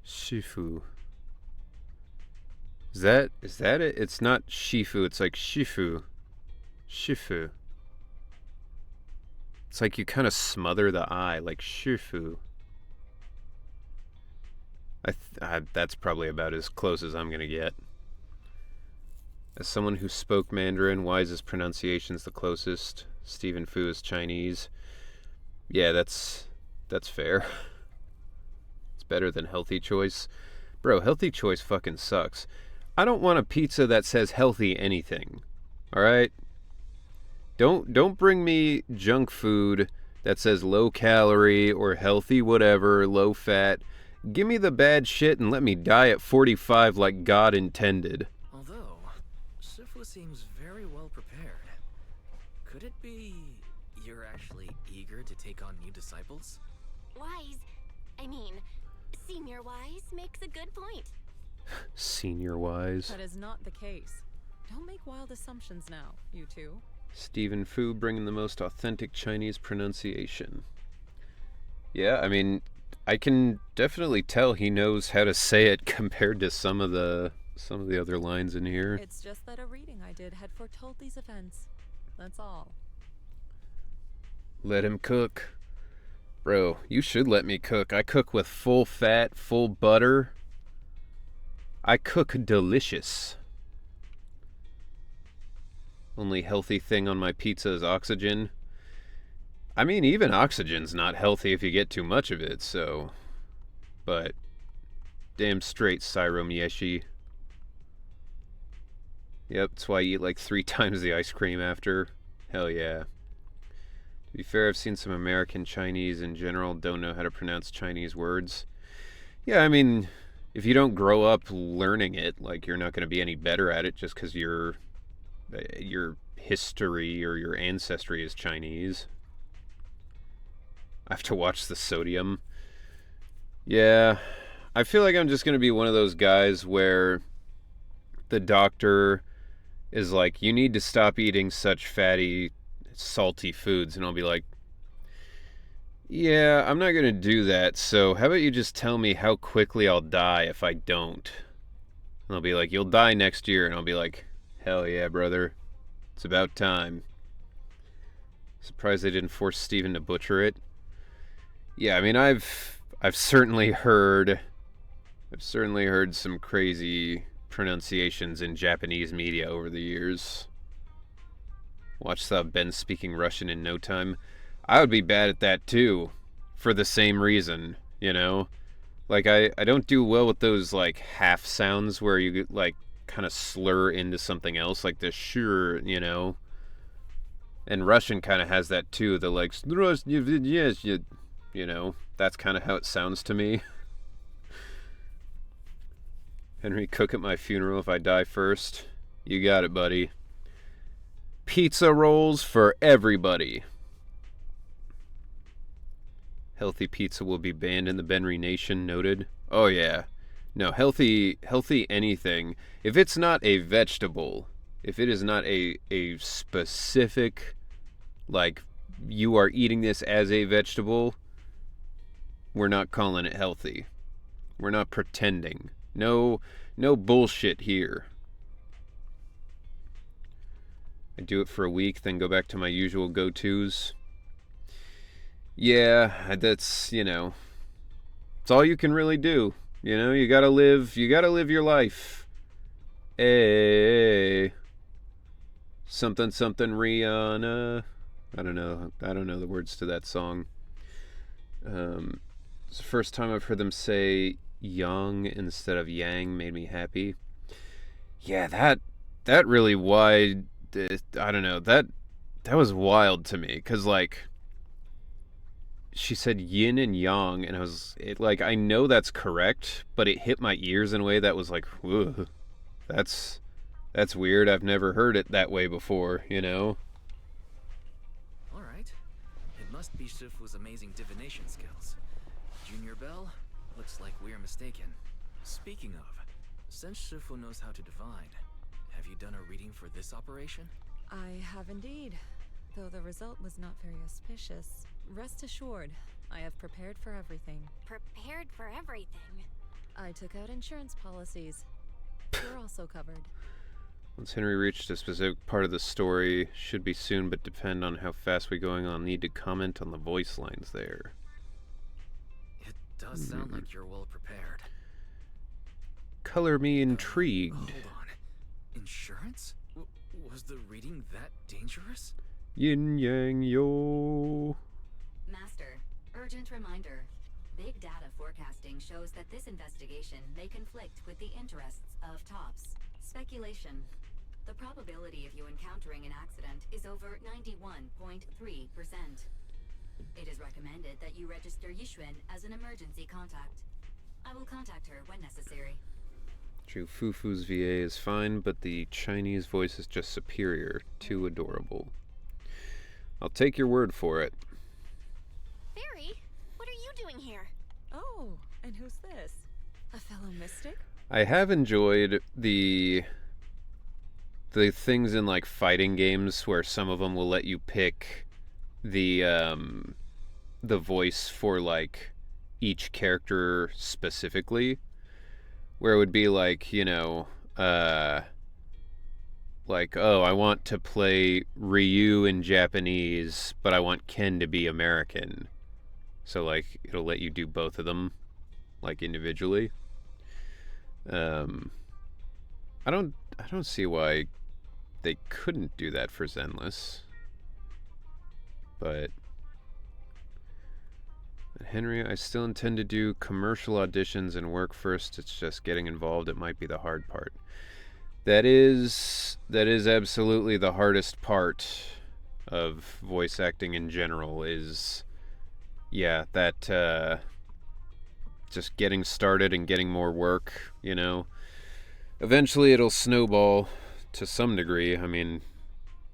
Shifu. Is that it? It's not Shifu, it's like Shifu. Shifu. It's like you kind of smother the I, like Shifu. That's probably about as close as I'm going to get. As someone who spoke Mandarin, Wise's pronunciation's the closest. Stephen Fu is Chinese. Yeah, that's fair. It's better than Healthy Choice. Bro, Healthy Choice fucking sucks. I don't want a pizza that says healthy anything. Alright? Don't bring me junk food that says low calorie or healthy whatever, low fat. Give me the bad shit and let me die at 45 like God intended. Although, Shifu seems very well prepared. Could it be you're actually eager to take on new disciples? Senior Wise makes a good point. Senior Wise. That is not the case. Don't make wild assumptions now, you two. Stephen Fu bringing the most authentic Chinese pronunciation. Yeah, I mean, I can definitely tell he knows how to say it compared to some of the other lines in here. It's just that a reading I did had foretold these events. That's all. Let him cook. Bro, you should let me cook. I cook with full fat, full butter. I cook delicious. Only healthy thing on my pizza is oxygen. I mean, even oxygen's not healthy if you get too much of it, so... But... Damn straight, Sairo Mieshi. Yep, that's why I eat like 3 times the ice cream after. Hell yeah. To be fair, I've seen some American Chinese in general don't know how to pronounce Chinese words. Yeah, I mean, if you don't grow up learning it, like, you're not going to be any better at it just because your history or your ancestry is Chinese. I have to watch the sodium. Yeah, I feel like I'm just going to be one of those guys where the doctor is like, you need to stop eating such fatty, salty foods. And I'll be like, yeah, I'm not going to do that. So how about you just tell me how quickly I'll die if I don't? And they'll be like, you'll die next year. And I'll be like, hell yeah, brother. It's about time. Surprised they didn't force Steven to butcher it. Yeah, I mean, I've certainly heard some crazy pronunciations in Japanese media over the years. Watch Ben speaking Russian in no time. I would be bad at that too, for the same reason, you know? Like, I don't do well with those, like, half sounds where you, like, kind of slur into something else, like the sure, you know? And Russian kind of has that too, the, like, yes, you know? That's kind of how it sounds to me. Henry, cook at my funeral if I die first. You got it, buddy. Pizza rolls for everybody. Healthy pizza will be banned in the Benry Nation, noted. Oh yeah. No, healthy anything. If it's not a vegetable, if it is not a specific, like, you are eating this as a vegetable, we're not calling it healthy. We're not pretending. No bullshit here. I do it for a week, then go back to my usual go-tos. Yeah, that's, you know, it's all you can really do. You know, you gotta live your life. Hey, something Rihanna. I don't know the words to that song. It's the first time I've heard them say young instead of yang, made me happy. Yeah, that really wide. I don't know, that was wild to me, cause like, she said yin and yang, and I know that's correct, but it hit my ears in a way that was like, whoa, that's weird. I've never heard it that way before, you know? Alright. It must be Shifu's amazing divination skills. Junior Bell? Looks like we're mistaken. Speaking of, since Shifu knows how to divine, have you done a reading for this operation? I have indeed, though the result was not very auspicious. Rest assured, I have prepared for everything. Prepared for everything? I took out insurance policies. You're also covered. Once Henry reached a specific part of the story, should be soon, but depend on how fast we're going. I'll need to comment on the voice lines there. It does sound like you're well prepared. Color me intrigued. Hold on. Insurance? Was the reading that dangerous? Yin yang yo. Master, urgent reminder. Big data forecasting shows that this investigation may conflict with the interests of TOPS. Speculation. The probability of you encountering an accident is over 91.3%. It is recommended that you register Yixuan as an emergency contact. I will contact her when necessary. True, Fufu's VA is fine, but the Chinese voice is just superior. Too adorable. I'll take your word for it. Barry, what are you doing here? Oh, and who's this? A fellow mystic? I have enjoyed the things in, like, fighting games where some of them will let you pick the voice for, like, each character specifically, where it would be like, you know, like, oh, I want to play Ryu in Japanese, but I want Ken to be American. So, like, it'll let you do both of them, like, individually. I don't see why they couldn't do that for Zenless. But Henry, I still intend to do commercial auditions and work first. It's just getting involved. It might be the hard part. That is absolutely the hardest part of voice acting in general is, yeah, that just getting started and getting more work, you know. Eventually it'll snowball to some degree. I mean,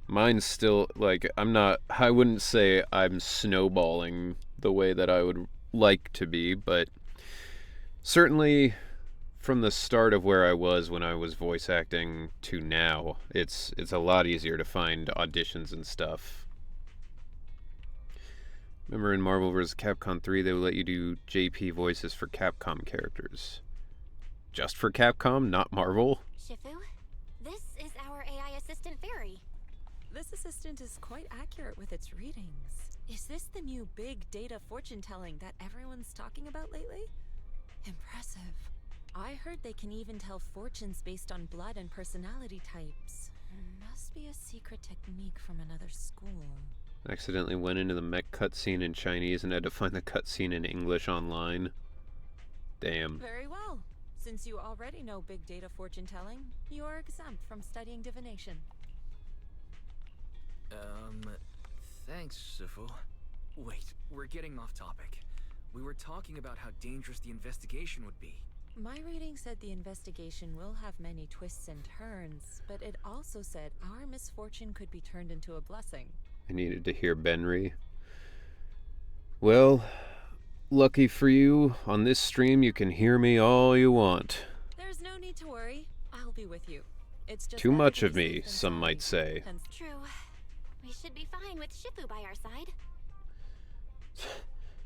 mine's still, like, I wouldn't say I'm snowballing the way that I would like to be, but certainly from the start of where I was when I was voice acting to now, it's a lot easier to find auditions and stuff. Remember in Marvel vs. Capcom 3, they would let you do JP voices for Capcom characters. Just for Capcom, not Marvel? Shifu, this is our AI assistant Fairy. This assistant is quite accurate with its readings. Is this the new big data fortune telling that everyone's talking about lately? Impressive. I heard they can even tell fortunes based on blood and personality types. Must be a secret technique from another school. Accidentally went into the mech cutscene in Chinese and had to find the cutscene in English online. Damn. Very well. Since you already know big data fortune telling, you are exempt from studying divination. Thanks, Shifu. Wait, we're getting off topic. We were talking about how dangerous the investigation would be. My reading said the investigation will have many twists and turns, but it also said our misfortune could be turned into a blessing. I needed to hear Benry. Well, lucky for you, on this stream you can hear me all you want. There's no need to worry. I'll be with you. It's just too much of me, some might say. True. We should be fine with Shifu by our side.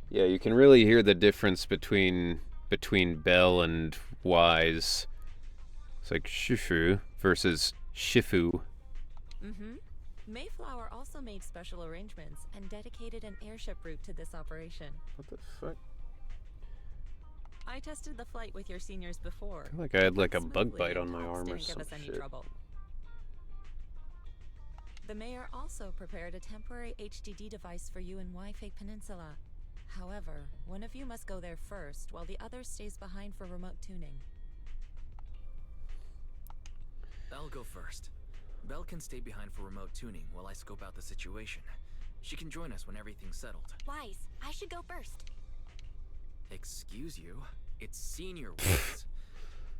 Yeah, you can really hear the difference between Bell and Wise. It's like Shifu versus Shifu. Mm-hmm. Mayflower also made special arrangements and dedicated an airship route to this operation. What the fuck? I tested the flight with your seniors before. I feel like I had like a bug bite on my arm or didn't give us any shit. trouble. The mayor also prepared a temporary HDD device for you in Wi-Fi Peninsula. However, one of you must go there first, while the other stays behind for remote tuning. I'll go first. Belle can stay behind for remote tuning while I scope out the situation. She can join us when everything's settled. Wise, I should go first. Excuse you? It's Senior Wise.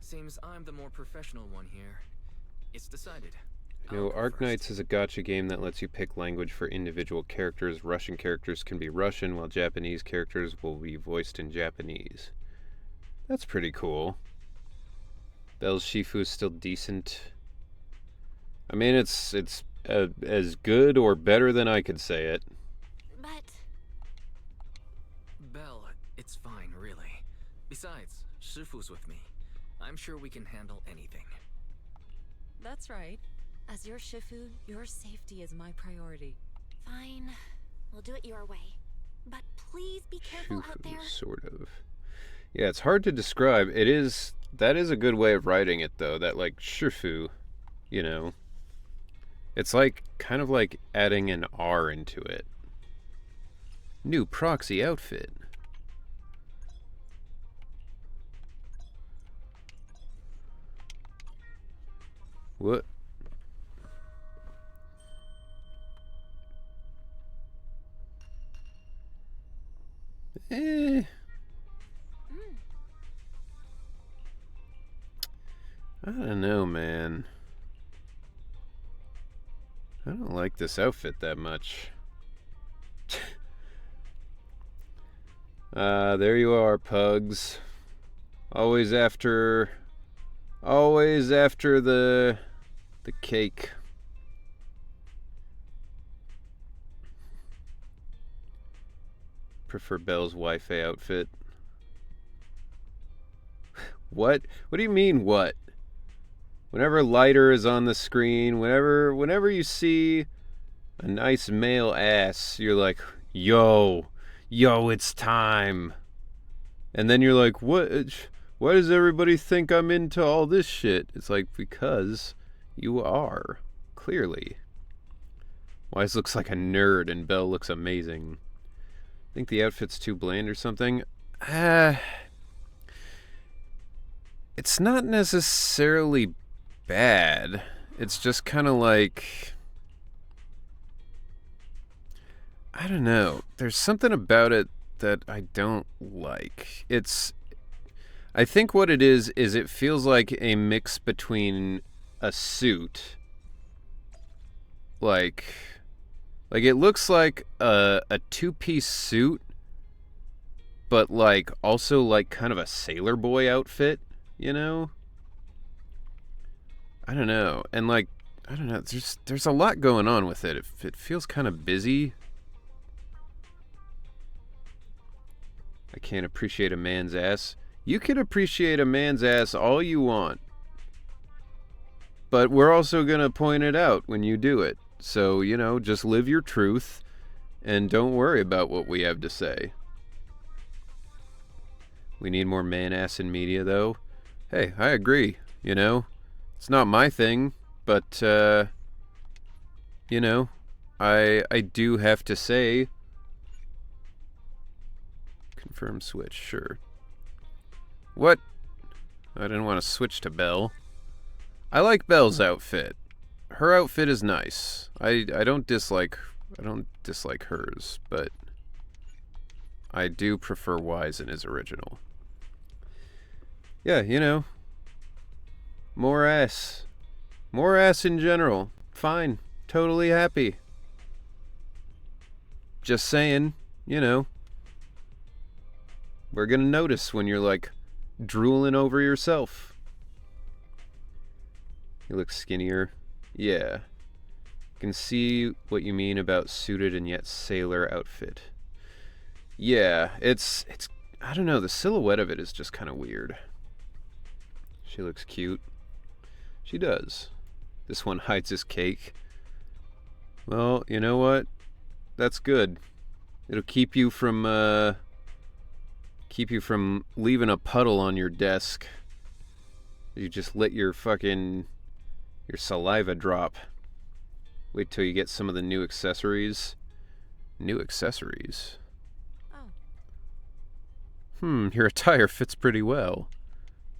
Seems I'm the more professional one here. It's decided. You know, Arknights is a gacha game that lets you pick language for individual characters. Russian characters can be Russian, while Japanese characters will be voiced in Japanese. That's pretty cool. Belle's Shifu is still decent. I mean, it's as good or better than I could say it. But... Belle, it's fine, really. Besides, Shifu's with me. I'm sure we can handle anything. That's right. As your Shifu, your safety is my priority. Fine. We'll do it your way. But please be careful out there. Sort of. Yeah, it's hard to describe. That is a good way of writing it, though. That, like, Shifu, you know. It's like, kind of like adding an R into it. New proxy outfit. What? I don't know, man. I don't like this outfit that much. There you are, pugs. Always after the cake. Prefer Belle's Wi-Fi outfit. What? What do you mean, what? Whenever lighter is on the screen, whenever you see a nice male ass, you're like, yo, it's time. And then you're like, what? Why does everybody think I'm into all this shit? It's like, because you are, clearly. Wise looks like a nerd and Belle looks amazing. Think the outfit's too bland or something? It's not necessarily bad. It's just kind of like, I don't know. There's something about it that I don't like. I think what it is it feels like a mix between a suit, like it looks like a two-piece suit, but like also like kind of a sailor boy outfit, you know? I don't know. And like, I don't know, there's a lot going on with it. It feels kind of busy. I can't appreciate a man's ass. You can appreciate a man's ass all you want. But we're also going to point it out when you do it. So, you know, just live your truth and don't worry about what we have to say. We need more man ass in media, though. Hey, I agree, you know? It's not my thing, but, you know, I do have to say... Confirm switch, sure. What? I didn't want to switch to Belle. I like Belle's outfit. Her outfit is nice. I don't dislike hers, but I do prefer Wise in his original. Yeah, you know. More ass. More ass in general. Fine. Totally happy. Just saying, you know. We're gonna notice when you're like drooling over yourself. You look skinnier. Yeah. Can see what you mean about suited and yet sailor outfit. Yeah, it's I don't know, the silhouette of it is just kind of weird. She looks cute. She does. This one hides his cake. Well, you know what? That's good. It'll keep you from leaving a puddle on your desk. You just let your saliva drop. Wait till you get some of the new accessories. New accessories? Oh. Your attire fits pretty well.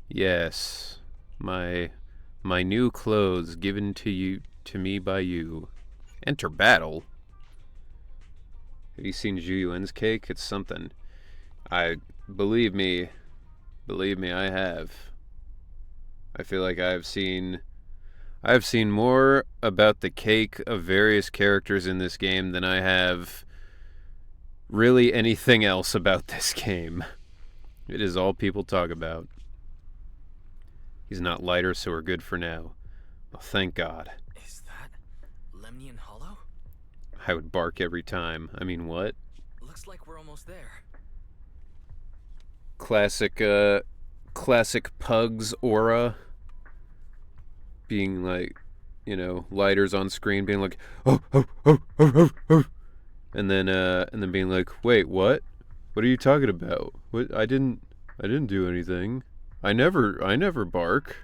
Yes. My new clothes given to me by you. Enter battle. Have you seen Zhu Yuan's cake? It's something. Believe me, I have. I feel like I've seen more about the cake of various characters in this game than I have really anything else about this game. It is all people talk about. He's not lighter, so we're good for now. Well, thank God. Is that Lemnian Hollow? I would bark every time. I mean, what? Looks like we're almost there. Classic Pugs aura. Being like, you know, lighters on screen being like, oh, and then being like, wait, what? What are you talking about? What? I didn't do anything. I never bark.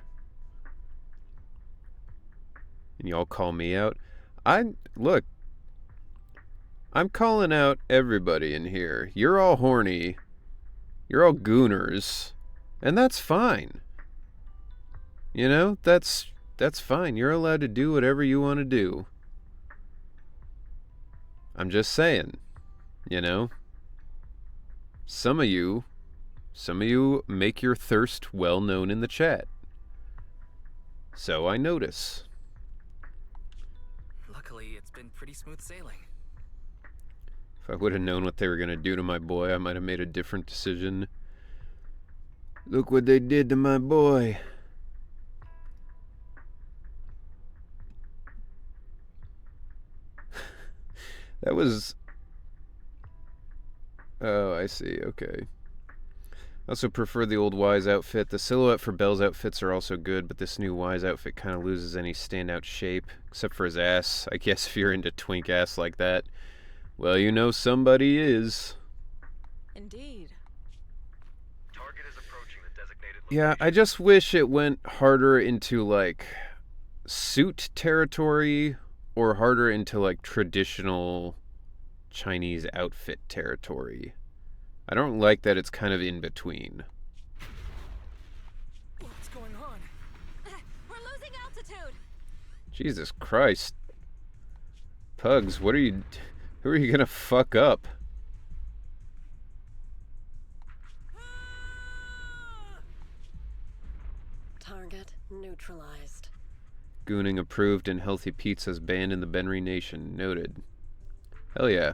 And y'all call me out. Look, I'm calling out everybody in here. You're all horny. You're all gooners. And that's fine. You know, that's fine. You're allowed to do whatever you want to do. I'm just saying, you know. Some of you make your thirst well known in the chat. So I notice. Luckily, it's been pretty smooth sailing. If I would have known what they were going to do to my boy, I might have made a different decision. Look what they did to my boy. That was... Oh, I see. Okay. I also prefer the old Wise outfit. The silhouette for Belle's outfits are also good, but this new Wise outfit kind of loses any standout shape, except for his ass. I guess if you're into twink ass like that, well, you know somebody is. Indeed. Target is approaching the designated Yeah, I just wish it went harder into, like, suit territory or harder into, like, traditional Chinese outfit territory. I don't like that it's kind of in between. What's going on? We're losing altitude! Jesus Christ. Pugs, what are you... Who are you gonna fuck up? Target neutralized. Gooning approved and healthy pizzas banned in the Benry Nation. Noted. Hell yeah.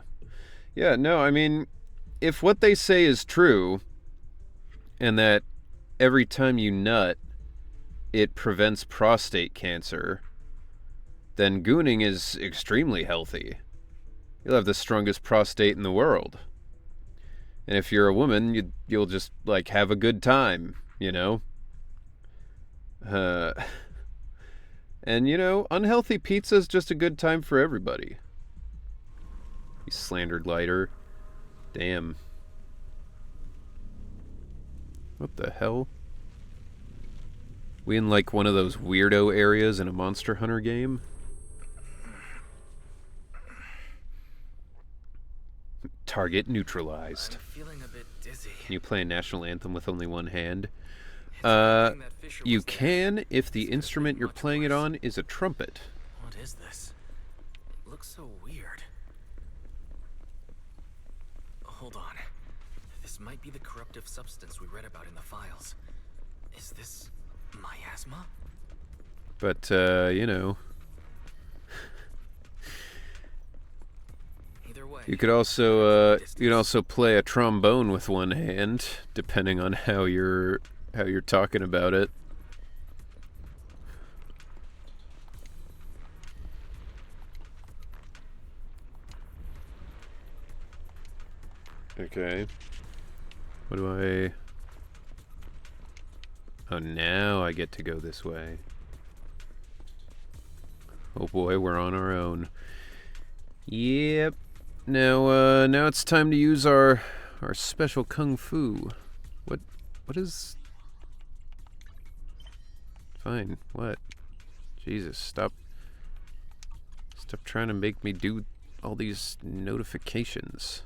Yeah, no, I mean, if what they say is true, and that every time you nut, it prevents prostate cancer, then gooning is extremely healthy. You'll have the strongest prostate in the world. And if you're a woman, you'll just, like, have a good time, you know? And, you know, unhealthy pizza is just a good time for everybody. You slandered lighter. Damn. What the hell? We in, like, one of those weirdo areas in a Monster Hunter game? Target neutralized. I'm feeling a bit dizzy. Can you play a national anthem with only one hand? You can if the instrument you're playing it on is a trumpet. What is this? It looks so weird. Hold on. This might be the corruptive substance we read about in the files. Is this miasma? But, you know... Either way, you could also play a trombone with one hand, depending on how you're talking about it. Okay. What do I... Oh, now I get to go this way. Oh boy, we're on our own. Yep. Now it's time to use our special kung fu. What is... Fine, what? Jesus, stop trying to make me do all these notifications.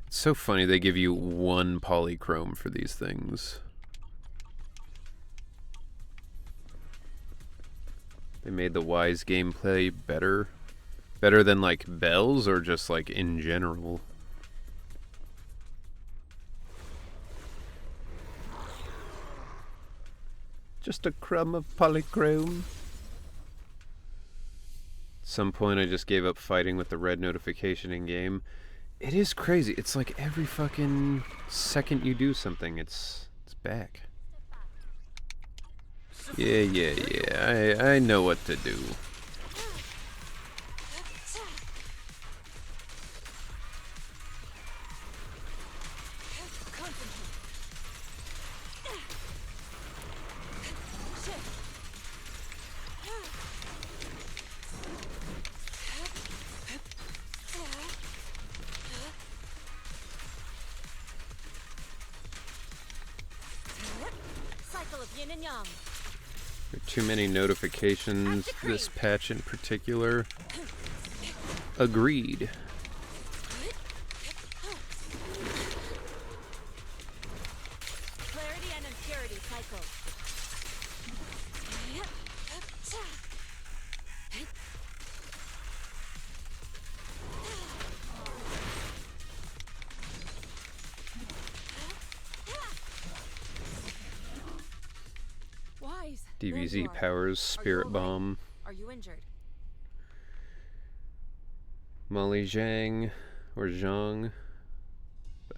It's so funny they give you one polychrome for these things. They made the Wise gameplay better. Better than, like, Bells, or just, like, in general? Just a crumb of polychrome. At some point I just gave up fighting with the red notification in game. It is crazy. It's like every fucking second you do something, it's back. Yeah. I know what to do. Cycle of yin and yang. There are too many notifications this patch in particular. Agreed. Clarity and impurity cycle. Wise. DBZ powers Spirit Bomb. Are you injured? Molly Zhang, or Zhang,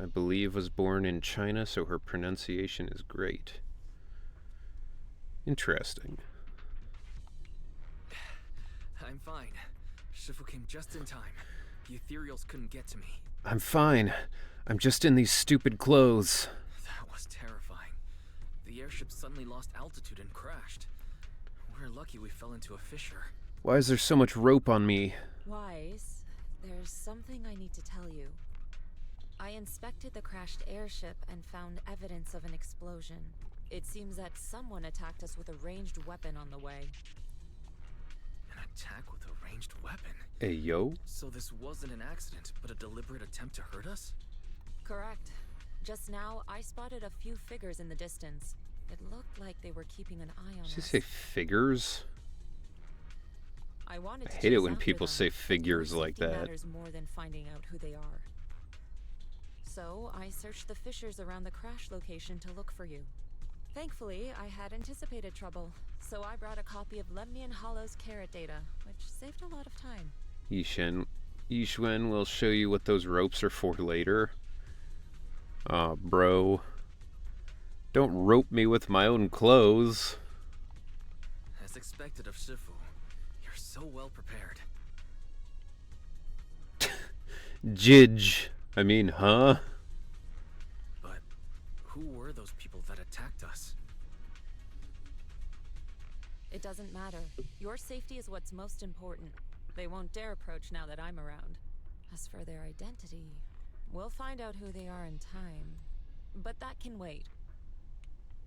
I believe was born in China, so her pronunciation is great. Interesting. I'm fine. Shifu came just in time. The ethereals couldn't get to me. I'm fine. I'm just in these stupid clothes. That was terrifying. The airship suddenly lost altitude and crashed. We're lucky we fell into a fissure. Why is there so much rope on me? Wise, there's something I need to tell you. I inspected the crashed airship and found evidence of an explosion. It seems that someone attacked us with a ranged weapon on the way. An attack with a ranged weapon? Hey, yo? So this wasn't an accident, but a deliberate attempt to hurt us? Correct. Just now, I spotted a few figures in the distance. It looked like they were keeping an eye on Did you us. say figures? I wanted I to hate it chase when after people them, say but figures your like safety that. matters more than finding out who they are. So I searched the fissures around the crash location to look for you. Thankfully, I had anticipated trouble, so I brought a copy of Lemnian Hollow's carrot data, which saved a lot of time. Yishwen will show you what those ropes are for later. Aw, bro. Don't rope me with my own clothes. As expected of Shifu, you're so well prepared. Jidge. I mean, huh? But who were those people that attacked us? It doesn't matter. Your safety is what's most important. They won't dare approach now that I'm around. As for their identity, we'll find out who they are in time. But that can wait.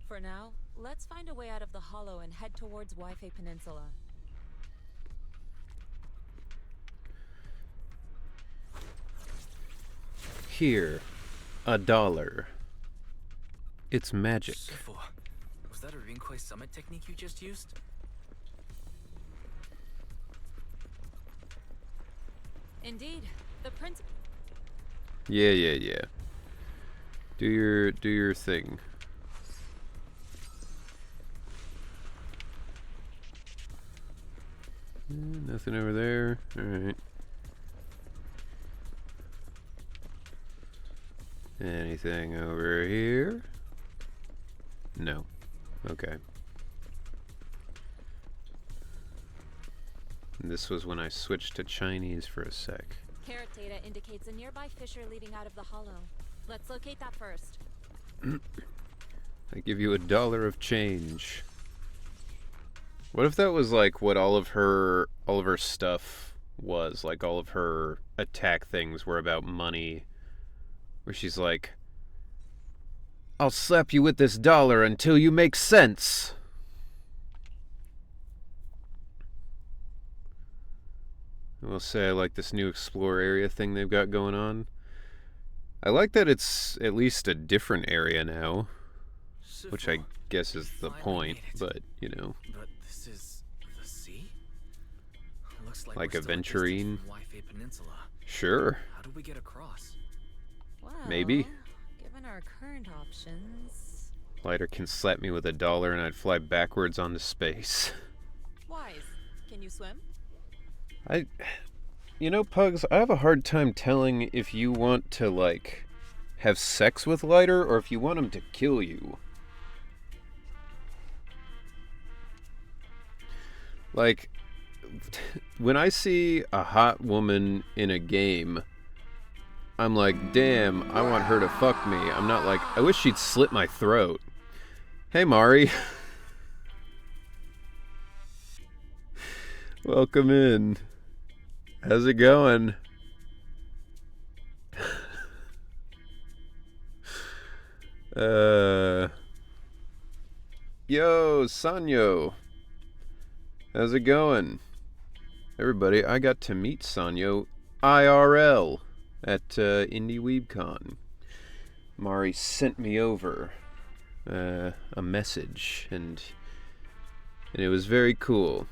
For now, let's find a way out of the hollow and head towards Waifei Peninsula. Here. $1. It's magic. Shifu, was that a Rinkwei summit technique you just used? Indeed. The prince... Yeah. Do your thing. Nothing over there. Alright. Anything over here? No. Okay. And this was when I switched to Chinese for a sec. Carrot data indicates a nearby fissure leading out of the hollow. Let's locate that first. I give you $1 of change. What if that was like what all of her stuff was? Like all of her attack things were about money. Where she's like, I'll slap you with this $1 until you make sense. I will say I like this new explore area thing they've got going on. I like that it's at least a different area now. Which I guess is the point, but, you know. But this is the sea? Looks like Like we're a still venturine? distance from Waifei Peninsula. Sure. How do we get across? Well, Maybe. Given our current options... Lighter can slap me with $1 and I'd fly backwards onto space. Wise, can you swim? You know, Pugs, I have a hard time telling if you want to, like, have sex with Lighter or if you want him to kill you. Like, when I see a hot woman in a game, I'm like, damn, I want her to fuck me. I'm not like, I wish she'd slit my throat. Hey, Mari. Welcome in. How's it going? Yo, Sanyo. How's it going? Everybody, I got to meet Sanyo IRL at Indie WeebCon. Mari sent me over a message, and it was very cool.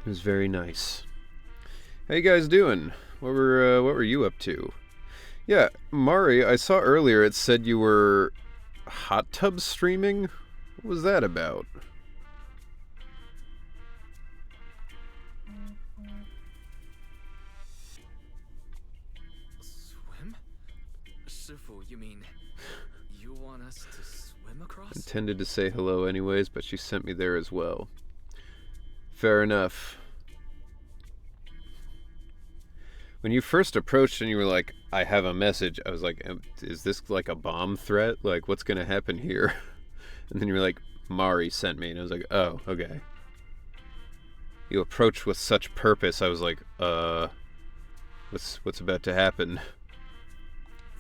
It was very nice. How you guys doing? What were you up to? Yeah, Mari, I saw earlier it said you were hot tub streaming. What was that about? Swim? Shifu, you mean you want us to swim across? Intended to say hello anyways, but she sent me there as well. Fair enough. When you first approached and you were like, I have a message, I was like, is this like a bomb threat? Like, what's going to happen here? And then you were like, Mari sent me. And I was like, oh, okay. You approached with such purpose. I was like, what's about to happen?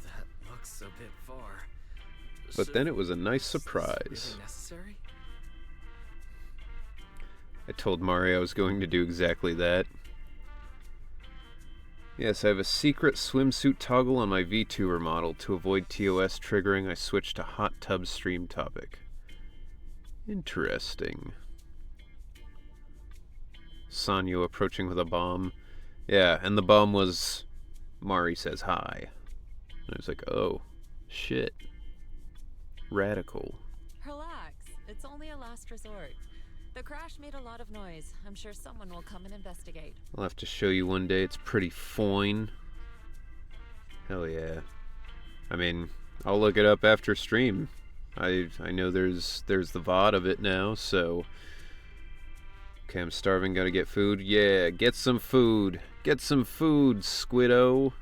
That looks a bit far. But then it was a nice Is this surprise. really necessary? I told Mari I was going to do exactly that. Yes, I have a secret swimsuit toggle on my VTuber model. To avoid TOS triggering, I switched to hot tub stream topic. Interesting. Sanyo approaching with a bomb. Yeah, and the bomb was Mari says hi. And I was like, oh, shit. Radical. Relax. It's only a last resort. The crash made a lot of noise. I'm sure someone will come and investigate. I'll have to show you one day. It's pretty fine. Hell yeah. I mean, I'll look it up after stream. I know there's the VOD of it now, so... Okay, I'm starving, gotta get food. Yeah, get some food. Get some food, Squiddo.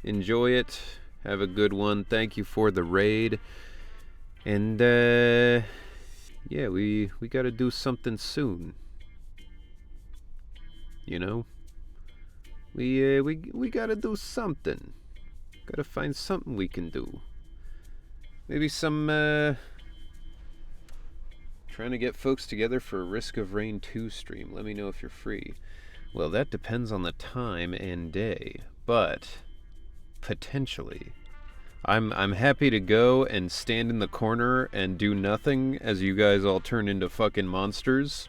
Enjoy it. Have a good one. Thank you for the raid. And, yeah, we gotta do something soon. You know? We gotta do something. Gotta find something we can do. Maybe some, trying to get folks together for a Risk of Rain 2 stream. Let me know if you're free. Well, that depends on the time and day, but potentially. I'm happy to go and stand in the corner and do nothing as you guys all turn into fucking monsters.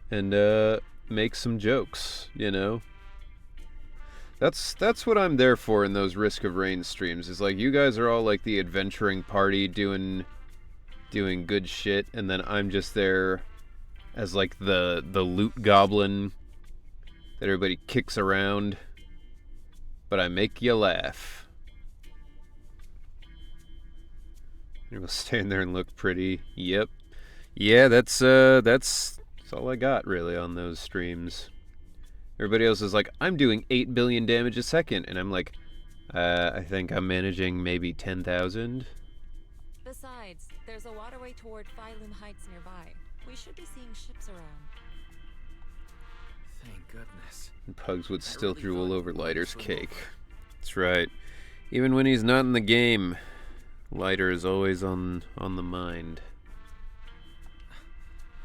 And make some jokes, you know? That's what I'm there for in those Risk of Rain streams. Is like you guys are all like the adventuring party doing good shit, and then I'm just there as like the loot goblin that everybody kicks around. But I make you laugh. You're gonna stand there and look pretty. Yep. Yeah, that's all I got really on those streams. Everybody else is like, I'm doing 8 billion damage a second, and I'm like, I think I'm managing maybe 10,000. Besides, there's a waterway toward Phylum Heights nearby. We should be seeing ships around. Thank goodness. And Pugs would still drool over Lighter's cake. That's right. Even when he's not in the game, Lighter is always on the mind.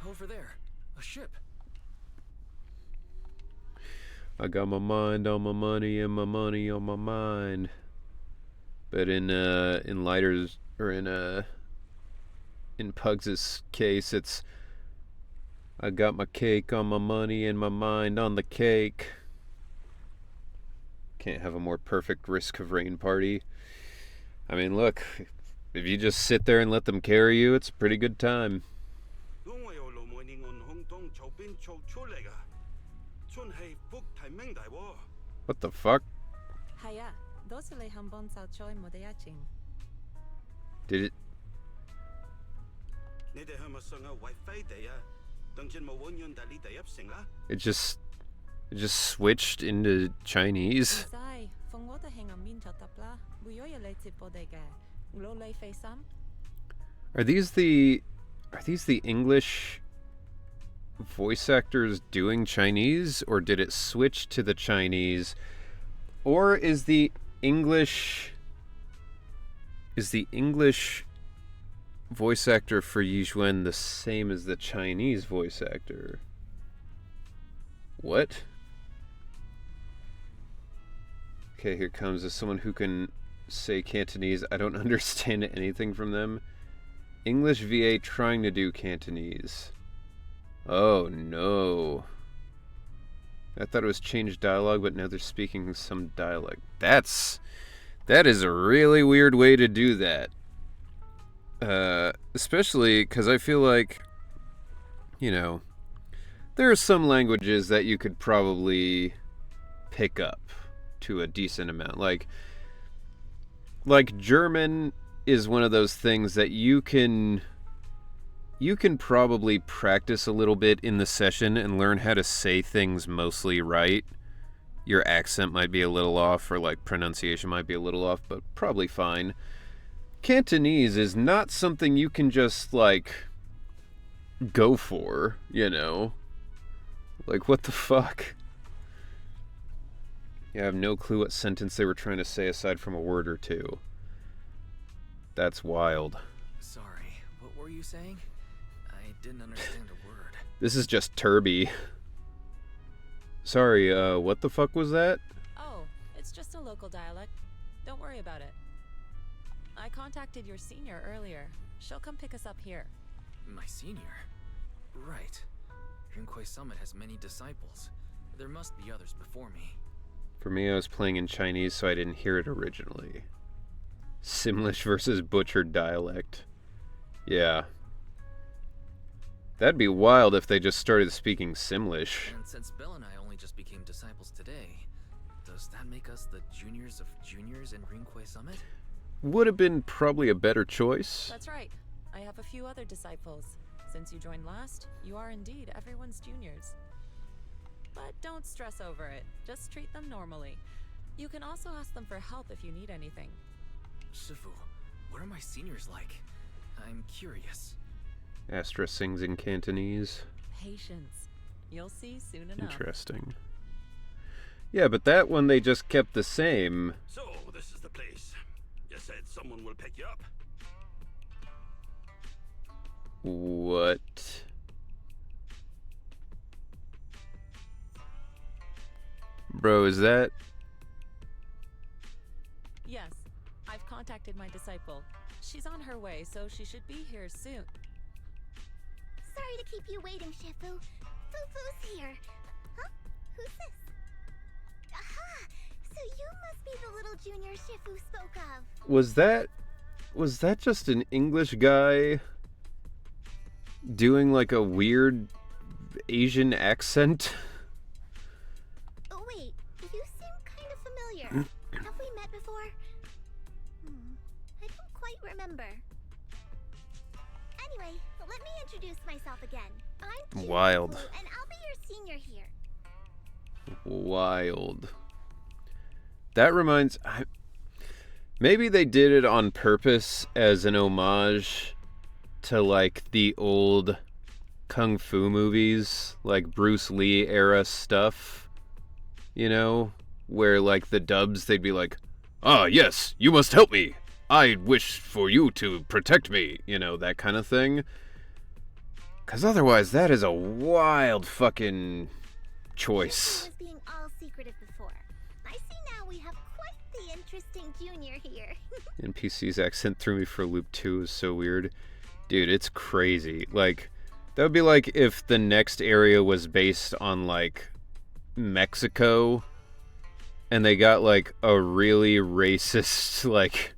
Over there, a ship. I got my mind on my money and my money on my mind. But in Lighter's or in Pugs's case, it's I got my cake on my money and my mind on the cake. Can't have a more perfect Risk of Rain party. I mean, look, if you just sit there and let them carry you, it's a pretty good time. What the fuck? Did it? It just switched into Chinese. Are these the English voice actors doing Chinese, or did it switch to the Chinese, or is the English voice actor for Yizhuan the same as the Chinese voice actor? What? Okay, here comes as someone who can say Cantonese. I don't understand anything from them. English VA trying to do Cantonese. Oh no. I thought it was changed dialogue, but now they're speaking some dialect. That is a really weird way to do that. Especially because I feel like, you know, there are some languages that you could probably pick up to a decent amount. Like German is one of those things that you can probably practice a little bit in the session and learn how to say things mostly right. Your accent might be a little off, or like pronunciation might be a little off, but probably fine. Cantonese is not something you can just like go for, you know? Like, what the fuck? Yeah, I have no clue what sentence they were trying to say aside from a word or two. That's wild. Sorry, what were you saying? I didn't understand a word. This is just Turby. Sorry, what the fuck was that? Oh, it's just a local dialect. Don't worry about it. I contacted your senior earlier. She'll come pick us up here. My senior? Right. Rinquay Summit has many disciples. There must be others before me. For me, I was playing in Chinese, so I didn't hear it originally. Simlish versus butchered dialect. Yeah. That'd be wild if they just started speaking Simlish. And since Belle and I only just became disciples today, does that make us the juniors of juniors in Rinquay Summit? Would have been probably a better choice. That's right. I have a few other disciples. Since you joined last, you are indeed everyone's juniors. But don't stress over it. Just treat them normally. You can also ask them for help if you need anything. Shifu, what are my seniors like? I'm curious. Astra sings in Cantonese. Patience. You'll see soon enough. Interesting. Yeah, but that one they just kept the same. So, this is the place. You said someone will pick you up. What? Bro, is that... Yes, I've contacted my disciple. She's on her way, so she should be here soon. Sorry to keep you waiting, Shifu. Fufu's here. Huh? Who's this? Aha! So you must be the little junior Shifu spoke of. Was that just an English guy doing like a weird Asian accent? Oh wait, you seem kind of familiar. Have we met before? I don't quite remember. Anyway, let me introduce myself again. I'm Wild. Shifu, and I'll be your senior here. Wild. That reminds... Maybe they did it on purpose as an homage to like the old kung fu movies, like Bruce Lee era stuff, you know, where like the dubs, they'd be like, "Ah, yes, you must help me. I wish for you to protect me," you know, that kind of thing. Because otherwise, that is a wild fucking choice. Was being all secretive before. I see now we have quite the interesting junior here. NPC's accent threw me for a loop too. Is so weird. Dude, it's crazy. Like, that would be like if the next area was based on like Mexico and they got like a really racist like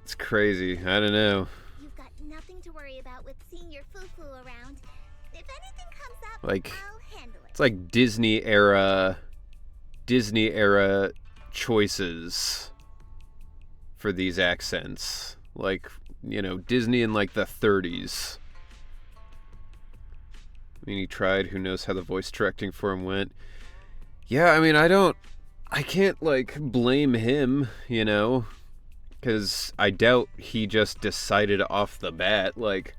it's crazy. I don't know. You've got nothing to worry about with senior Fufu around. If anything comes up, Like, I'll handle it. it's like Disney era choices for these accents. Like, you know, Disney in like the 30s. I mean, he tried. Who knows how the voice directing for him went. Yeah, I mean, I can't like blame him, you know, because I doubt he just decided off the bat, like,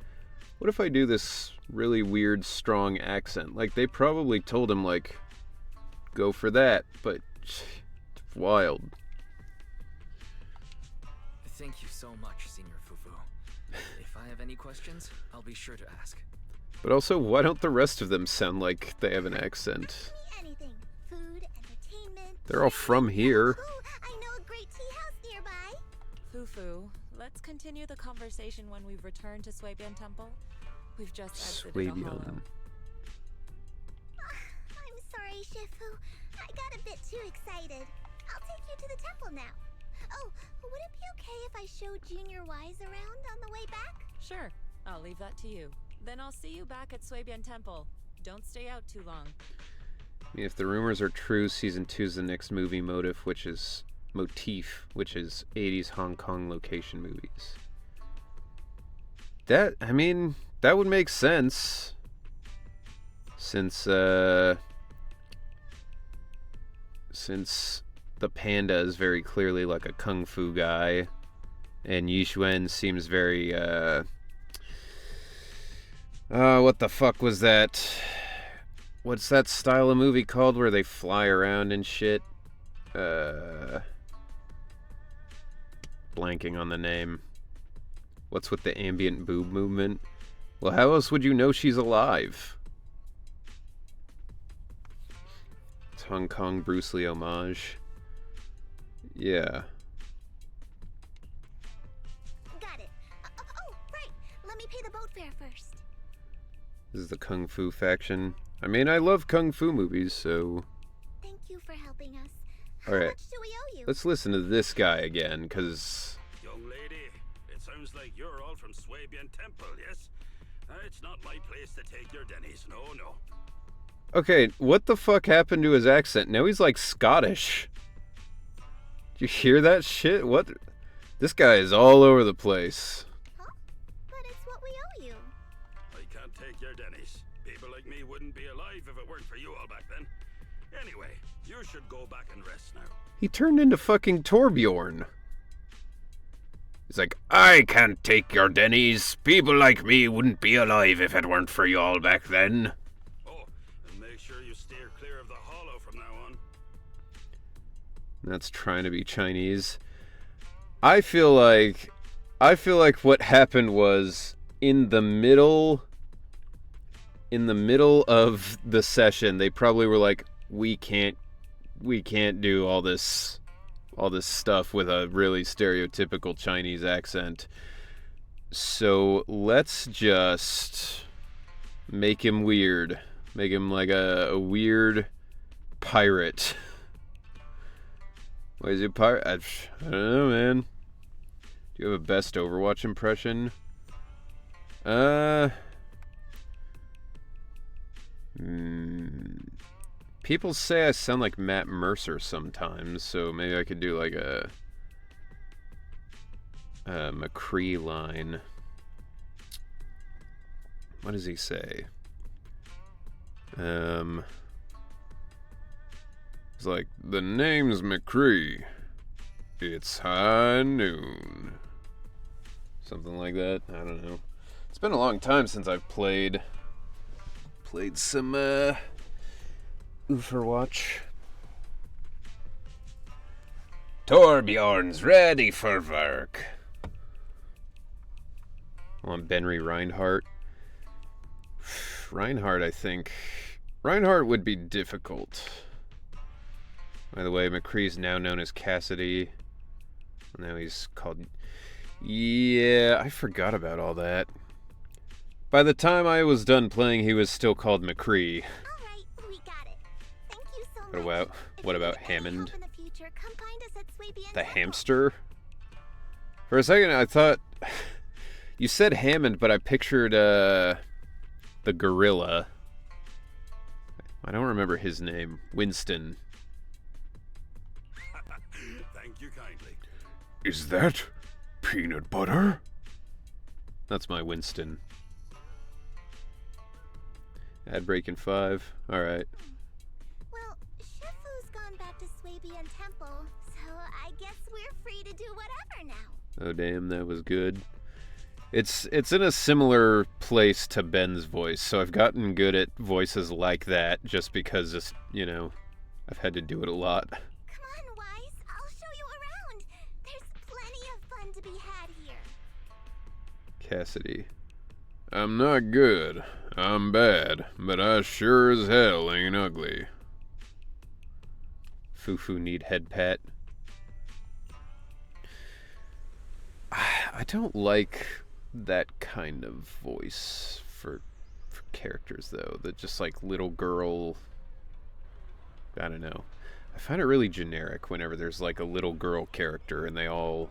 what if I do this really weird, strong accent? Like, they probably told him, like, go for that, but it's wild. Thank you so much, Senior Fufu. If I have any questions, I'll be sure to ask. But also, why don't the rest of them sound like they have an accent? Anything. Food, entertainment. They're all from here. Ooh, I know a great tea house nearby. Fufu, let's continue the conversation when we've returned to Swabian Temple. We've just exited a hollow. Swabian. I'm sorry, Shifu. I got a bit too excited. I'll take you to the temple now. Oh, would it be okay if I showed Junior Wise around on the way back? Sure, I'll leave that to you. Then I'll see you back at Swabian Temple. Don't stay out too long. I mean, if the rumors are true, season 2 is the next movie motif, which is 80s Hong Kong location movies. That, I mean, that would make sense. Since the panda is very clearly like a kung fu guy, and Yixuan seems very, what the fuck was that? What's that style of movie called where they fly around and shit? Blanking on the name. What's with the ambient boob movement? Well, how else would you know she's alive? It's Hong Kong Bruce Lee homage. Yeah. Got it. Oh, right. Let me pay the boat fare first. This is the Kung Fu faction. I mean, I love Kung Fu movies, so... Thank you for helping us. Alright. How much do we owe you? Let's listen to this guy again, because... Young lady, it sounds like you're all from Swabian Temple, yes? It's not my place to take your Denny's, no. Okay, what the fuck happened to his accent? Now he's like Scottish. Did you hear that shit? What? This guy is all over the place. Huh? But it's what we owe you. I can't take your Denny's. People like me wouldn't be alive if it weren't for you all back then. Anyway, you should go back and rest now. He turned into fucking Torbjorn. He's like, I can't take your Denny's. People like me wouldn't be alive if it weren't for y'all back then. Oh, and make sure you steer clear of the hollow from now on. That's trying to be Chinese. I feel like what happened was in the middle of the session, they probably were like, we can't do all this stuff with a really stereotypical Chinese accent. So let's just make him weird. Make him like a weird pirate. Why is he a pirate? I don't know, man. Do you have a best Overwatch impression? People say I sound like Matt Mercer sometimes, so maybe I could do like a McCree line. What does he say? It's like, the name's McCree. It's high noon. Something like that. I don't know. It's been a long time since I've played some Overwatch. Torbjorn's ready for work. I want Benry Reinhardt. Reinhardt, I think. Reinhardt would be difficult. By the way, McCree's now known as Cassidy. Now he's called... Yeah, I forgot about all that. By the time I was done playing, he was still called McCree. Alright, we got it. Thank you so much. What about Hammond? In the future, come find us at Swabian The Temple. hamster? For a second, I thought... You said Hammond, but I pictured, the gorilla. I don't remember his name. Winston. Thank you kindly. Is that peanut butter? That's my Winston. Ad break in 5. Alright. Well, Shifu's gone back to Swabian Temple, so I guess we're free to do whatever now. Oh damn, that was good. It's in a similar place to Ben's voice, so I've gotten good at voices like that just because, I've had to do it a lot. Come on, Wise. I'll show you around. There's plenty of fun to be had here. Cassidy. I'm not good. I'm bad, but I sure as hell ain't ugly. Fufu need head pat. I don't like that kind of voice for characters, though. That just like little girl... I don't know. I find it really generic whenever there's like a little girl character and they all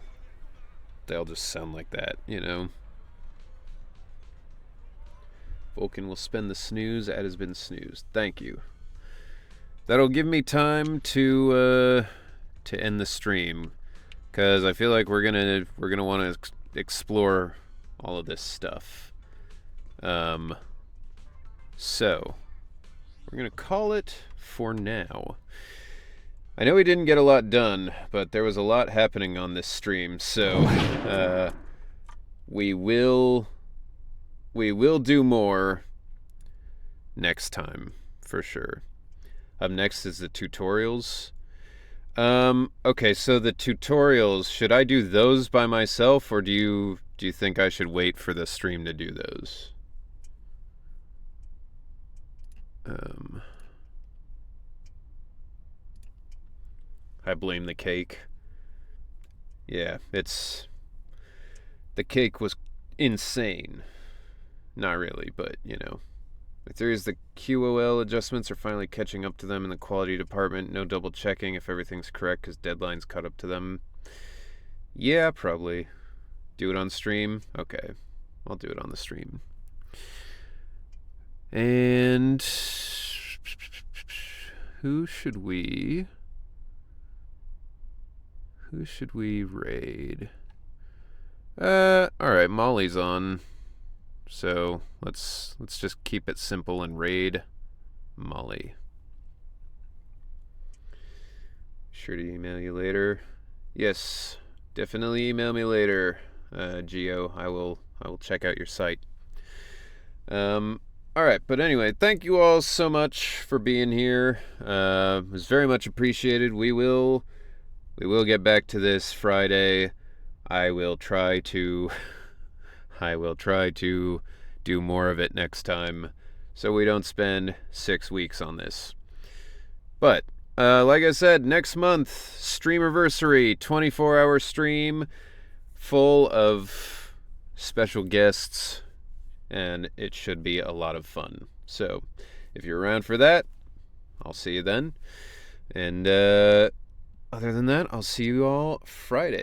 just sound like that, Vulcan will spend the snooze. Ad has been snoozed. Thank you. That'll give me time to end the stream, because I feel like we're gonna want to explore all of this stuff. So we're gonna call it for now. I know we didn't get a lot done, but there was a lot happening on this stream, so we will do more next time, for sure. Up next is the tutorials. Okay, so the tutorials, should I do those by myself, or do you think I should wait for the stream to do those? I blame the cake. Yeah, the cake was insane. Not really, but, you know. The theory is the QOL adjustments are finally catching up to them in the quality department. No double checking if everything's correct because deadlines caught up to them. Yeah, probably. Do it on stream? Okay. I'll do it on the stream. And who should we raid? Alright, Molly's on. So let's just keep it simple and raid Molly. Sure to email you later. Yes, definitely email me later, Geo. I will check out your site. Alright, but anyway, thank you all so much for being here. It was very much appreciated. We will get back to this Friday. I will try to do more of it next time so we don't spend 6 weeks on this. But like I said, next month, Streamiversary, 24-hour stream full of special guests, and it should be a lot of fun. So if you're around for that, I'll see you then. And other than that, I'll see you all Friday.